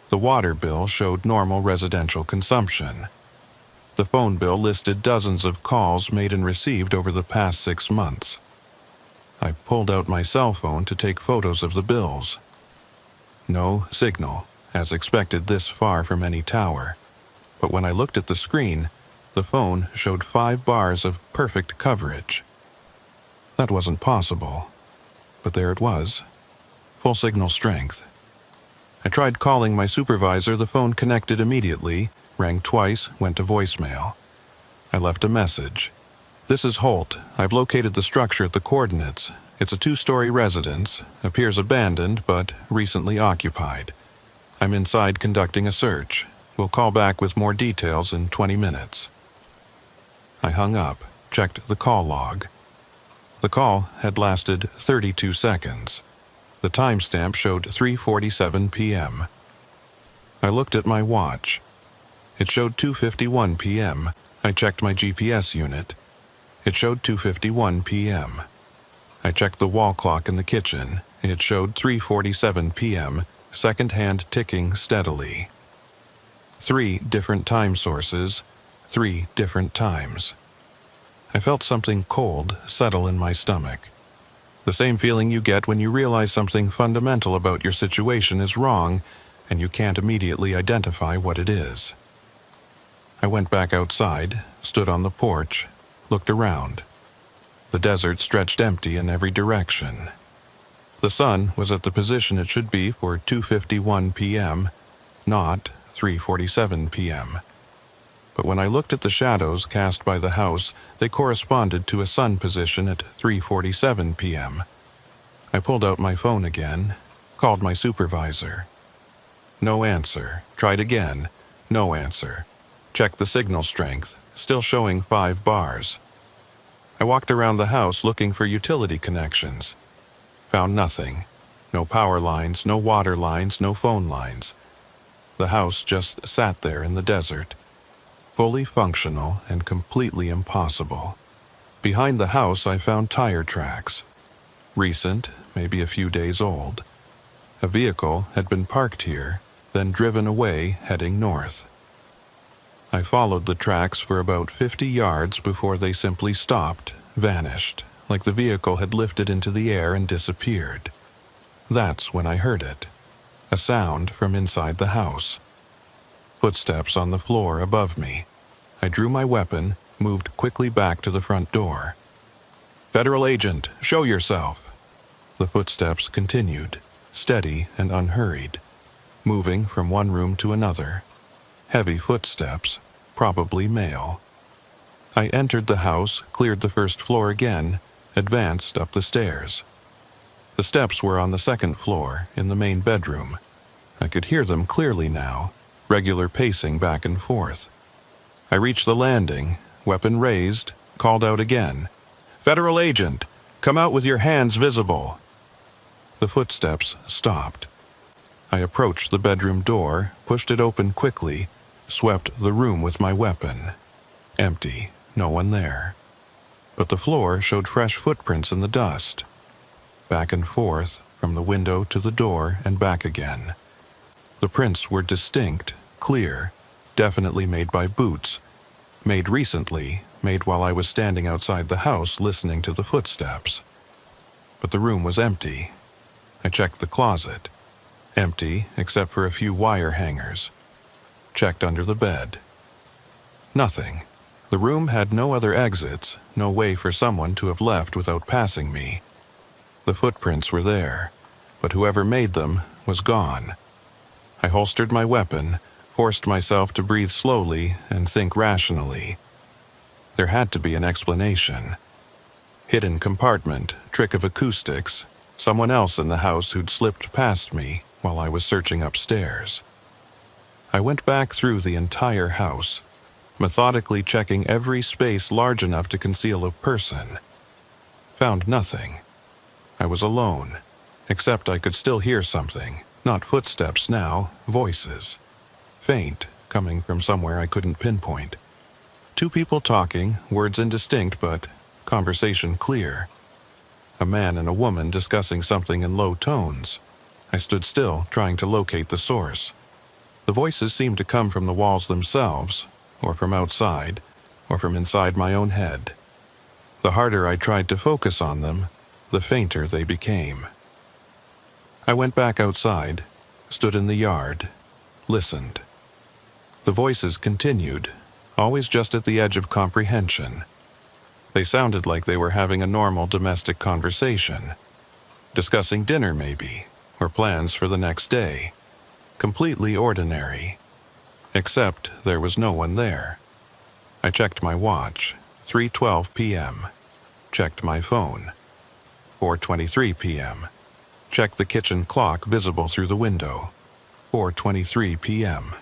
The water bill showed normal residential consumption. The phone bill listed dozens of calls made and received over the past 6 months. I pulled out my cell phone to take photos of the bills. No signal, as expected this far from any tower. But when I looked at the screen, the phone showed 5 bars of perfect coverage. That wasn't possible, but there it was. Full signal strength. I tried calling my supervisor. The phone connected immediately, rang twice, went to voicemail. I left a message. "This is Holt. I've located the structure at the coordinates. It's a 2-story residence, appears abandoned but recently occupied. I'm inside conducting a search. We'll call back with more details in 20 minutes. I hung up, checked the call log. The call had lasted 32 seconds. The timestamp showed 3:47 p.m. I looked at my watch. It showed 2:51 p.m. I checked my GPS unit. It showed 2:51 p.m. I checked the wall clock in the kitchen. It showed 3:47 p.m., second hand ticking steadily. 3 different time sources, 3 different times. I felt something cold settle in my stomach. The same feeling you get when you realize something fundamental about your situation is wrong and you can't immediately identify what it is. I went back outside, stood on the porch, looked around. The desert stretched empty in every direction. The sun was at the position it should be for 2:51 p.m., not 3:47 p.m. But when I looked at the shadows cast by the house, they corresponded to a sun position at 3:47 p.m. I pulled out my phone again, called my supervisor. No answer. Tried again. No answer. Checked the signal strength, still showing 5 bars. I walked around the house looking for utility connections. Found nothing. No power lines, no water lines, no phone lines. The house just sat there in the desert, fully functional and completely impossible. Behind the house I found tire tracks. Recent, maybe a few days old. A vehicle had been parked here, then driven away heading north. I followed the tracks for about 50 yards before they simply stopped, vanished, like the vehicle had lifted into the air and disappeared. That's when I heard it. A sound from inside the house. Footsteps on the floor above me. I drew my weapon, moved quickly back to the front door. "Federal agent, show yourself." The footsteps continued, steady and unhurried, moving from one room to another. Heavy footsteps, probably male. I entered the house, cleared the first floor again, advanced up the stairs. The steps were on the second floor, in the main bedroom. I could hear them clearly now, regular pacing back and forth. I reached the landing, weapon raised, called out again. "Federal agent, come out with your hands visible." The footsteps stopped. I approached the bedroom door, pushed it open quickly, swept the room with my weapon. Empty, no one there. But the floor showed fresh footprints in the dust. Back and forth, from the window to the door and back again. The prints were distinct, clear, definitely made by boots. Made recently, made while I was standing outside the house listening to the footsteps. But the room was empty. I checked the closet. Empty, except for a few wire hangers. Checked under the bed. Nothing. The room had no other exits, no way for someone to have left without passing me. The footprints were there, but whoever made them was gone. I holstered my weapon, forced myself to breathe slowly and think rationally. There had to be an explanation. Hidden compartment, trick of acoustics, someone else in the house who'd slipped past me while I was searching upstairs. I went back through the entire house, methodically checking every space large enough to conceal a person. Found nothing. I was alone, except I could still hear something, not footsteps now, voices. Faint, coming from somewhere I couldn't pinpoint. 2 people talking, words indistinct but conversation clear. A man and a woman discussing something in low tones. I stood still, trying to locate the source. The voices seemed to come from the walls themselves, or from outside, or from inside my own head. The harder I tried to focus on them, the fainter they became. I went back outside, stood in the yard, listened. The voices continued, always just at the edge of comprehension. They sounded like they were having a normal domestic conversation, discussing dinner maybe, or plans for the next day. Completely ordinary. Except there was no one there. I checked my watch, 3:12 p.m. Checked my phone, 4:23 p.m. Checked the kitchen clock visible through the window, 4:23 p.m.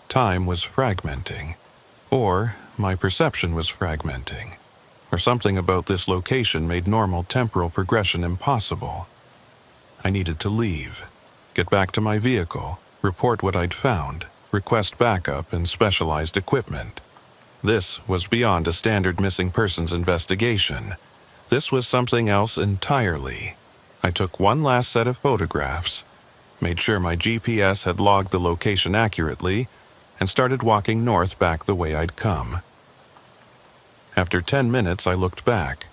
Time was fragmenting. Or my perception was fragmenting. Or something about this location made normal temporal progression impossible. I needed to leave, get back to my vehicle, report what I'd found, request backup and specialized equipment. This was beyond a standard missing persons investigation. This was something else entirely. I took one last set of photographs, made sure my GPS had logged the location accurately, and started walking north back the way I'd come. After 10 minutes, I looked back.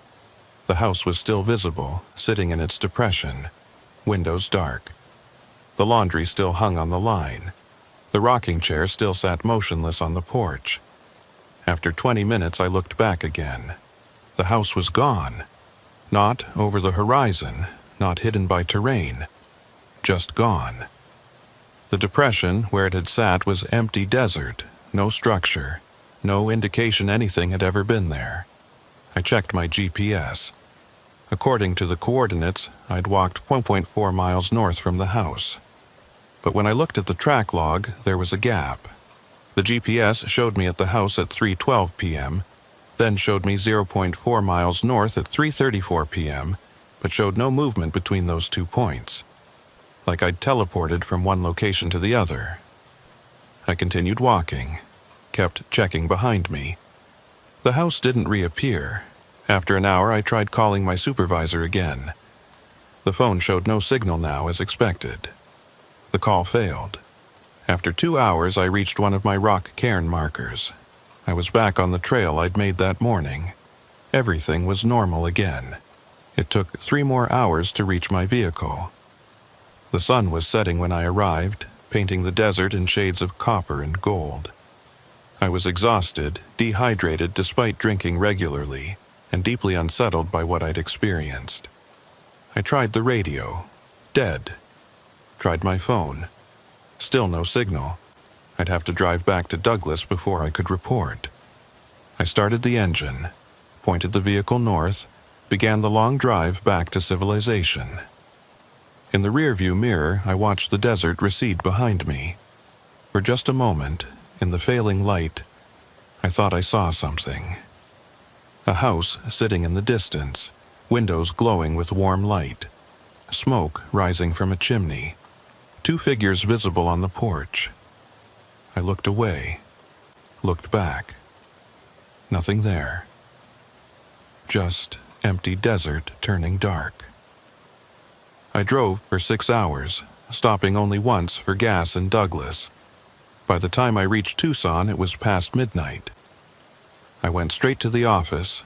The house was still visible, sitting in its depression, windows dark. The laundry still hung on the line. The rocking chair still sat motionless on the porch. After 20 minutes, I looked back again. The house was gone. Not over the horizon, not hidden by terrain. Just gone. The depression where it had sat was empty desert, no structure, no indication anything had ever been there. I checked my GPS. According to the coordinates, I'd walked 1.4 miles north from the house. But when I looked at the track log, there was a gap. The GPS showed me at the house at 3:12 p.m., then showed me 0.4 miles north at 3:34 p.m., but showed no movement between those 2 points. Like I'd teleported from one location to the other. I continued walking, kept checking behind me. The house didn't reappear. After an hour, I tried calling my supervisor again. The phone showed no signal now, as expected. The call failed. After 2 hours, I reached one of my rock cairn markers. I was back on the trail I'd made that morning. Everything was normal again. It took 3 more hours to reach my vehicle. The sun was setting when I arrived, painting the desert in shades of copper and gold. I was exhausted, dehydrated despite drinking regularly, and deeply unsettled by what I'd experienced. I tried the radio. Dead. Tried my phone. Still no signal. I'd have to drive back to Douglas before I could report. I started the engine, pointed the vehicle north, began the long drive back to civilization. In the rearview mirror, I watched the desert recede behind me. For just a moment, in the failing light, I thought I saw something. A house sitting in the distance, windows glowing with warm light, smoke rising from a chimney, 2 figures visible on the porch. I looked away, looked back. Nothing there. Just empty desert turning dark. I drove for 6 hours, stopping only once for gas in Douglas. By the time I reached Tucson, it was past midnight. I went straight to the office,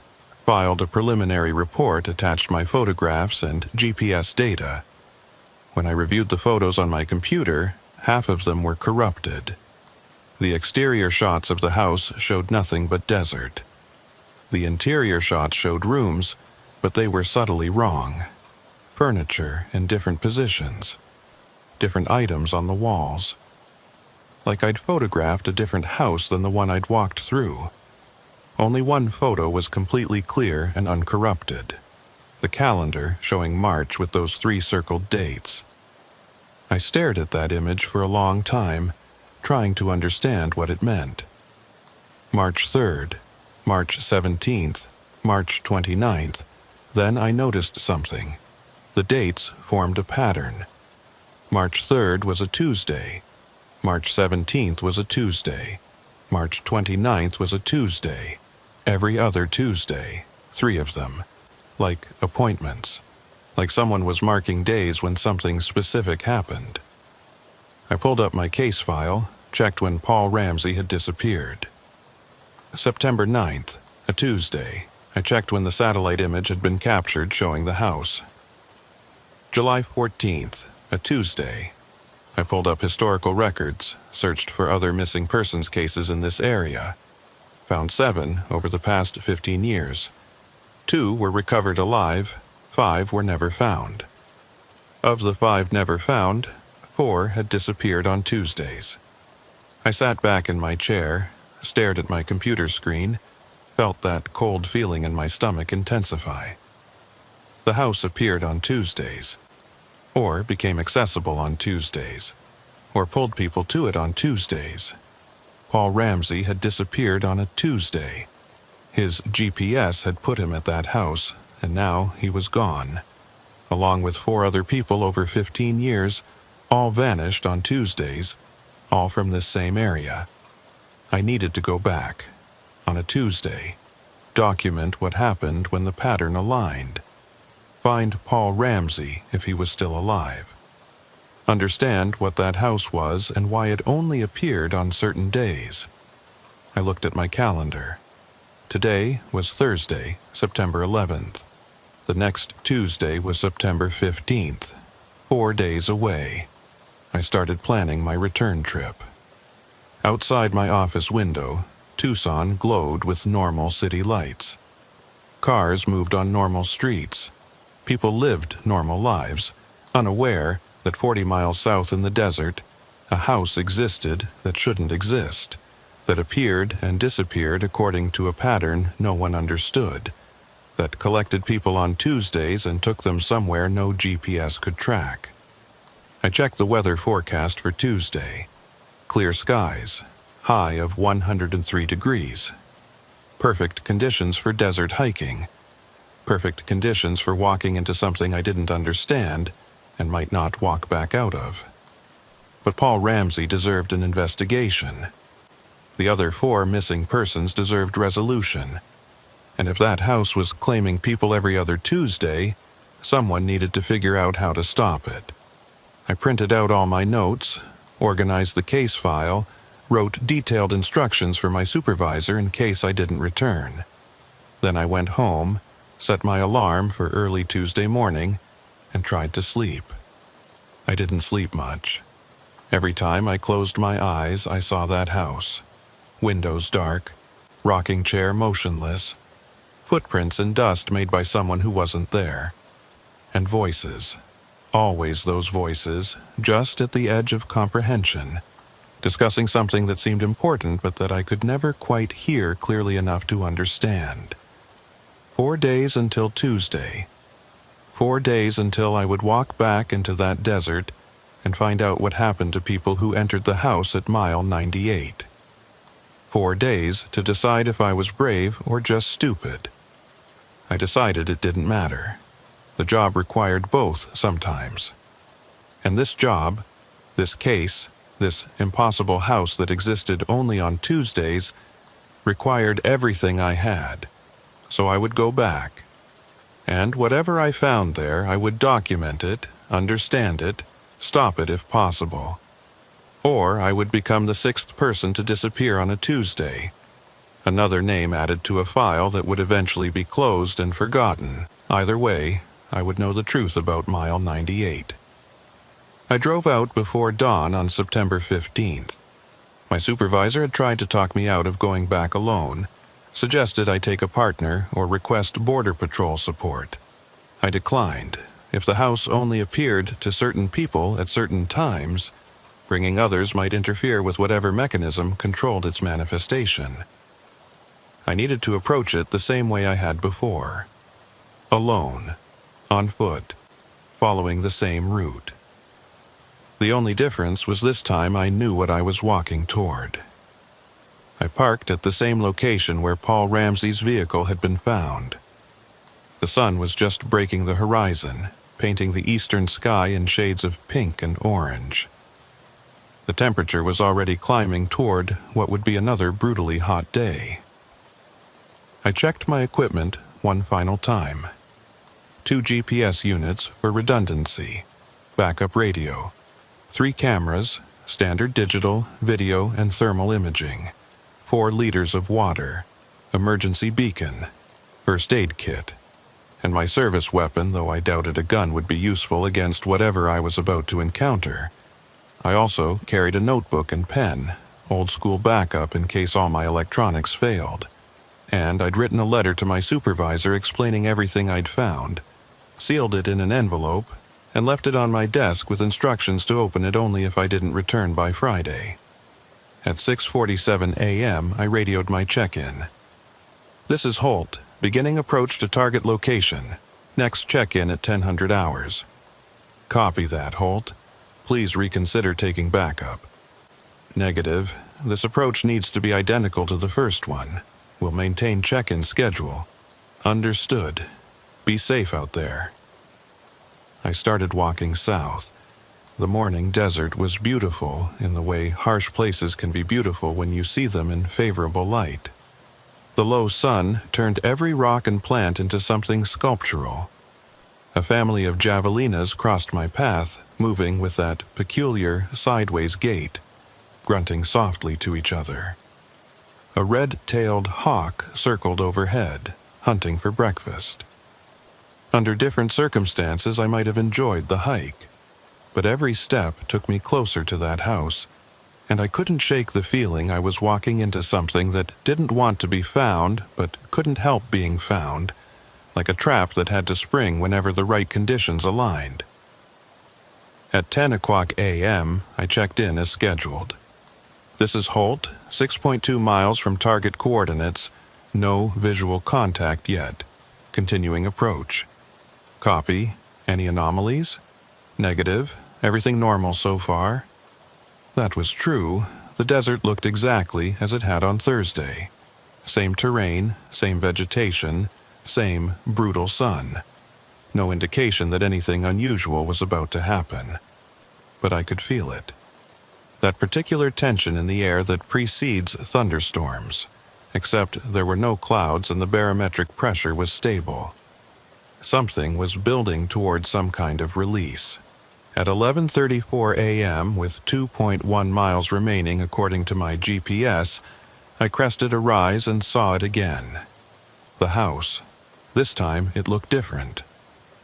filed a preliminary report, attached my photographs and GPS data. When I reviewed the photos on my computer, half of them were corrupted. The exterior shots of the house showed nothing but desert. The interior shots showed rooms, but they were subtly wrong. Furniture in different positions. Different items on the walls. Like I'd photographed a different house than the one I'd walked through. Only one photo was completely clear and uncorrupted. The calendar showing March with those 3 circled dates. I stared at that image for a long time, trying to understand what it meant. March 3rd, March 17th, March 29th. Then I noticed something. The dates formed a pattern. March 3rd was a Tuesday. March 17th was a Tuesday. March 29th was a Tuesday. Every other Tuesday, 3 of them. Like appointments. Like someone was marking days when something specific happened. I pulled up my case file, checked when Paul Ramsey had disappeared. September 9th, a Tuesday. I checked when the satellite image had been captured showing the house. July 14th, a Tuesday. I pulled up historical records, searched for other missing persons cases in this area. Found 7 over the past 15 years. 2 were recovered alive, 5 were never found. Of the 5 never found, 4 had disappeared on Tuesdays. I sat back in my chair, stared at my computer screen, felt that cold feeling in my stomach intensify. The house appeared on Tuesdays, or became accessible on Tuesdays, or pulled people to it on Tuesdays. Paul Ramsey had disappeared on a Tuesday. His GPS had put him at that house, and now he was gone. Along with 4 other people over 15 years, all vanished on Tuesdays, all from this same area. I needed to go back, on a Tuesday, document what happened when the pattern aligned. Find Paul Ramsey if he was still alive. Understand what that house was and why it only appeared on certain days. I looked at my calendar. Today was Thursday, September 11th. The next Tuesday was September 15th, 4 days away. I started planning my return trip. Outside my office window, Tucson glowed with normal city lights. Cars moved on normal streets. People lived normal lives, unaware that 40 miles south in the desert, a house existed that shouldn't exist, that appeared and disappeared according to a pattern no one understood, that collected people on Tuesdays and took them somewhere no GPS could track. I checked the weather forecast for Tuesday. Clear skies, high of 103 degrees. Perfect conditions for desert hiking. Perfect conditions for walking into something I didn't understand and might not walk back out of. But Paul Ramsey deserved an investigation. The other 4 missing persons deserved resolution. And if that house was claiming people every other Tuesday, someone needed to figure out how to stop it. I printed out all my notes, organized the case file, wrote detailed instructions for my supervisor in case I didn't return. Then I went home, set my alarm for early Tuesday morning, and tried to sleep. I didn't sleep much. Every time I closed my eyes, I saw that house. Windows dark, rocking chair motionless, footprints in dust made by someone who wasn't there. And voices. Always those voices, just at the edge of comprehension, discussing something that seemed important but that I could never quite hear clearly enough to understand. 4 days until Tuesday. 4 days until I would walk back into that desert and find out what happened to people who entered the house at mile 98. 4 days to decide if I was brave or just stupid. I decided it didn't matter. The job required both sometimes. And this job, this case, this impossible house that existed only on Tuesdays, required everything I had. So I would go back. And whatever I found there, I would document it, understand it, stop it if possible. Or I would become the 6th person to disappear on a Tuesday. Another name added to a file that would eventually be closed and forgotten. Either way, I would know the truth about mile 98. I drove out before dawn on September 15th. My supervisor had tried to talk me out of going back alone, suggested I take a partner or request Border Patrol support. I declined. If the house only appeared to certain people at certain times, bringing others might interfere with whatever mechanism controlled its manifestation. I needed to approach it the same way I had before. Alone, on foot, following the same route. The only difference was this time I knew what I was walking toward. I parked at the same location where Paul Ramsey's vehicle had been found. The sun was just breaking the horizon, painting the eastern sky in shades of pink and orange. The temperature was already climbing toward what would be another brutally hot day. I checked my equipment one final time. 2 GPS units for redundancy, backup radio, 3 cameras, standard digital, video, and thermal imaging, 4 liters of water, emergency beacon, first aid kit, and my service weapon, though I doubted a gun would be useful against whatever I was about to encounter. I also carried a notebook and pen, old school backup in case all my electronics failed. And I'd written a letter to my supervisor explaining everything I'd found, sealed it in an envelope, and left it on my desk with instructions to open it only if I didn't return by Friday. At 6:47 a.m., I radioed my check-in. "This is Holt, beginning approach to target location. Next check-in at 1000 hours. "Copy that, Holt. Please reconsider taking backup." "Negative. This approach needs to be identical to the first one. We'll maintain check-in schedule." "Understood. Be safe out there." I started walking south. The morning desert was beautiful in the way harsh places can be beautiful when you see them in favorable light. The low sun turned every rock and plant into something sculptural. A family of javelinas crossed my path, moving with that peculiar sideways gait, grunting softly to each other. A red-tailed hawk circled overhead, hunting for breakfast. Under different circumstances, I might have enjoyed the hike, but every step took me closer to that house, and I couldn't shake the feeling I was walking into something that didn't want to be found but couldn't help being found, like a trap that had to spring whenever the right conditions aligned. At 10 o'clock a.m., I checked in as scheduled. This is Holt, 6.2 miles from target coordinates, no visual contact yet. Continuing approach. Copy. Any anomalies? Negative. Everything normal so far. That was true. The desert looked exactly as it had on Thursday. Same terrain, same vegetation, same brutal sun. No indication that anything unusual was about to happen. But I could feel it. That particular tension in the air that precedes thunderstorms, except there were no clouds and the barometric pressure was stable. Something was building towards some kind of release. At 11:34 a.m., with 2.1 miles remaining according to my GPS, I crested a rise and saw it again. The house. This time it looked different.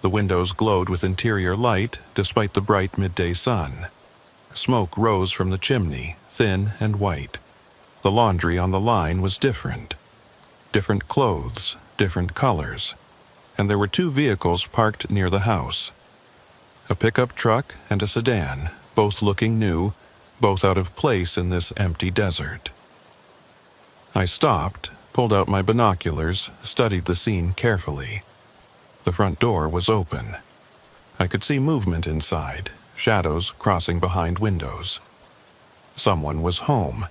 The windows glowed with interior light despite the bright midday sun. Smoke rose from the chimney, thin and white. The laundry on the line was different. Different clothes, different colors. And there were two vehicles parked near the house. A pickup truck and a sedan, both looking new, both out of place in this empty desert. I stopped, pulled out my binoculars, studied the scene carefully. The front door was open. I could see movement inside, shadows crossing behind windows. Someone was home,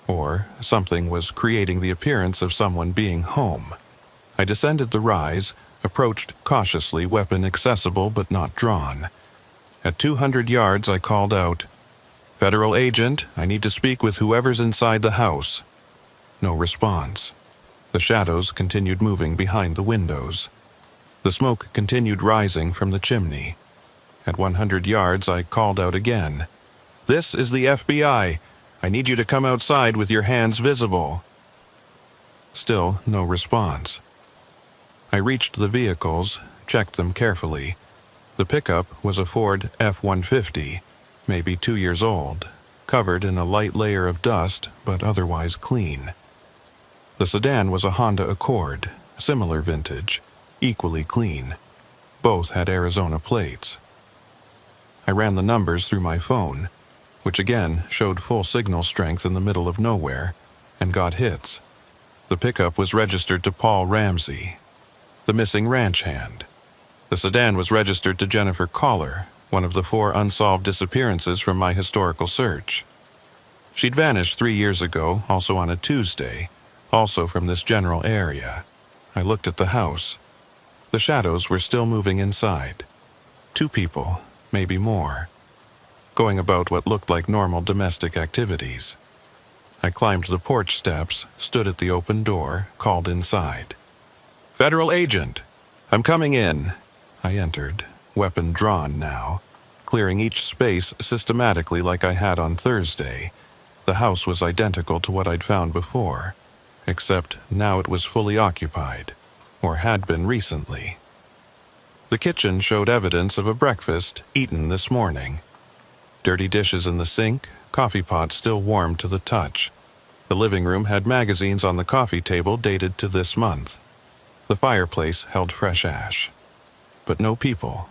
or something was creating the appearance of someone being home. I descended the rise, approached cautiously, weapon accessible but not drawn. At 200 yards, I called out, "Federal agent, I need to speak with whoever's inside the house." No response. The shadows continued moving behind the windows. The smoke continued rising from the chimney. At 100 yards, I called out again, "This is the FBI. I need you to come outside with your hands visible." Still no response. I reached the vehicles, checked them carefully. The pickup was a Ford F-150, maybe 2 years old, covered in a light layer of dust but otherwise clean. The sedan was a Honda Accord, similar vintage, equally clean. Both had Arizona plates. I ran the numbers through my phone, which again showed full signal strength in the middle of nowhere, and got hits. The pickup was registered to Paul Ramsey, the missing ranch hand. The sedan was registered to Jennifer Collar, one of the 4 unsolved disappearances from my historical search. She'd vanished 3 years ago, also on a Tuesday, also from this general area. I looked at the house. The shadows were still moving inside. 2 people, maybe more, going about what looked like normal domestic activities. I climbed the porch steps, stood at the open door, called inside. "Federal agent, I'm coming in." I entered, weapon drawn now, clearing each space systematically like I had on Thursday. The house was identical to what I'd found before, except now it was fully occupied, or had been recently. The kitchen showed evidence of a breakfast eaten this morning. Dirty dishes in the sink, coffee pot still warm to the touch. The living room had magazines on the coffee table dated to this month. The fireplace held fresh ash. But no people.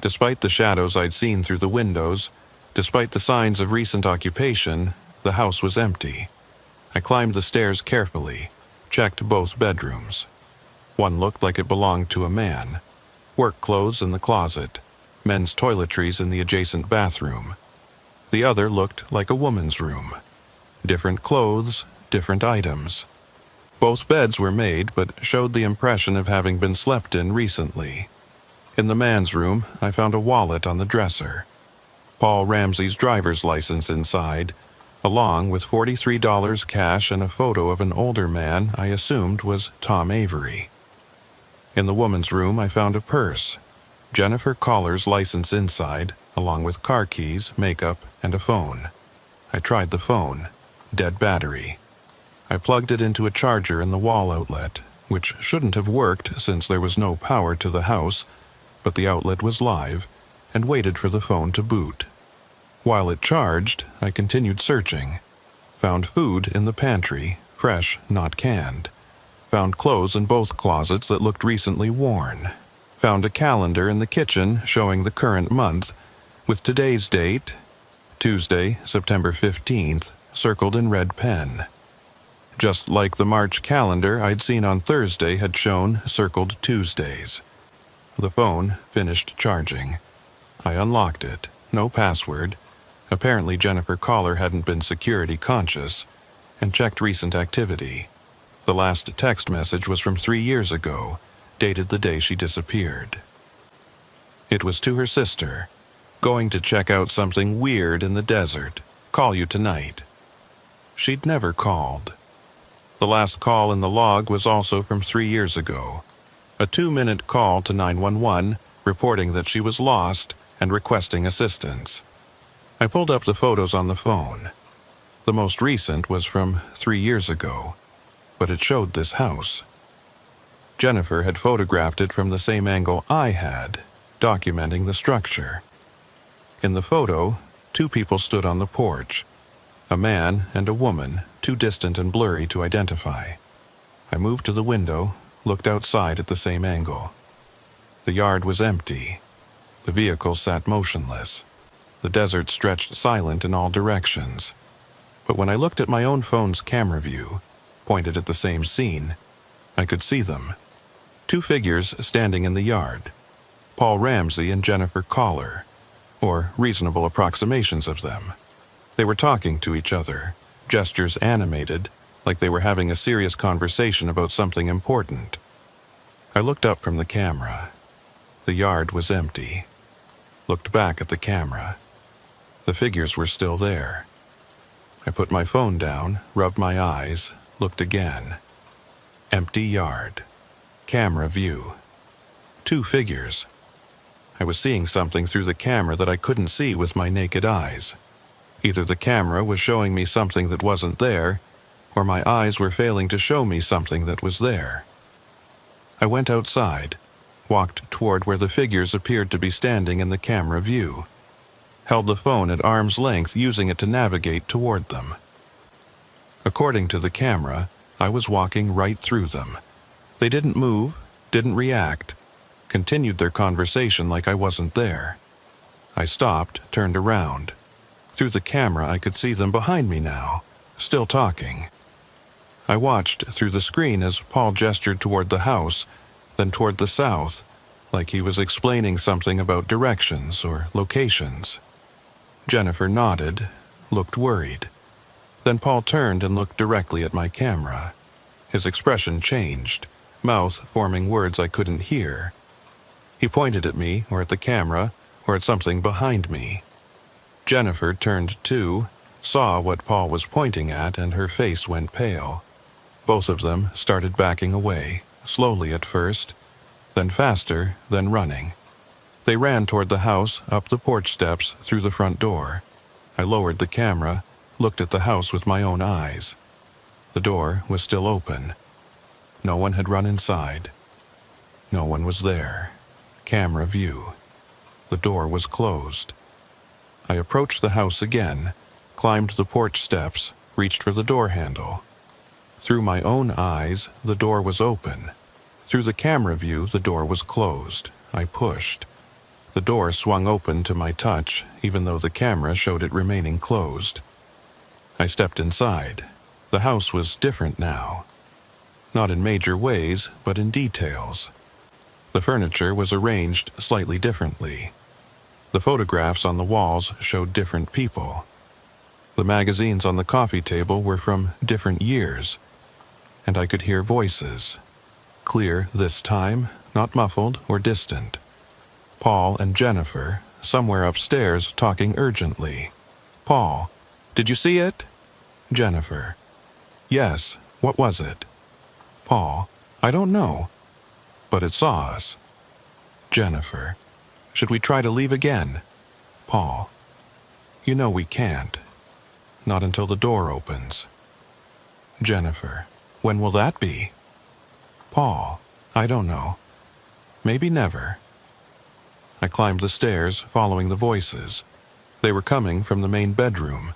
Despite the shadows I'd seen through the windows, despite the signs of recent occupation, the house was empty. I climbed the stairs carefully, checked both bedrooms. One looked like it belonged to a man. Work clothes in the closet, men's toiletries in the adjacent bathroom. The other looked like a woman's room. Different clothes, different items. Both beds were made but showed the impression of having been slept in recently. In the man's room, I found a wallet on the dresser. Paul Ramsey's driver's license inside, along with $43 cash and a photo of an older man I assumed was Tom Avery. In the woman's room, I found a purse, Jennifer Collar's license inside, along with car keys, makeup, and a phone. I tried the phone. Dead battery. I plugged it into a charger in the wall outlet, which shouldn't have worked since there was no power to the house, but the outlet was live, and waited for the phone to boot. While it charged, I continued searching. Found food in the pantry, fresh, not canned. Found clothes in both closets that looked recently worn. Found a calendar in the kitchen showing the current month, with today's date, Tuesday, September 15th, circled in red pen. Just like the March calendar I'd seen on Thursday had shown circled Tuesdays. The phone finished charging. I unlocked it, no password. Apparently Jennifer Collar hadn't been security conscious, and checked recent activity. The last text message was from 3 years ago, dated the day she disappeared. It was to her sister. Going to check out something weird in the desert. Call you tonight. She'd never called. The last call in the log was also from 3 years ago. A 2-minute call to 911 reporting that she was lost and requesting assistance. I pulled up the photos on the phone. The most recent was from 3 years ago, but it showed this house. Jennifer had photographed it from the same angle I had, documenting the structure. In the photo, 2 people stood on the porch, a man and a woman, too distant and blurry to identify. I moved to the window, looked outside at the same angle. The yard was empty. The vehicle sat motionless. The desert stretched silent in all directions. But when I looked at my own phone's camera view, pointed at the same scene, I could see them. 2 figures standing in the yard, Paul Ramsey and Jennifer Collar, or reasonable approximations of them. They were talking to each other, gestures animated, like they were having a serious conversation about something important. I looked up from the camera. The yard was empty. Looked back at the camera. The figures were still there. I put my phone down, rubbed my eyes, looked again. Empty yard. Camera view. 2 figures. I was seeing something through the camera that I couldn't see with my naked eyes. Either the camera was showing me something that wasn't there, or my eyes were failing to show me something that was there. I went outside, walked toward where the figures appeared to be standing in the camera view, held the phone at arm's length, using it to navigate toward them. According to the camera, I was walking right through them. They didn't move, didn't react, continued their conversation like I wasn't there. I stopped, turned around. Through the camera, I could see them behind me now, still talking. I watched through the screen as Paul gestured toward the house, then toward the south, like he was explaining something about directions or locations. Jennifer nodded, looked worried. Then Paul turned and looked directly at my camera. His expression changed, mouth forming words I couldn't hear. He pointed at me, or at the camera, or at something behind me. Jennifer turned too, saw what Paul was pointing at, and her face went pale. Both of them started backing away, slowly at first, then faster, then running. They ran toward the house, up the porch steps, through the front door. I lowered the camera, looked at the house with my own eyes. The door was still open. No one had run inside. No one was there. Camera view. The door was closed. I approached the house again, climbed the porch steps, reached for the door handle. Through my own eyes, the door was open. Through the camera view, the door was closed. I pushed. The door swung open to my touch, even though the camera showed it remaining closed. I stepped inside. The house was different now. Not in major ways, but in details. The furniture was arranged slightly differently. The photographs on the walls showed different people. The magazines on the coffee table were from different years, and I could hear voices. Clear this time, not muffled or distant. Paul and Jennifer, somewhere upstairs, talking urgently. Paul, did you see it? Jennifer, yes, what was it? Paul, I don't know, but it saw us. Jennifer, should we try to leave again? Paul, you know we can't. Not until the door opens. Jennifer, when will that be? Paul, I don't know. Maybe never. I climbed the stairs, following the voices. They were coming from the main bedroom.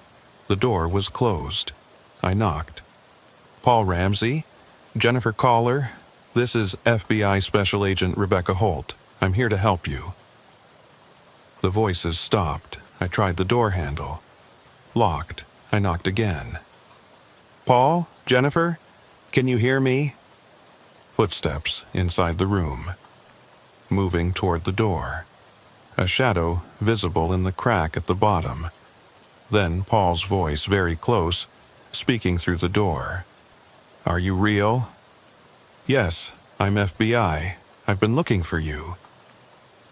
The door was closed. I knocked. Paul Ramsey? Jennifer Caller? This is FBI Special Agent Rebecca Holt. I'm here to help you. The voices stopped. I tried the door handle. Locked. I knocked again. Paul? Jennifer? Can you hear me? Footsteps inside the room. Moving toward the door. A shadow visible in the crack at the bottom. Then Paul's voice very close, speaking through the door. Are you real? Yes, I'm FBI. I've been looking for you.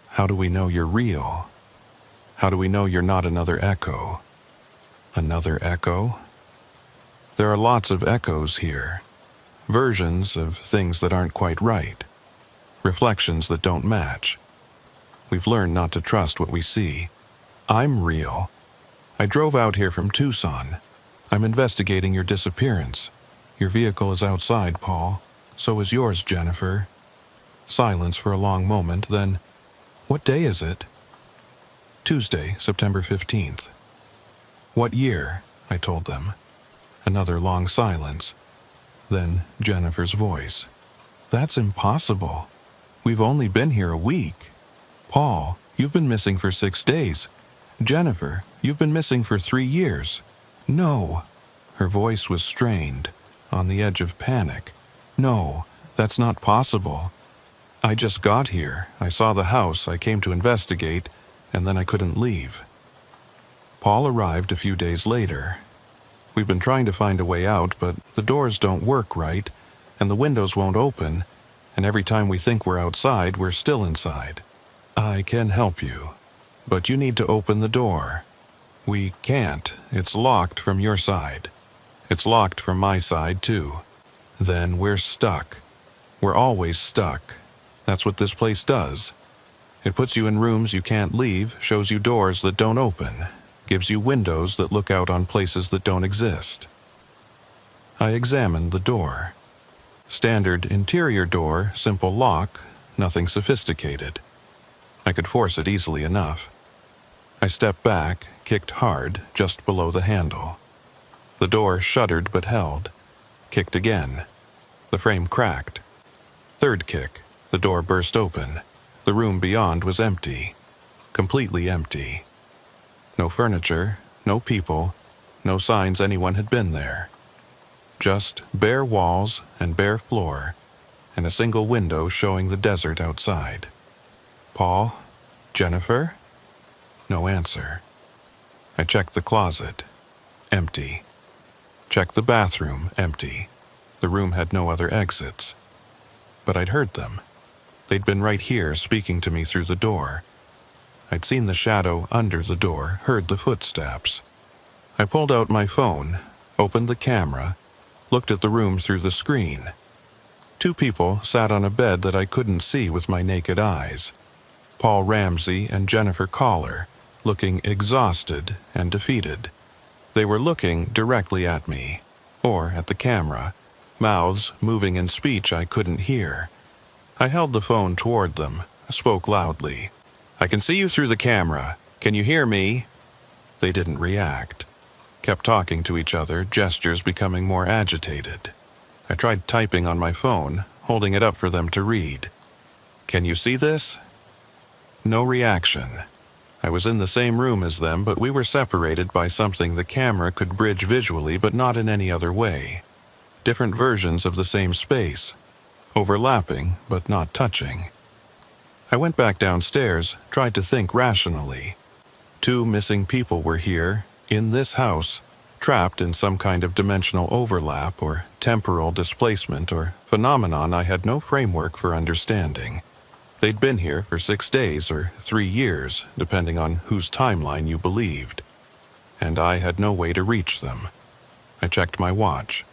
How do we know you're real? How do we know you're not another echo? Another echo? There are lots of echoes here. Versions of things that aren't quite right. Reflections that don't match. We've learned not to trust what we see. I'm real. I drove out here from Tucson. I'm investigating your disappearance. Your vehicle is outside, Paul. So is yours, Jennifer. Silence for a long moment, then, what day is it? Tuesday, September 15th. What year? I told them. Another long silence. Then Jennifer's voice. That's impossible. We've only been here a week. Paul, you've been missing for 6 days. Jennifer, you've been missing for 3 years. No. Her voice was strained, on the edge of panic. No, that's not possible. I just got here. I saw the house. I came to investigate, and then I couldn't leave. Paul arrived a few days later. We've been trying to find a way out, but the doors don't work right, and the windows won't open, and every time we think we're outside, we're still inside. I can help you, but you need to open the door. We can't. It's locked from your side. It's locked from my side, too. Then we're stuck. We're always stuck. That's what this place does. It puts you in rooms you can't leave, shows you doors that don't open, gives you windows that look out on places that don't exist. I examined the door. Standard interior door, simple lock, nothing sophisticated. I could force it easily enough. I stepped back, kicked hard, just below the handle. The door shuddered but held. Kicked again. The frame cracked. Third kick. The door burst open. The room beyond was empty. Completely empty. No furniture, no people, no signs anyone had been there. Just bare walls and bare floor, and a single window showing the desert outside. Paul? Jennifer? No answer. I checked the closet. Empty. Checked the bathroom. Empty. The room had no other exits. But I'd heard them. They'd been right here speaking to me through the door. I'd seen the shadow under the door, heard the footsteps. I pulled out my phone, opened the camera, looked at the room through the screen. 2 people sat on a bed that I couldn't see with my naked eyes. Paul Ramsey and Jennifer Caller, looking exhausted and defeated. They were looking directly at me, or at the camera, mouths moving in speech I couldn't hear. I held the phone toward them, spoke loudly. I can see you through the camera. Can you hear me? They didn't react. Kept talking to each other, gestures becoming more agitated. I tried typing on my phone, holding it up for them to read. Can you see this? No reaction. I was in the same room as them, but we were separated by something the camera could bridge visually, but not in any other way. Different versions of the same space. Overlapping, but not touching. I went back downstairs, tried to think rationally. 2 missing people were here, in this house, trapped in some kind of dimensional overlap or temporal displacement or phenomenon I had no framework for understanding. They'd been here for 6 days or 3 years, depending on whose timeline you believed. And I had no way to reach them. I checked my watch.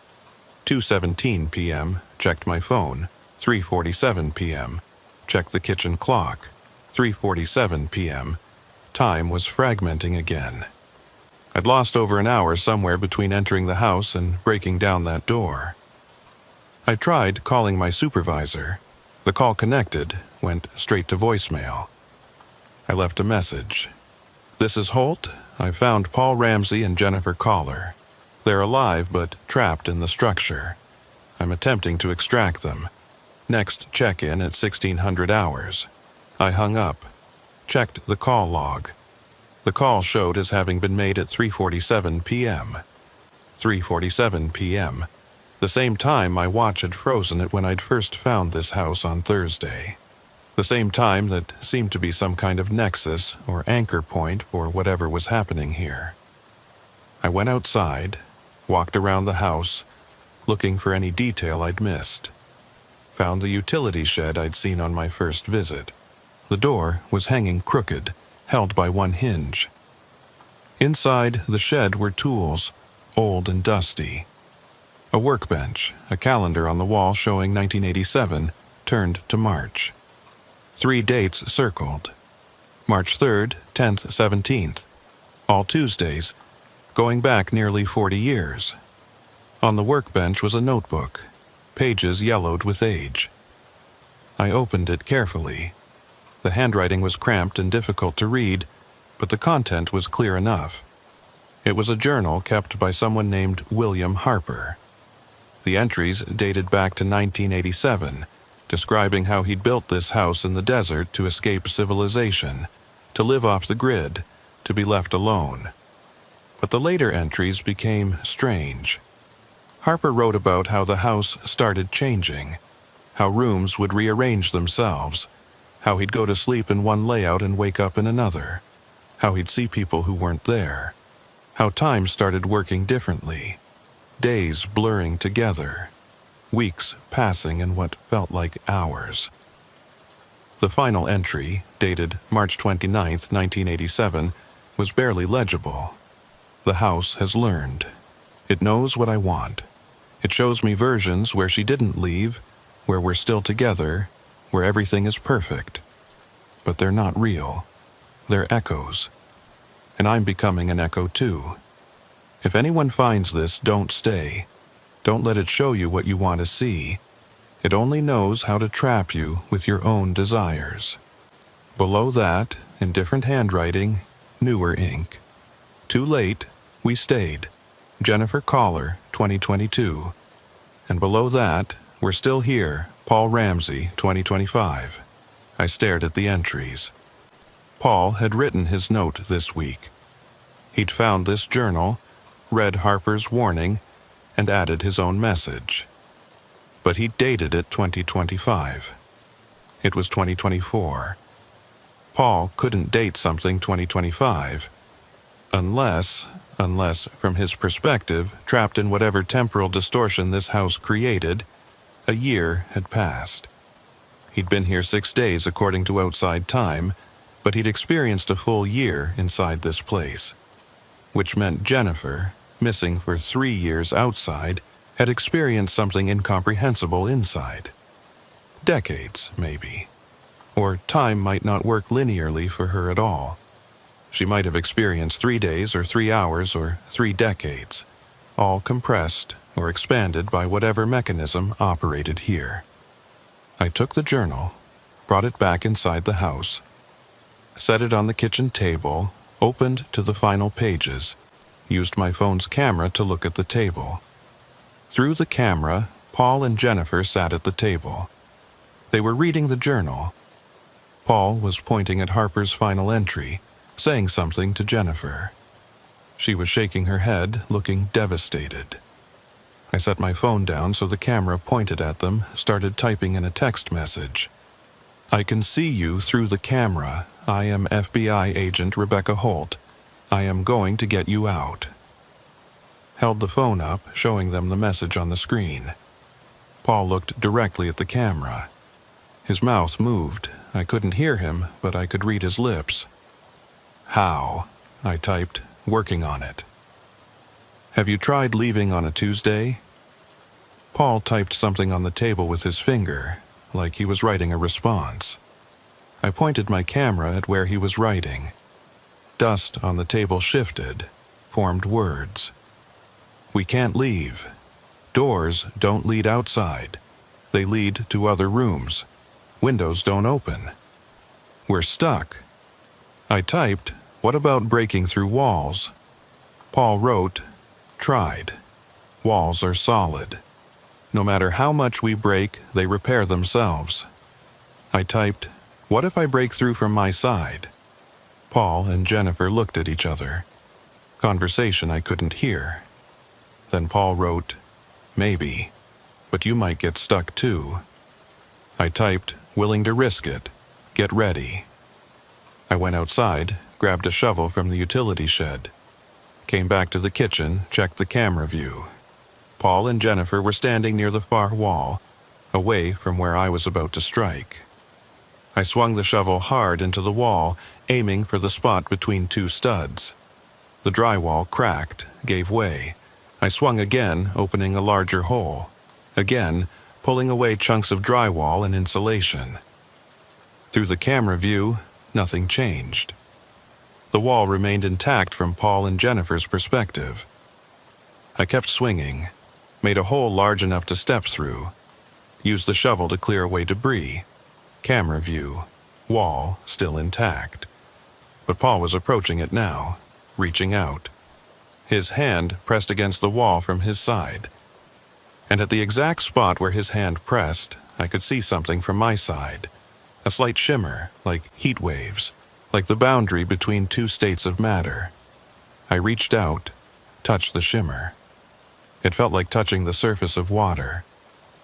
2:17 p.m., checked my phone. 3:47 p.m., checked the kitchen clock. 3:47 p.m., time was fragmenting again. I'd lost over an hour somewhere between entering the house and breaking down that door. I tried calling my supervisor. The call connected, went straight to voicemail. I left a message. "This is Holt. I found Paul Ramsey and Jennifer Collar. They're alive but trapped in the structure. I'm attempting to extract them. Next check-in at 1600 hours." I hung up, checked the call log. The call showed as having been made at 3:47 p.m. 3:47 p.m., the same time my watch had frozen it when I'd first found this house on Thursday. The same time that seemed to be some kind of nexus or anchor point for whatever was happening here. I went outside, walked around the house, looking for any detail I'd missed. Found the utility shed I'd seen on my first visit. The door was hanging crooked, held by one hinge. Inside the shed were tools, old and dusty. A workbench, a calendar on the wall showing 1987, turned to March. 3 dates circled. March 3rd, 10th, 17th. All Tuesdays, going back nearly 40 years. On the workbench was a notebook, pages yellowed with age. I opened it carefully. The handwriting was cramped and difficult to read, but the content was clear enough. It was a journal kept by someone named William Harper. The entries dated back to 1987, describing how he'd built this house in the desert to escape civilization, to live off the grid, to be left alone. But the later entries became strange. Harper wrote about how the house started changing, how rooms would rearrange themselves, how he'd go to sleep in one layout and wake up in another, how he'd see people who weren't there, how time started working differently, days blurring together, weeks passing in what felt like hours. The final entry, dated March 29, 1987, was barely legible. "The house has learned. It knows what I want. It shows me versions where she didn't leave, where we're still together, where everything is perfect. But they're not real. They're echoes. And I'm becoming an echo too. If anyone finds this, don't stay. Don't let it show you what you want to see. It only knows how to trap you with your own desires." Below that, in different handwriting, newer ink. "Too late, we stayed. Jennifer Collar, 2022. And below that, we're still here, Paul Ramsey, 2025. I stared at the entries. Paul had written his note this week. He'd found this journal, read Harper's warning, and added his own message. But he dated it 2025. It was 2024. Paul couldn't date something 2025, unless, from his perspective, trapped in whatever temporal distortion this house created, a year had passed. He'd been here 6 days according to outside time, but he'd experienced a full year inside this place, which meant Jennifer, missing for 3 years outside, had experienced something incomprehensible inside. Decades, maybe. Or time might not work linearly for her at all. She might have experienced 3 days or 3 hours or 3 decades, all compressed or expanded by whatever mechanism operated here. I took the journal, brought it back inside the house, set it on the kitchen table, opened to the final pages, used my phone's camera to look at the table. Through the camera, Paul and Jennifer sat at the table. They were reading the journal. Paul was pointing at Harper's final entry, saying something to Jennifer. She was shaking her head, looking devastated. I set my phone down so the camera pointed at them, started typing in a text message. "I can see you through the camera. I am FBI agent Rebecca Holt. I am going to get you out." Held the phone up, showing them the message on the screen. Paul looked directly at the camera. His mouth moved. I couldn't hear him, but I could read his lips. "How?" I typed, working on it. "Have you tried leaving on a Tuesday?" Paul typed something on the table with his finger, like he was writing a response. I pointed my camera at where he was writing. Dust on the table shifted, formed words. "We can't leave. Doors don't lead outside. They lead to other rooms. Windows don't open. We're stuck. I typed, "What about breaking through walls?" Paul wrote, "Tried. Walls are solid. No matter how much we break, they repair themselves." I typed, "What if I break through from my side?" Paul and Jennifer looked at each other. Conversation I couldn't hear. Then Paul wrote, "Maybe, but you might get stuck too." I typed, "Willing to risk it. Get ready." I went outside, grabbed a shovel from the utility shed. Came back to the kitchen, checked the camera view. Paul and Jennifer were standing near the far wall, away from where I was about to strike. I swung the shovel hard into the wall, aiming for the spot between two studs. The drywall cracked, gave way. I swung again, opening a larger hole. Again, pulling away chunks of drywall and insulation. Through the camera view, nothing changed. The wall remained intact from Paul and Jennifer's perspective. I kept swinging, made a hole large enough to step through, used the shovel to clear away debris. Camera view, wall still intact. But Paul was approaching it now, reaching out. His hand pressed against the wall from his side. And at the exact spot where his hand pressed, I could see something from my side. A slight shimmer, like heat waves, like the boundary between two states of matter. I reached out, touched the shimmer. It felt like touching the surface of water,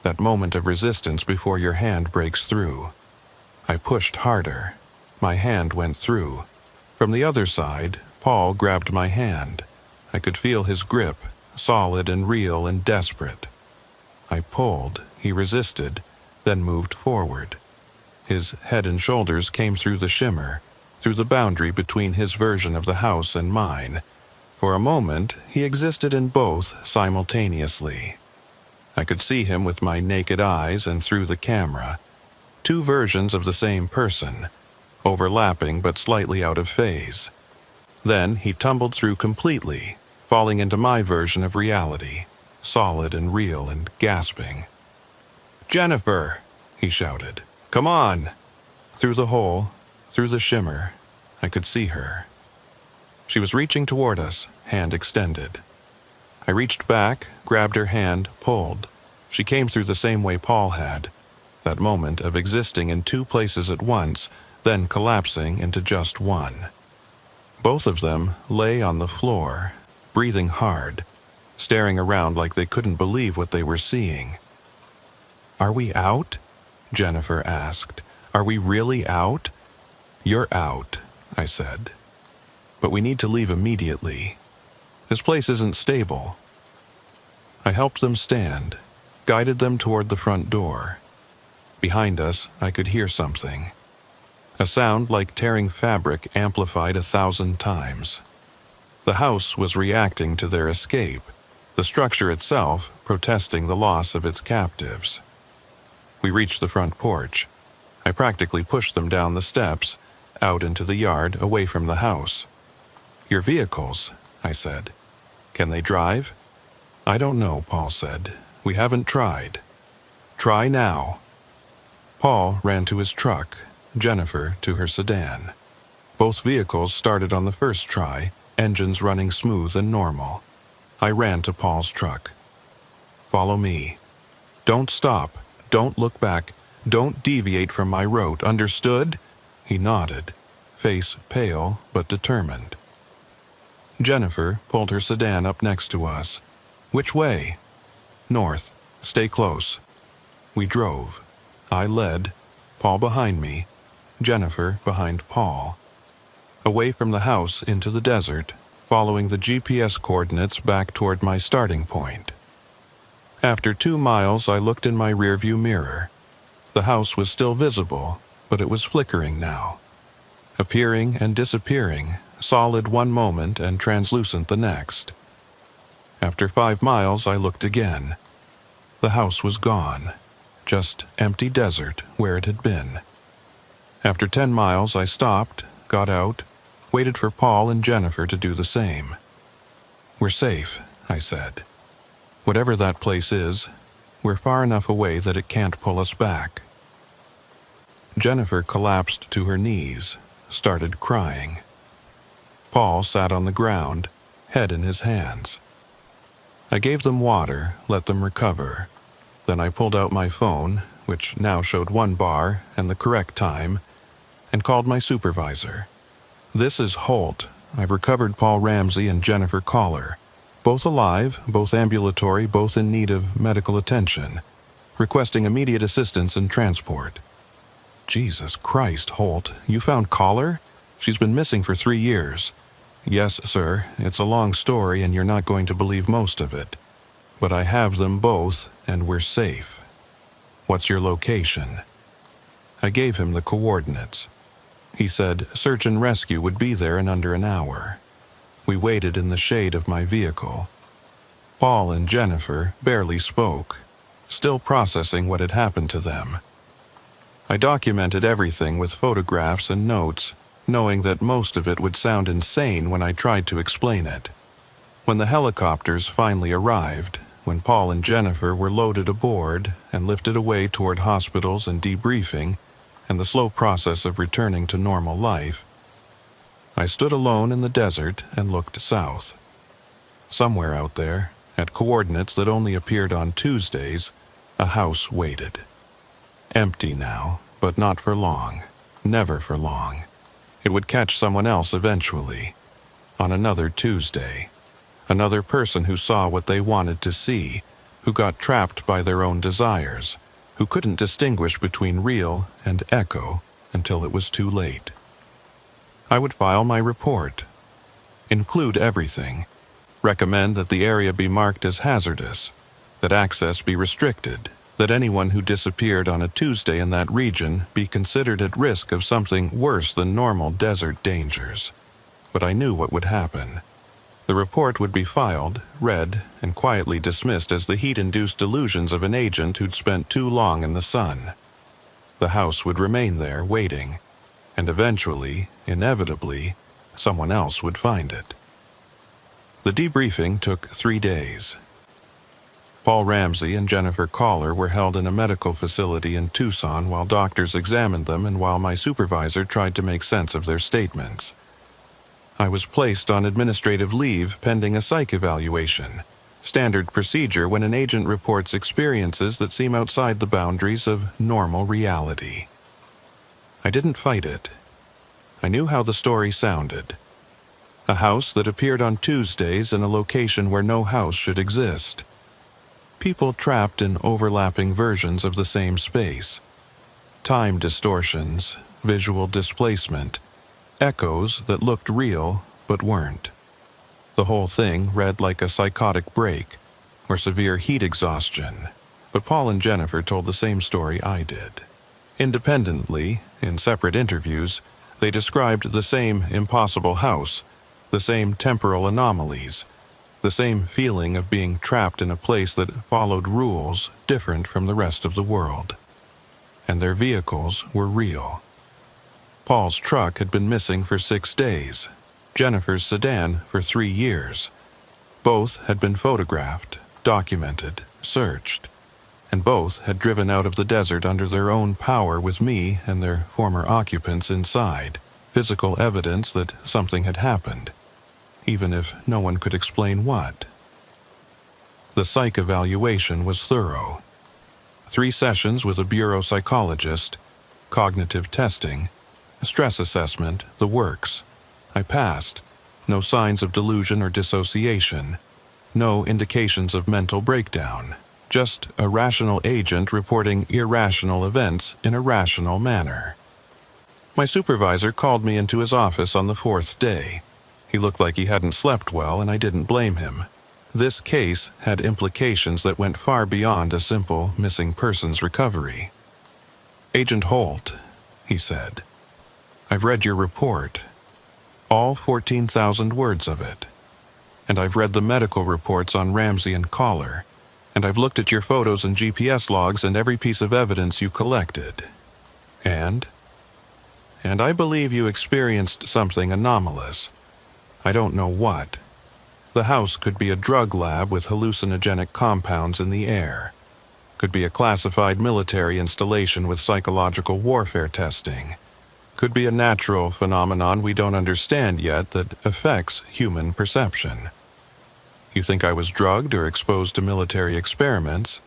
that moment of resistance before your hand breaks through. I pushed harder. My hand went through. From the other side, Paul grabbed my hand. I could feel his grip, solid and real and desperate. I pulled, he resisted, then moved forward. His head and shoulders came through the shimmer, through the boundary between his version of the house and mine. For a moment, he existed in both simultaneously. I could see him with my naked eyes and through the camera. Two versions of the same person, overlapping but slightly out of phase. Then he tumbled through completely, falling into my version of reality, solid and real and gasping. "Jennifer!" he shouted. "Come on!" Through the hole, through the shimmer, I could see her. She was reaching toward us, hand extended. I reached back, grabbed her hand, pulled. She came through the same way Paul had, that moment of existing in two places at once, then collapsing into just one. Both of them lay on the floor, breathing hard, staring around like they couldn't believe what they were seeing. "Are we out?" Jennifer asked. "Are we really out?" "You're out," I said. "But we need to leave immediately. This place isn't stable." I helped them stand, guided them toward the front door. Behind us, I could hear something. A sound like tearing fabric amplified 1,000 times. The house was reacting to their escape, the structure itself protesting the loss of its captives. We reached the front porch. I practically pushed them down the steps, out into the yard, away from the house. "Your vehicles," I said. "Can they drive?" "I don't know," Paul said. "We haven't tried." "Try now." Paul ran to his truck, Jennifer to her sedan. Both vehicles started on the first try, engines running smooth and normal. I ran to Paul's truck. "Follow me. Don't stop. Don't look back. Don't deviate from my route. Understood?" He nodded, face pale but determined. Jennifer pulled her sedan up next to us. "Which way?" "North. Stay close." We drove. I led, Paul behind me, Jennifer behind Paul. Away from the house into the desert, following the GPS coordinates back toward my starting point. After 2 miles, I looked in my rearview mirror. The house was still visible, but it was flickering now. Appearing and disappearing, solid one moment and translucent the next. After 5 miles, I looked again. The house was gone, just empty desert where it had been. After 10 miles, I stopped, got out, waited for Paul and Jennifer to do the same. "We're safe," I said. Whatever that place is, we're far enough away that it can't pull us back." Jennifer collapsed to her knees, started crying. Paul sat on the ground, head in his hands. I gave them water, let them recover. Then I pulled out my phone, which now showed 1 bar and the correct time, and called my supervisor. "This is Holt. I've recovered Paul Ramsey and Jennifer Collar. Both alive, both ambulatory, both in need of medical attention. Requesting immediate assistance and transport." "Jesus Christ, Holt, you found Collar? She's been missing for 3 years. "Yes, sir. It's a long story and you're not going to believe most of it. But I have them both and we're safe." "What's your location?" I gave him the coordinates. He said search and rescue would be there in under an hour. We waited in the shade of my vehicle. Paul and Jennifer barely spoke, still processing what had happened to them. I documented everything with photographs and notes, knowing that most of it would sound insane when I tried to explain it. When the helicopters finally arrived, when Paul and Jennifer were loaded aboard and lifted away toward hospitals and debriefing, and the slow process of returning to normal life, I stood alone in the desert and looked south. Somewhere out there, at coordinates that only appeared on Tuesdays, a house waited. Empty now, but not for long, never for long. It would catch someone else eventually, on another Tuesday. Another person who saw what they wanted to see, who got trapped by their own desires, who couldn't distinguish between real and echo until it was too late. I would file my report, include everything, recommend that the area be marked as hazardous, that access be restricted, that anyone who disappeared on a Tuesday in that region be considered at risk of something worse than normal desert dangers. But I knew what would happen. The report would be filed, read, and quietly dismissed as the heat-induced delusions of an agent who'd spent too long in the sun. The house would remain there, waiting, and eventually, inevitably, someone else would find it. The debriefing took 3 days. Paul Ramsey and Jennifer Collar were held in a medical facility in Tucson while doctors examined them and while my supervisor tried to make sense of their statements. I was placed on administrative leave pending a psych evaluation, standard procedure when an agent reports experiences that seem outside the boundaries of normal reality. I didn't fight it. I knew how the story sounded. A house that appeared on Tuesdays in a location where no house should exist. People trapped in overlapping versions of the same space. Time distortions, visual displacement, echoes that looked real but weren't. The whole thing read like a psychotic break or severe heat exhaustion, but Paul and Jennifer told the same story I did. Independently, in separate interviews, they described the same impossible house, the same temporal anomalies, the same feeling of being trapped in a place that followed rules different from the rest of the world. And their vehicles were real. Paul's truck had been missing for 6 days, Jennifer's sedan for 3 years. Both had been photographed, documented, searched, and both had driven out of the desert under their own power with me and their former occupants inside, physical evidence that something had happened, even if no one could explain what. The psych evaluation was thorough. 3 sessions with a bureau psychologist, cognitive testing, a stress assessment, the works. I passed. No signs of delusion or dissociation. No indications of mental breakdown. Just a rational agent reporting irrational events in a rational manner. My supervisor called me into his office on the 4th day. He looked like he hadn't slept well, and I didn't blame him. This case had implications that went far beyond a simple missing persons recovery. "Agent Holt," he said, "I've read your report, all 14,000 words of it, and I've read the medical reports on Ramsey and Collar, and I've looked at your photos and GPS logs and every piece of evidence you collected. And I believe you experienced something anomalous. I don't know what. The house could be a drug lab with hallucinogenic compounds in the air. Could be a classified military installation with psychological warfare testing. Could be a natural phenomenon we don't understand yet that affects human perception. You think I was drugged or exposed to military experiments?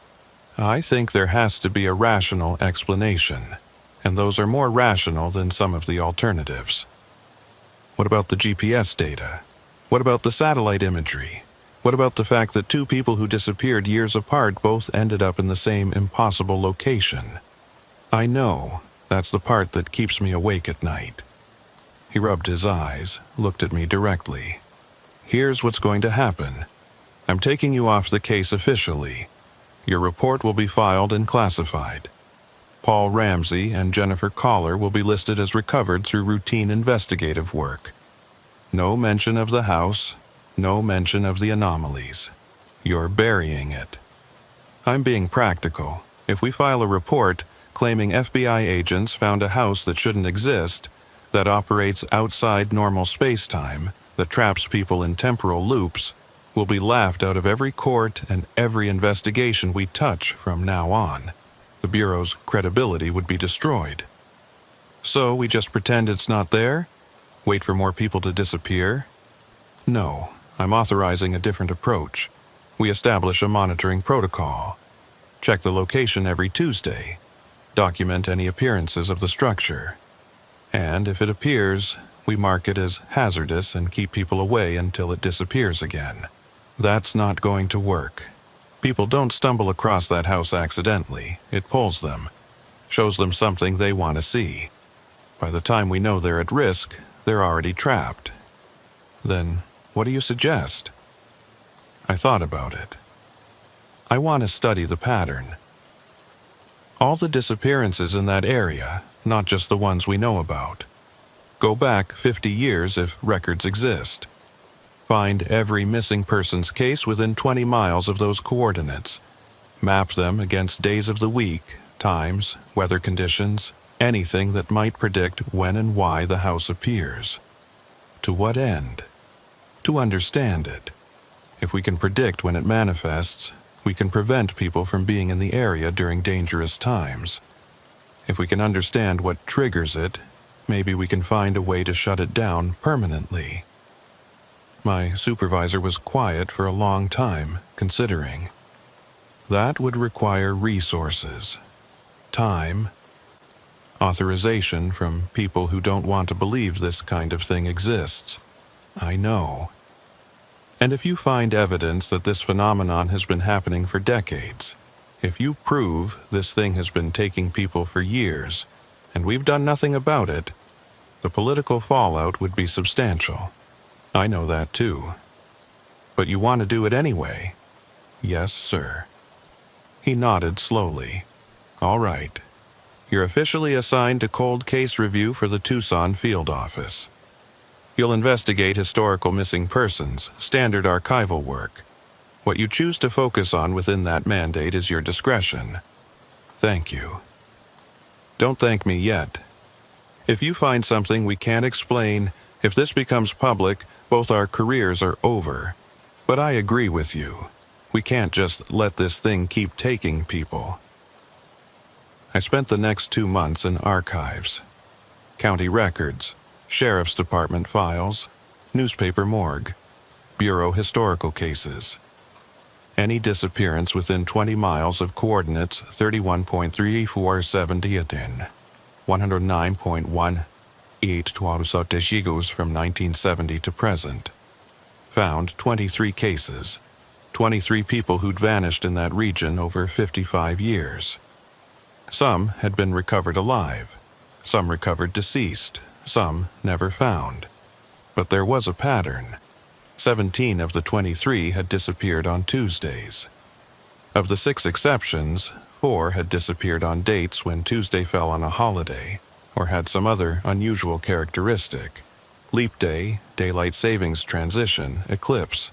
I think there has to be a rational explanation, and those are more rational than some of the alternatives. What about the GPS data? What about the satellite imagery? What about the fact that two people who disappeared years apart both ended up in the same impossible location? I know, that's the part that keeps me awake at night. He rubbed his eyes, looked at me directly. Here's what's going to happen. I'm taking you off the case officially. Your report will be filed and classified. Paul Ramsey and Jennifer Collar will be listed as recovered through routine investigative work. No mention of the house, no mention of the anomalies. You're burying it. I'm being practical. If we file a report claiming FBI agents found a house that shouldn't exist, that operates outside normal space-time, that traps people in temporal loops, we'll be laughed out of every court and every investigation we touch from now on. The Bureau's credibility would be destroyed. So we just pretend it's not there? Wait for more people to disappear? No, I'm authorizing a different approach. We establish a monitoring protocol. Check the location every Tuesday. Document any appearances of the structure. And if it appears, we mark it as hazardous and keep people away until it disappears again. That's not going to work. People don't stumble across that house accidentally. It pulls them, shows them something they want to see. By the time we know they're at risk, they're already trapped. Then, what do you suggest? I thought about it. I want to study the pattern. All the disappearances in that area, not just the ones we know about. Go back 50 years if records exist. Find every missing persons case within 20 miles of those coordinates. Map them against days of the week, times, weather conditions, anything that might predict when and why the house appears. To what end? To understand it. If we can predict when it manifests, we can prevent people from being in the area during dangerous times. If we can understand what triggers it, maybe we can find a way to shut it down permanently. My supervisor was quiet for a long time, considering. That would require resources, time, authorization from people who don't want to believe this kind of thing exists. I know. And if you find evidence that this phenomenon has been happening for decades, if you prove this thing has been taking people for years, and we've done nothing about it, the political fallout would be substantial. I know that too. But you want to do it anyway? Yes, sir. He nodded slowly. All right. You're officially assigned to cold case review for the Tucson field office. You'll investigate historical missing persons, standard archival work. What you choose to focus on within that mandate is your discretion. Thank you. Don't thank me yet. If you find something we can't explain, if this becomes public, both our careers are over. But I agree with you. We can't just let this thing keep taking people. I spent the next 2 months in archives. County records, Sheriff's Department files, newspaper morgue, Bureau historical cases. Any disappearance within 20 miles of coordinates 31.3470 in 109.1 8 from 1970 to present. Found 23 cases, 23 people who'd vanished in that region over 55 years. Some had been recovered alive, some recovered deceased, some never found. But there was a pattern. 17 of the 23 had disappeared on Tuesdays. Of the 6 exceptions, 4 had disappeared on dates when Tuesday fell on a holiday, or had some other unusual characteristic. Leap day, daylight savings transition, eclipse.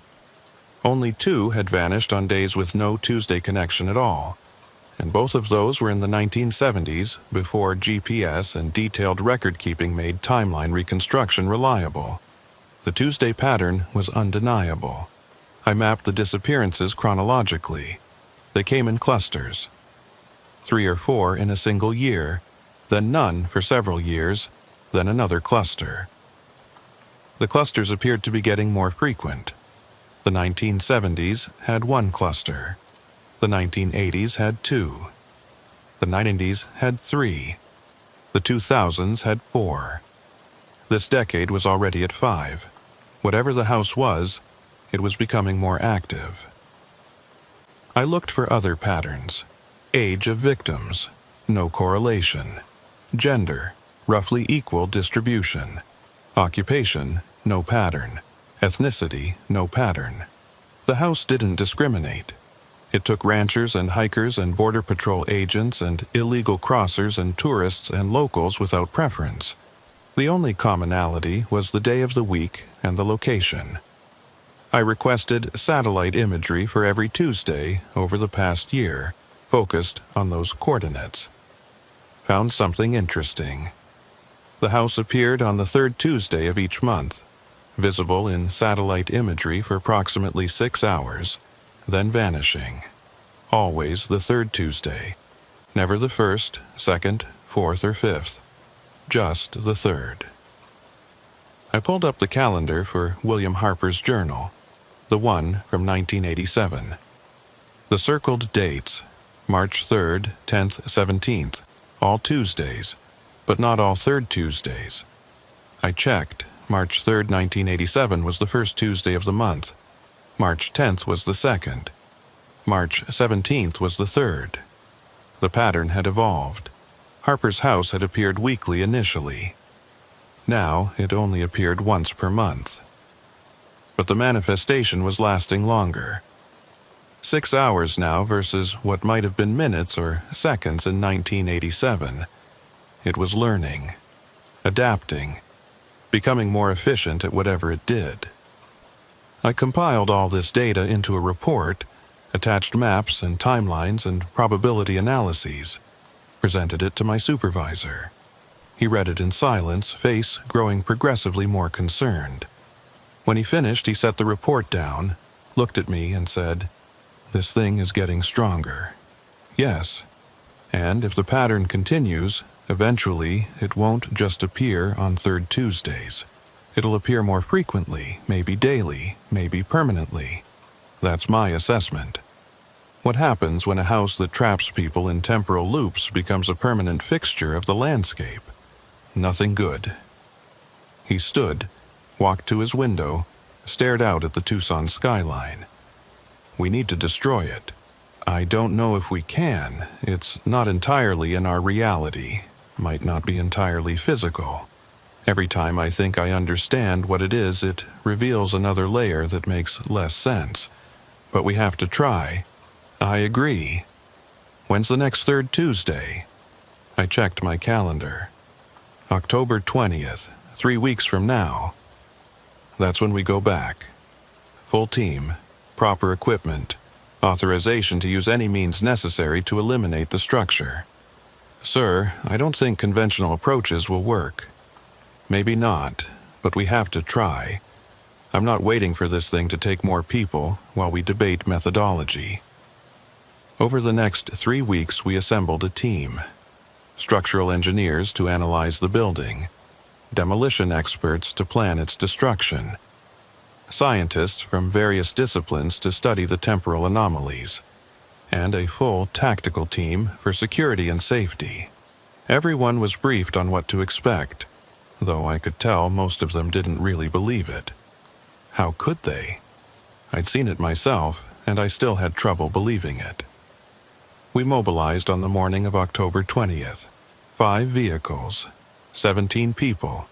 Only 2 had vanished on days with no Tuesday connection at all, and both of those were in the 1970s, before GPS and detailed record-keeping made timeline reconstruction reliable. The Tuesday pattern was undeniable. I mapped the disappearances chronologically. They came in clusters. 3 or 4 in a single year, then none for several years, then another cluster. The clusters appeared to be getting more frequent. The 1970s had 1 cluster. The 1980s had 2. The 90s had 3. The 2000s had 4. This decade was already at 5. Whatever the house was, it was becoming more active. I looked for other patterns. Age of victims, no correlation. Gender, roughly equal distribution. Occupation, no pattern. Ethnicity, no pattern. The house didn't discriminate. It took ranchers and hikers and border patrol agents and illegal crossers and tourists and locals without preference. The only commonality was the day of the week and the location. I requested satellite imagery for every Tuesday over the past year, focused on those coordinates. Found something interesting. The house appeared on the 3rd Tuesday of each month, visible in satellite imagery for approximately 6 hours, then vanishing. Always the 3rd Tuesday, never the 1st, 2nd, 4th, or 5th. Just the 3rd. I pulled up the calendar for William Harper's journal, the one from 1987. The circled dates, March 3rd, 10th, 17th, all Tuesdays, but not all 3rd Tuesdays. I checked. March 3rd, 1987 was the 1st Tuesday of the month. March 10th was the 2nd. March 17th was the 3rd. The pattern had evolved. Harper's house had appeared weekly initially. Now it only appeared once per month. But the manifestation was lasting longer. 6 hours now versus what might have been minutes or seconds in 1987. It was learning, adapting, becoming more efficient at whatever it did. I compiled all this data into a report, attached maps and timelines and probability analyses, presented it to my supervisor. He read it in silence, face growing progressively more concerned. When he finished, he set the report down, looked at me, and said, "This thing is getting stronger." Yes, and if the pattern continues, eventually it won't just appear on 3rd Tuesdays. It'll appear more frequently, maybe daily, maybe permanently. That's my assessment. What happens when a house that traps people in temporal loops becomes a permanent fixture of the landscape? Nothing good. He stood, walked to his window, stared out at the Tucson skyline. We need to destroy it. I don't know if we can. It's not entirely in our reality. Might not be entirely physical. Every time I think I understand what it is, it reveals another layer that makes less sense. But we have to try. I agree. When's the next 3rd Tuesday? I checked my calendar. October 20th, 3 weeks from now. That's when we go back. Full team, proper equipment, authorization to use any means necessary to eliminate the structure. Sir, I don't think conventional approaches will work. Maybe not, but we have to try. I'm not waiting for this thing to take more people while we debate methodology. Over the next 3 weeks, we assembled a team. Structural engineers to analyze the building. Demolition experts to plan its destruction. Scientists from various disciplines to study the temporal anomalies. And a full tactical team for security and safety. Everyone was briefed on what to expect, though I could tell most of them didn't really believe it. How could they? I'd seen it myself, and I still had trouble believing it. We mobilized on the morning of October 20th. 5 vehicles, 17 people,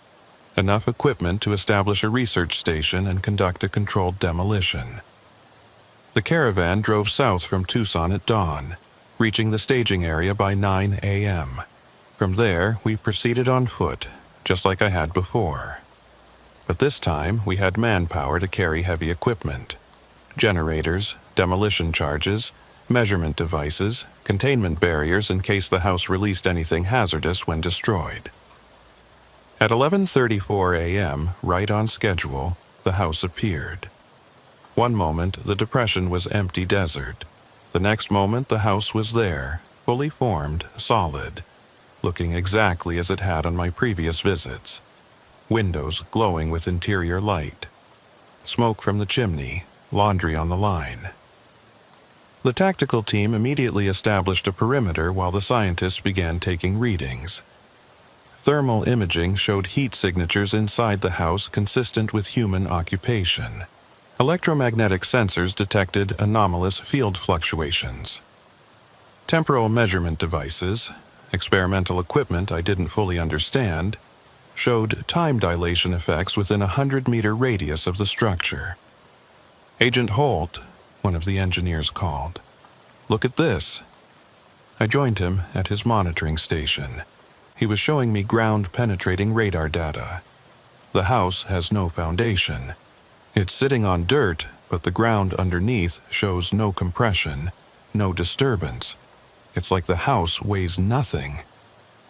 enough equipment to establish a research station and conduct a controlled demolition. The caravan drove south from Tucson at dawn, reaching the staging area by 9 a.m. From there, we proceeded on foot, just like I had before. But this time, we had manpower to carry heavy equipment. Generators, demolition charges, measurement devices, containment barriers in case the house released anything hazardous when destroyed. At 11:34 a.m., right on schedule, the house appeared. One moment, the depression was empty desert. The next moment, the house was there, fully formed, solid, looking exactly as it had on my previous visits. Windows glowing with interior light. Smoke from the chimney, laundry on the line. The tactical team immediately established a perimeter while the scientists began taking readings. Thermal imaging showed heat signatures inside the house consistent with human occupation. Electromagnetic sensors detected anomalous field fluctuations. Temporal measurement devices, experimental equipment I didn't fully understand, showed time dilation effects within a 100-meter radius of the structure. "Agent Holt," one of the engineers called. "Look at this." I joined him at his monitoring station. He was showing me ground-penetrating radar data. The house has no foundation. It's sitting on dirt, but the ground underneath shows no compression, no disturbance. It's like the house weighs nothing.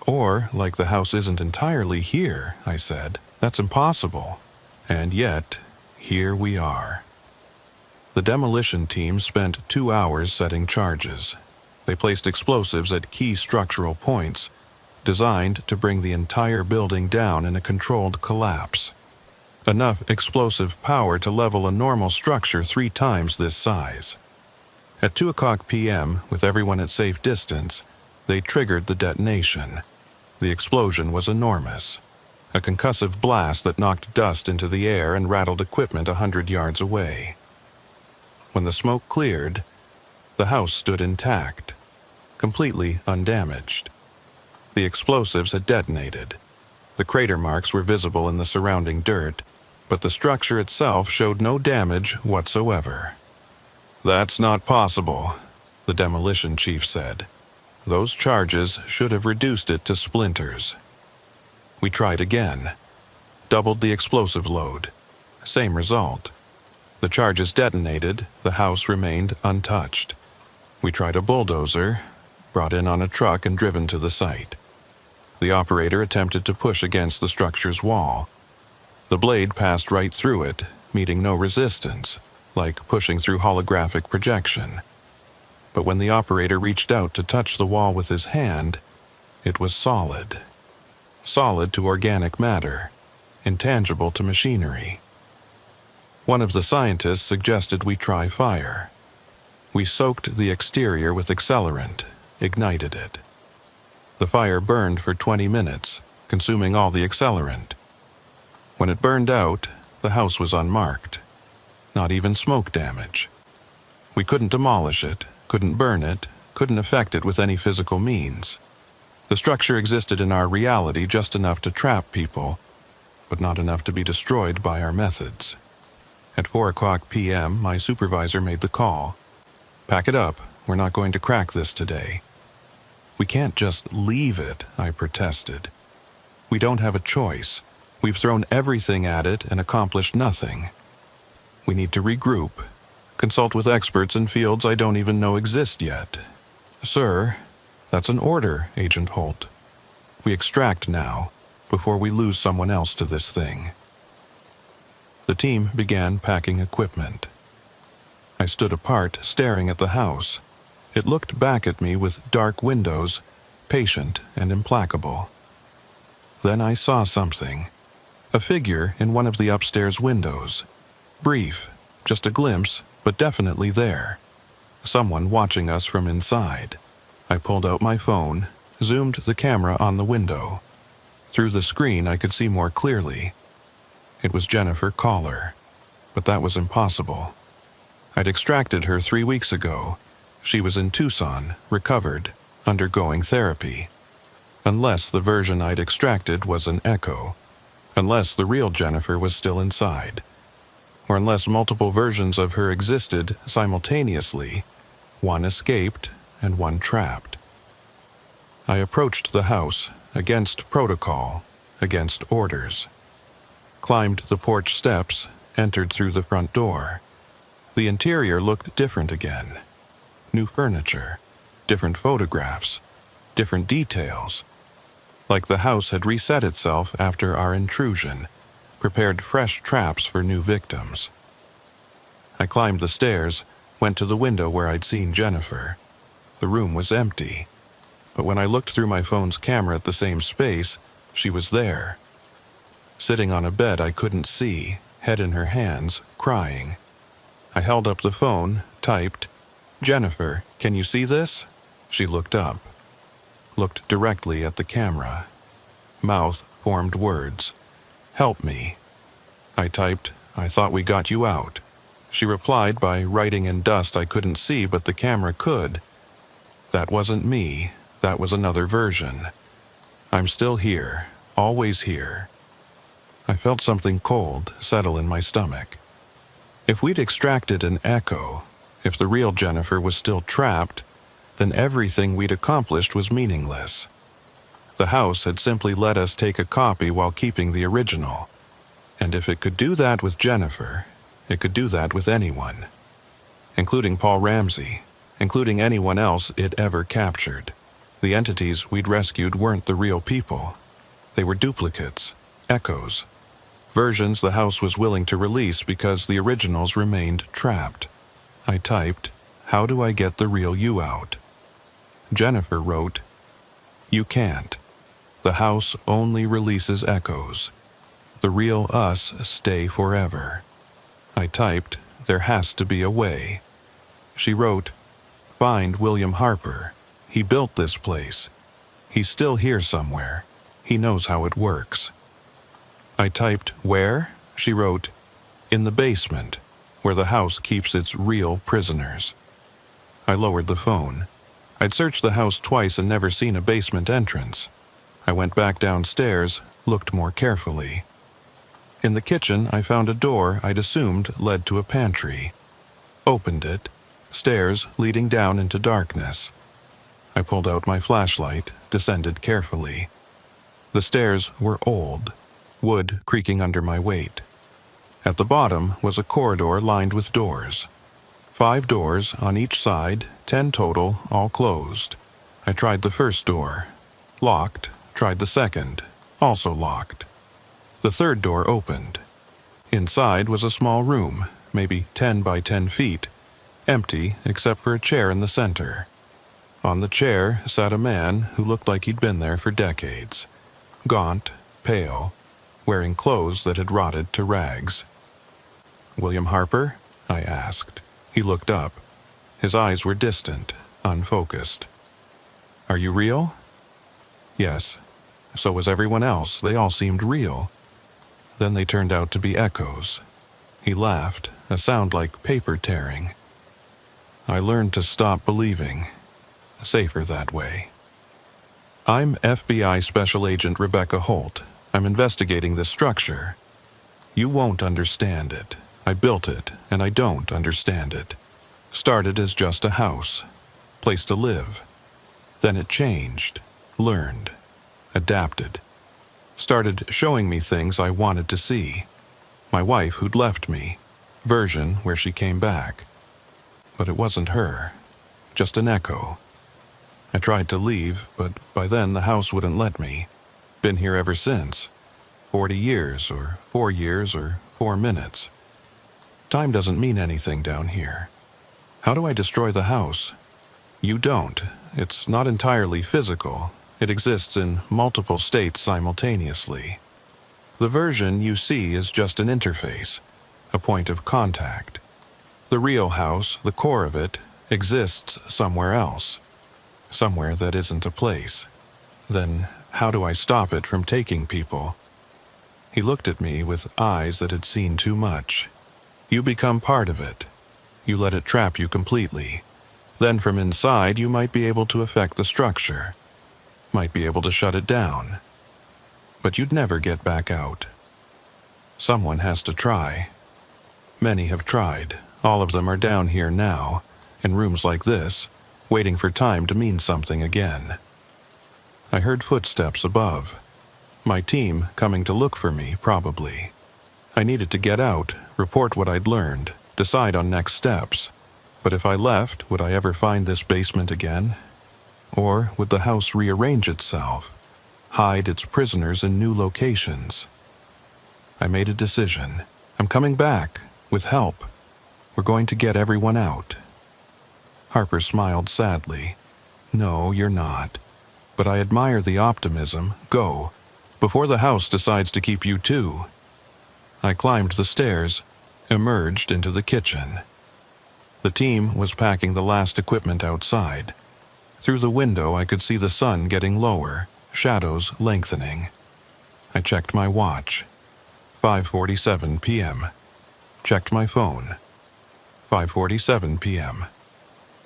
Or like the house isn't entirely here, I said. That's impossible. And yet, here we are. The demolition team spent 2 hours setting charges. They placed explosives at key structural points, designed to bring the entire building down in a controlled collapse. Enough explosive power to level a normal structure 3 times this size. At 2:00 p.m., with everyone at safe distance, they triggered the detonation. The explosion was enormous. A concussive blast that knocked dust into the air and rattled equipment 100 yards away. When the smoke cleared, the house stood intact, completely undamaged. The explosives had detonated. The crater marks were visible in the surrounding dirt, but the structure itself showed no damage whatsoever. "That's not possible," the demolition chief said. "Those charges should have reduced it to splinters." We tried again. Doubled the explosive load. Same result. The charges detonated, the house remained untouched. We tried a bulldozer, brought in on a truck and driven to the site. The operator attempted to push against the structure's wall. The blade passed right through it, meeting no resistance, like pushing through holographic projection. But when the operator reached out to touch the wall with his hand, it was solid. Solid to organic matter, intangible to machinery. One of the scientists suggested we try fire. We soaked the exterior with accelerant, ignited it. The fire burned for 20 minutes, consuming all the accelerant. When it burned out, the house was unmarked. Not even smoke damage. We couldn't demolish it, couldn't burn it, couldn't affect it with any physical means. The structure existed in our reality just enough to trap people, but not enough to be destroyed by our methods. At 4:00 p.m., my supervisor made the call. "Pack it up, we're not going to crack this today." "We can't just leave it," I protested. "We don't have a choice. We've thrown everything at it and accomplished nothing. We need to regroup, consult with experts in fields I don't even know exist yet." "Sir, that's an order, Agent Holt. We extract now, before we lose someone else to this thing." The team began packing equipment. I stood apart, staring at the house. It looked back at me with dark windows, patient and implacable. Then I saw something. A figure in one of the upstairs windows. Brief, just a glimpse, but definitely there. Someone watching us from inside. I pulled out my phone, zoomed the camera on the window. Through the screen I could see more clearly. It was Jennifer Collar, but that was impossible. I'd extracted her 3 weeks ago. She was in Tucson, recovered, undergoing therapy. Unless the version I'd extracted was an echo. Unless the real Jennifer was still inside. Or unless multiple versions of her existed simultaneously, one escaped and one trapped. I approached the house, against protocol, against orders. Climbed the porch steps, entered through the front door. The interior looked different again. New furniture, different photographs, different details. Like the house had reset itself after our intrusion, prepared fresh traps for new victims. I climbed the stairs, went to the window where I'd seen Jennifer. The room was empty, but when I looked through my phone's camera at the same space, she was there. Sitting on a bed I couldn't see, head in her hands, crying. I held up the phone, typed, "Jennifer, can you see this?" She looked up, looked directly at the camera. Mouth formed words. "Help me." I typed, "I thought we got you out." She replied by writing in dust I couldn't see but the camera could. "That wasn't me, that was another version. I'm still here, always here." I felt something cold settle in my stomach. If we'd extracted an echo, if the real Jennifer was still trapped, then everything we'd accomplished was meaningless. The house had simply let us take a copy while keeping the original. And if it could do that with Jennifer, it could do that with anyone. Including Paul Ramsey, including anyone else it ever captured. The entities we'd rescued weren't the real people. They were duplicates, echoes, versions the house was willing to release because the originals remained trapped. I typed, "How do I get the real you out?" Jennifer wrote, "You can't. The house only releases echoes. The real us stay forever." I typed, "There has to be a way." She wrote, "Find William Harper. He built this place. He's still here somewhere. He knows how it works." I typed, "Where?" She wrote, "In the basement, where the house keeps its real prisoners." I lowered the phone. I'd searched the house twice and never seen a basement entrance. I went back downstairs, looked more carefully. In the kitchen, I found a door I'd assumed led to a pantry. Opened it, stairs leading down into darkness. I pulled out my flashlight, descended carefully. The stairs were old, wood creaking under my weight. At the bottom was a corridor lined with doors. 5 doors on each side, 10 total, all closed. I tried the first door. Locked. Tried the second. Also locked. The third door opened. Inside was a small room, maybe 10 by 10 feet, empty except for a chair in the center. On the chair sat a man who looked like he'd been there for decades. Gaunt, pale, wearing clothes that had rotted to rags. "William Harper?" I asked. He looked up. His eyes were distant, unfocused. "Are you real?" "Yes." So was everyone else. They all seemed real. Then they turned out to be echoes. He laughed, a sound like paper tearing. I learned to stop believing. Safer that way. "I'm FBI Special Agent Rebecca Holt. I'm investigating this structure. You won't understand it. I built it, and I don't understand it. Started as just a house, place to live. Then it changed, learned, adapted. Started showing me things I wanted to see. My wife who'd left me, version where she came back. But it wasn't her, just an echo. I tried to leave, but by then the house wouldn't let me. Been here ever since. 40 years, or 4 years, or 4 minutes. Time doesn't mean anything down here. How do I destroy the house? You don't. It's not entirely physical. It exists in multiple states simultaneously. The version you see is just an interface, a point of contact. The real house, the core of it, exists somewhere else. Somewhere that isn't a place. Then how do I stop it from taking people? He looked at me with eyes that had seen too much. You become part of it. You let it trap you completely. Then from inside you might be able to affect the structure. Might be able to shut it down. But you'd never get back out. Someone has to try. Many have tried. All of them are down here now, in rooms like this, waiting for time to mean something again. I heard footsteps above. My team coming to look for me, probably. I needed to get out, report what I'd learned, decide on next steps. But if I left, would I ever find this basement again? Or would the house rearrange itself, hide its prisoners in new locations? I made a decision. I'm coming back, with help. We're going to get everyone out." Harper smiled sadly. "No, you're not. But I admire the optimism. Go, before the house decides to keep you too." I climbed the stairs, emerged into the kitchen. The team was packing the last equipment outside. Through the window I could see the sun getting lower, shadows lengthening. I checked my watch. 5:47 p.m. Checked my phone. 5:47 p.m.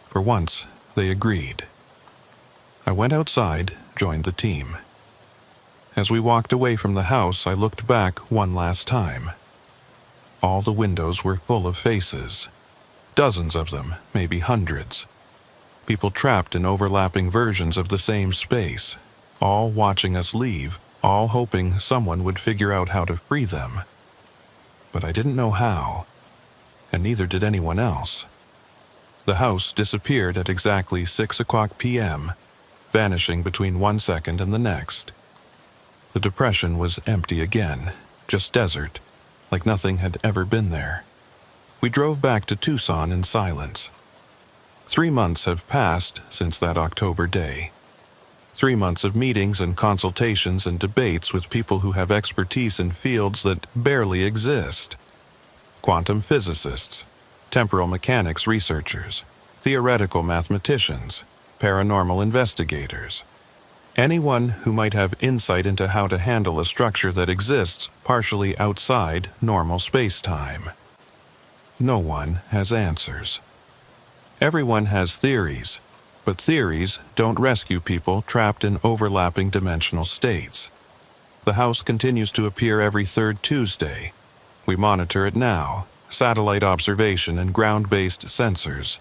For once, they agreed. I went outside, joined the team. As we walked away from the house, I looked back one last time. All the windows were full of faces. Dozens of them, maybe hundreds. People trapped in overlapping versions of the same space, all watching us leave, all hoping someone would figure out how to free them. But I didn't know how, and neither did anyone else. The house disappeared at exactly 6:00 p.m., vanishing between 1 second and the next. The depression was empty again, just desert, like nothing had ever been there. We drove back to Tucson in silence. 3 months have passed since that October day. 3 months of meetings and consultations and debates with people who have expertise in fields that barely exist. Quantum physicists, temporal mechanics researchers, theoretical mathematicians, paranormal investigators. Anyone who might have insight into how to handle a structure that exists partially outside normal space-time. No one has answers. Everyone has theories, but theories don't rescue people trapped in overlapping dimensional states. The house continues to appear every third Tuesday. We monitor it now, satellite observation and ground-based sensors.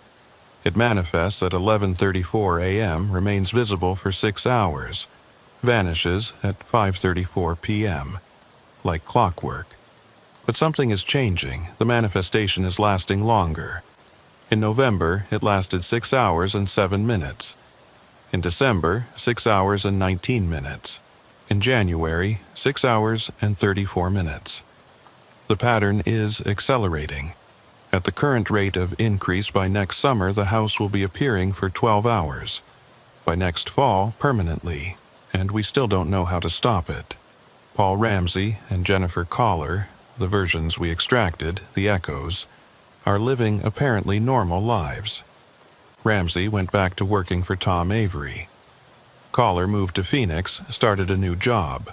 It manifests at 11:34 a.m., remains visible for 6 hours, vanishes at 5:34 p.m., like clockwork. But something is changing. The manifestation is lasting longer. In November, it lasted 6 hours and 7 minutes. In December, 6 hours and 19 minutes. In January, 6 hours and 34 minutes. The pattern is accelerating. At the current rate of increase, by next summer, the house will be appearing for 12 hours. By next fall, permanently, and we still don't know how to stop it. Paul Ramsey and Jennifer Collar, the versions we extracted, the echoes, are living apparently normal lives. Ramsey went back to working for Tom Avery. Collar moved to Phoenix, started a new job.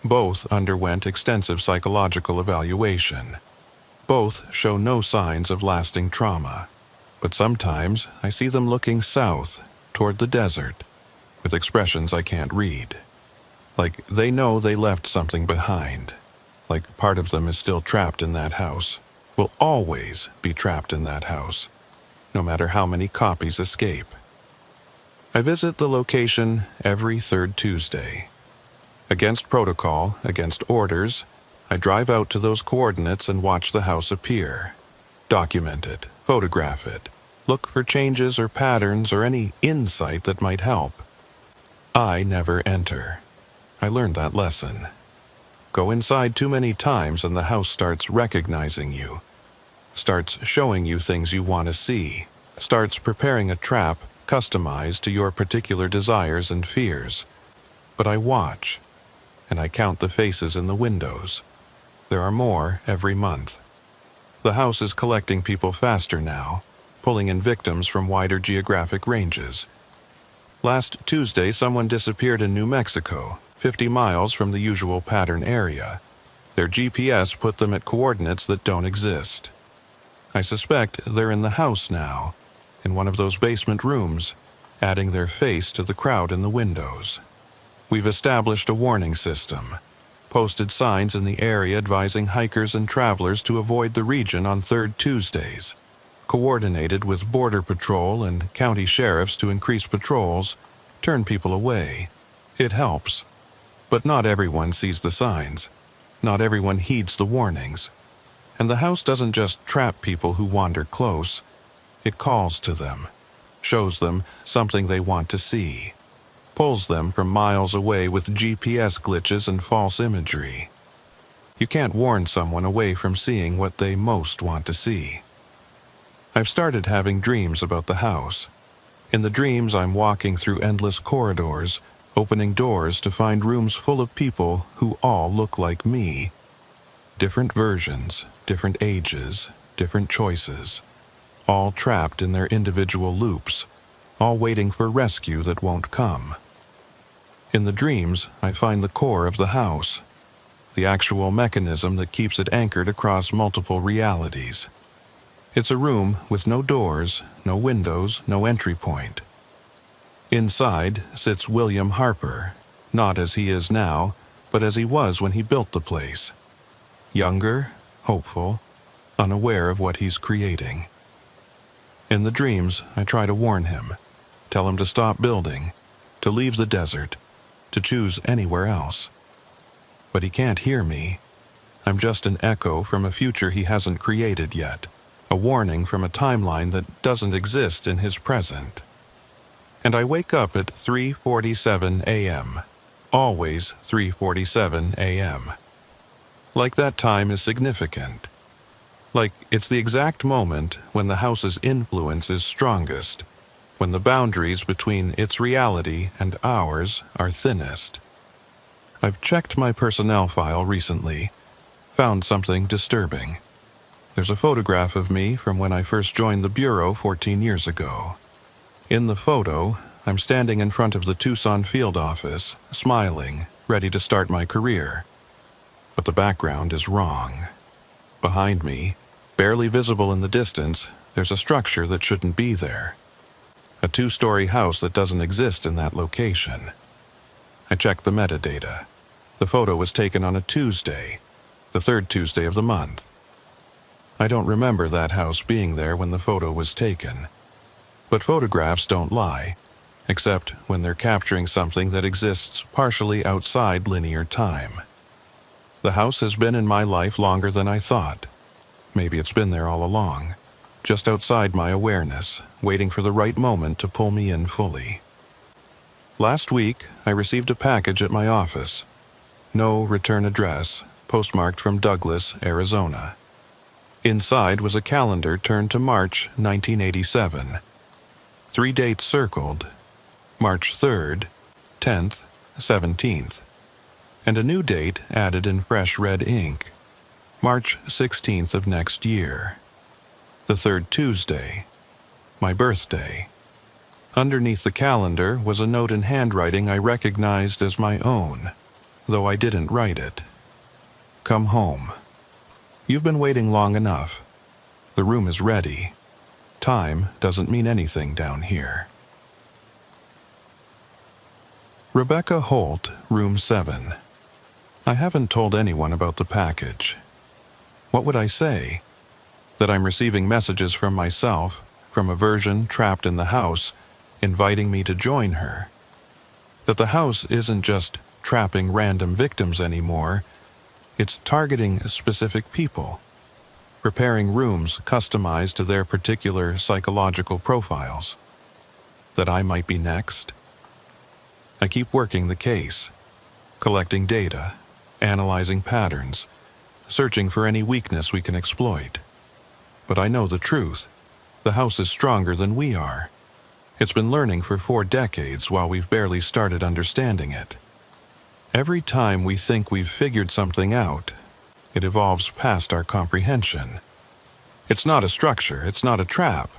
Both underwent extensive psychological evaluation. Both show no signs of lasting trauma, but sometimes I see them looking south, toward the desert, with expressions I can't read. Like they know they left something behind. Like part of them is still trapped in that house, will always be trapped in that house, no matter how many copies escape. I visit the location every third Tuesday. Against protocol, against orders, I drive out to those coordinates and watch the house appear. Document it, photograph it, look for changes or patterns or any insight that might help. I never enter. I learned that lesson. Go inside too many times and the house starts recognizing you, starts showing you things you want to see, starts preparing a trap customized to your particular desires and fears. But I watch, and I count the faces in the windows. There are more every month. The house is collecting people faster now, pulling in victims from wider geographic ranges. Last Tuesday, someone disappeared in New Mexico, 50 miles from the usual pattern area. Their GPS put them at coordinates that don't exist. I suspect they're in the house now, in one of those basement rooms, adding their face to the crowd in the windows. We've established a warning system, posted signs in the area advising hikers and travelers to avoid the region on third Tuesdays, coordinated with Border Patrol and county sheriffs to increase patrols, turn people away. It helps. But not everyone sees the signs. Not everyone heeds the warnings. And the house doesn't just trap people who wander close. It calls to them, shows them something they want to see, pulls them from miles away with GPS glitches and false imagery. You can't warn someone away from seeing what they most want to see. I've started having dreams about the house. In the dreams, I'm walking through endless corridors, opening doors to find rooms full of people who all look like me. Different versions, different ages, different choices, all trapped in their individual loops, all waiting for rescue that won't come. In the dreams, I find the core of the house, the actual mechanism that keeps it anchored across multiple realities. It's a room with no doors, no windows, no entry point. Inside sits William Harper, not as he is now, but as he was when he built the place. Younger, hopeful, unaware of what he's creating. In the dreams, I try to warn him, tell him to stop building, to leave the desert, to choose anywhere else. But he can't hear me. I'm just an echo from a future he hasn't created yet, a warning from a timeline that doesn't exist in his present. And I wake up at 3:47 a.m., always 3:47 a.m. Like that time is significant. Like it's the exact moment when the house's influence is strongest, when the boundaries between its reality and ours are thinnest. I've checked my personnel file recently, found something disturbing. There's a photograph of me from when I first joined the Bureau 14 years ago. In the photo, I'm standing in front of the Tucson field office, smiling, ready to start my career. But the background is wrong. Behind me, barely visible in the distance, there's a structure that shouldn't be there. A 2-story house that doesn't exist in that location. I checked the metadata. The photo was taken on a Tuesday, the 3rd Tuesday of the month. I don't remember that house being there when the photo was taken. But photographs don't lie, except when they're capturing something that exists partially outside linear time. The house has been in my life longer than I thought. Maybe it's been there all along, just outside my awareness, waiting for the right moment to pull me in fully. Last week, I received a package at my office. No return address, postmarked from Douglas, Arizona. Inside was a calendar turned to March 1987. 3 dates circled, March 3rd, 10th, 17th, and a new date added in fresh red ink, March 16th of next year. The 3rd Tuesday, my birthday. Underneath the calendar was a note in handwriting I recognized as my own, though I didn't write it. Come home. You've been waiting long enough. The room is ready. Time doesn't mean anything down here. Rebecca Holt, Room 7. I haven't told anyone about the package. What would I say? That I'm receiving messages from myself, from a version trapped in the house, inviting me to join her. That the house isn't just trapping random victims anymore, it's targeting specific people, preparing rooms customized to their particular psychological profiles. That I might be next. I keep working the case, collecting data, analyzing patterns, searching for any weakness we can exploit. But I know the truth. The house is stronger than we are. It's been learning for 4 decades while we've barely started understanding it. Every time we think we've figured something out, it evolves past our comprehension. It's not a structure, it's not a trap.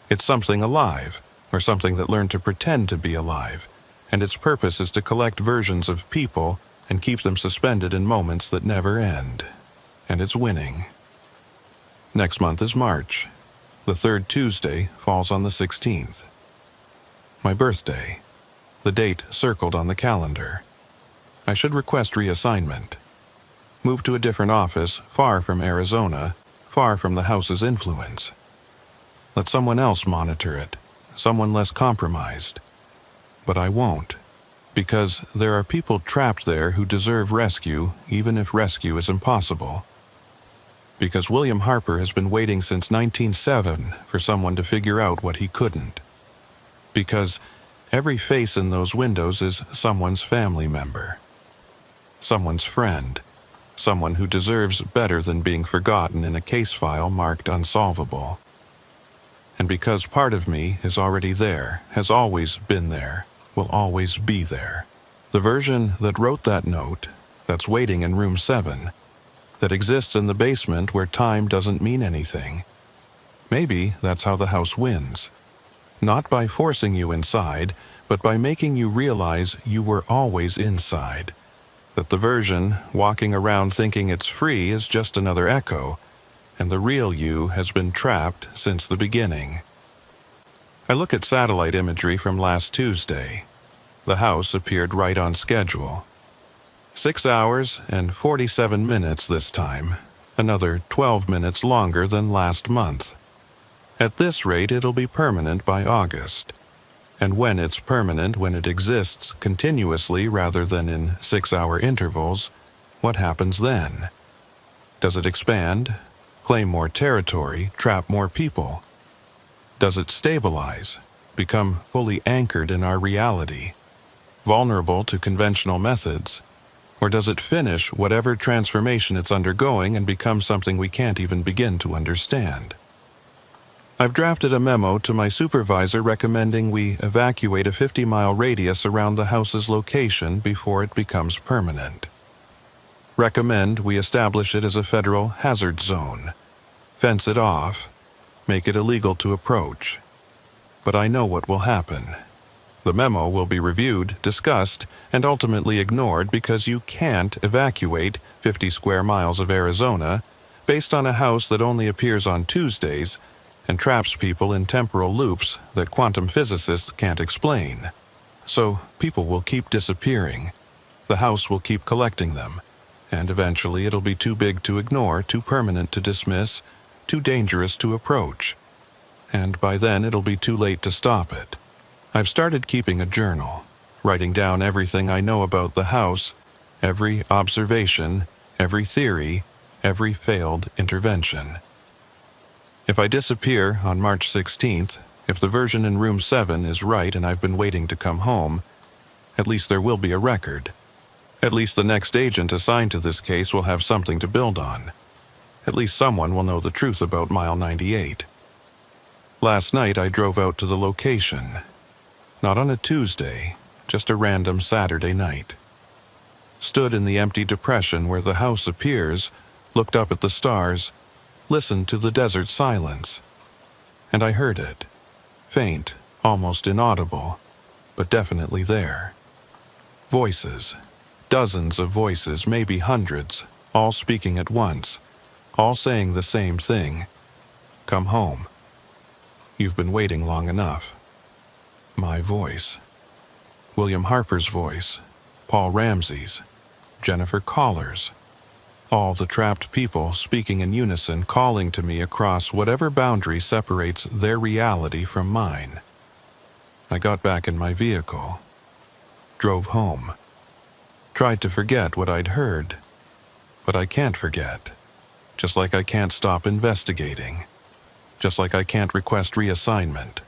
It's something alive, or something that learned to pretend to be alive, and its purpose is to collect versions of people and keep them suspended in moments that never end. And it's winning. Next month is March. The 3rd Tuesday falls on the 16th. My birthday. The date circled on the calendar. I should request reassignment. Move to a different office, far from Arizona, far from the house's influence. Let someone else monitor it, someone less compromised. But I won't, because there are people trapped there who deserve rescue, even if rescue is impossible. Because William Harper has been waiting since 1907 for someone to figure out what he couldn't. Because every face in those windows is someone's family member. Someone's friend. Someone who deserves better than being forgotten in a case file marked unsolvable. And because part of me is already there, has always been there, will always be there. The version that wrote that note, that's waiting in room 7, that exists in the basement where time doesn't mean anything. Maybe that's how the house wins. Not by forcing you inside, but by making you realize you were always inside. That the version walking around thinking it's free is just another echo, and the real you has been trapped since the beginning. I look at satellite imagery from last Tuesday. The house appeared right on schedule. 6 hours and 47 minutes this time, another 12 minutes longer than last month. At this rate, it'll be permanent by August. And when it's permanent, when it exists continuously rather than in 6-hour intervals, what happens then? Does it expand, claim more territory, trap more people? Does it stabilize, become fully anchored in our reality, vulnerable to conventional methods? Or does it finish whatever transformation it's undergoing and become something we can't even begin to understand? I've drafted a memo to my supervisor recommending we evacuate a 50-mile radius around the house's location before it becomes permanent. Recommend we establish it as a federal hazard zone, fence it off, make it illegal to approach. But I know what will happen. The memo will be reviewed, discussed, and ultimately ignored because you can't evacuate 50 square miles of Arizona based on a house that only appears on Tuesdays and traps people in temporal loops that quantum physicists can't explain. So people will keep disappearing. The house will keep collecting them, and eventually it'll be too big to ignore, too permanent to dismiss, too dangerous to approach. And by then it'll be too late to stop it. I've started keeping a journal, writing down everything I know about the house, every observation, every theory, every failed intervention. If I disappear on March 16th, if the version in room 7 is right and I've been waiting to come home, at least there will be a record. At least the next agent assigned to this case will have something to build on. At least someone will know the truth about Mile 98. Last night I drove out to the location. Not on a Tuesday, just a random Saturday night. Stood in the empty depression where the house appears, looked up at the stars, listened to the desert silence. And I heard it. Faint, almost inaudible, but definitely there. Voices. Dozens of voices, maybe hundreds, all speaking at once, all saying the same thing. Come home. You've been waiting long enough. My voice. William Harper's voice. Paul Ramsey's. Jennifer Coller's. All the trapped people speaking in unison, calling to me across whatever boundary separates their reality from mine. I got back in my vehicle. Drove home. Tried to forget what I'd heard. But I can't forget. Just like I can't stop investigating. Just like I can't request reassignment.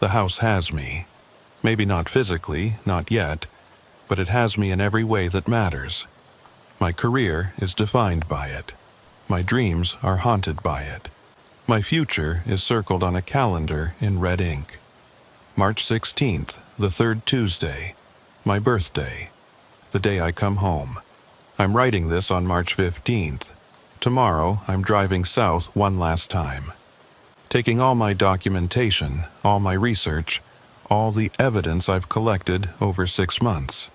The house has me. Maybe not physically, not yet, but it has me in every way that matters. My career is defined by it. My dreams are haunted by it. My future is circled on a calendar in red ink. March 16th, the third Tuesday, my birthday, the day I come home. I'm writing this on March 15th. Tomorrow, I'm driving south one last time. Taking all my documentation, all my research, all the evidence I've collected over 6 months.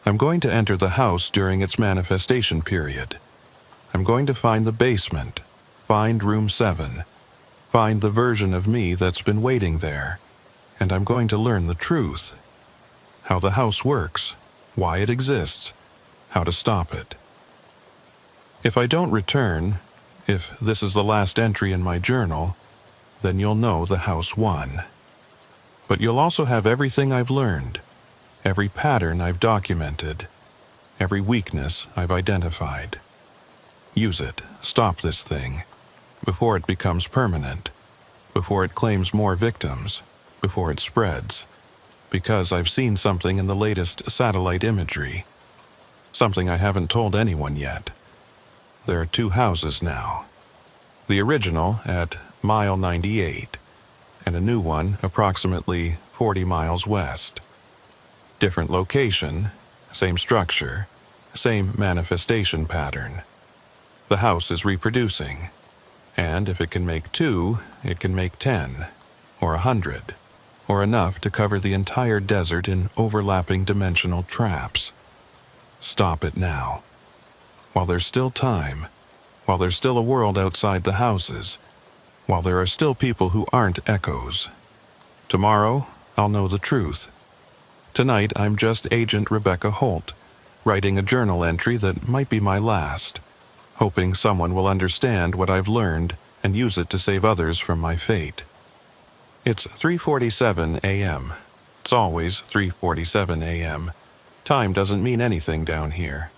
I'm going to enter the house during its manifestation period. I'm going to find the basement, find room 7, find the version of me that's been waiting there, and I'm going to learn the truth. How the house works, why it exists, how to stop it. If I don't return, if this is the last entry in my journal, then you'll know the house won. But you'll also have everything I've learned, every pattern I've documented, every weakness I've identified. Use it, stop this thing, before it becomes permanent, before it claims more victims, before it spreads, because I've seen something in the latest satellite imagery, something I haven't told anyone yet. There are 2 houses now. The original at Mile 98, and a new one approximately 40 miles west. Different location, same structure, same manifestation pattern. The house is reproducing, and if it can make 2, it can make 10, or 100, or enough to cover the entire desert in overlapping dimensional traps. Stop it now. While there's still time, while there's still a world outside the houses, while there are still people who aren't echoes. Tomorrow, I'll know the truth. Tonight, I'm just Agent Rebecca Holt, writing a journal entry that might be my last, hoping someone will understand what I've learned and use it to save others from my fate. It's 3:47 a.m. It's always 3:47 a.m. Time doesn't mean anything down here.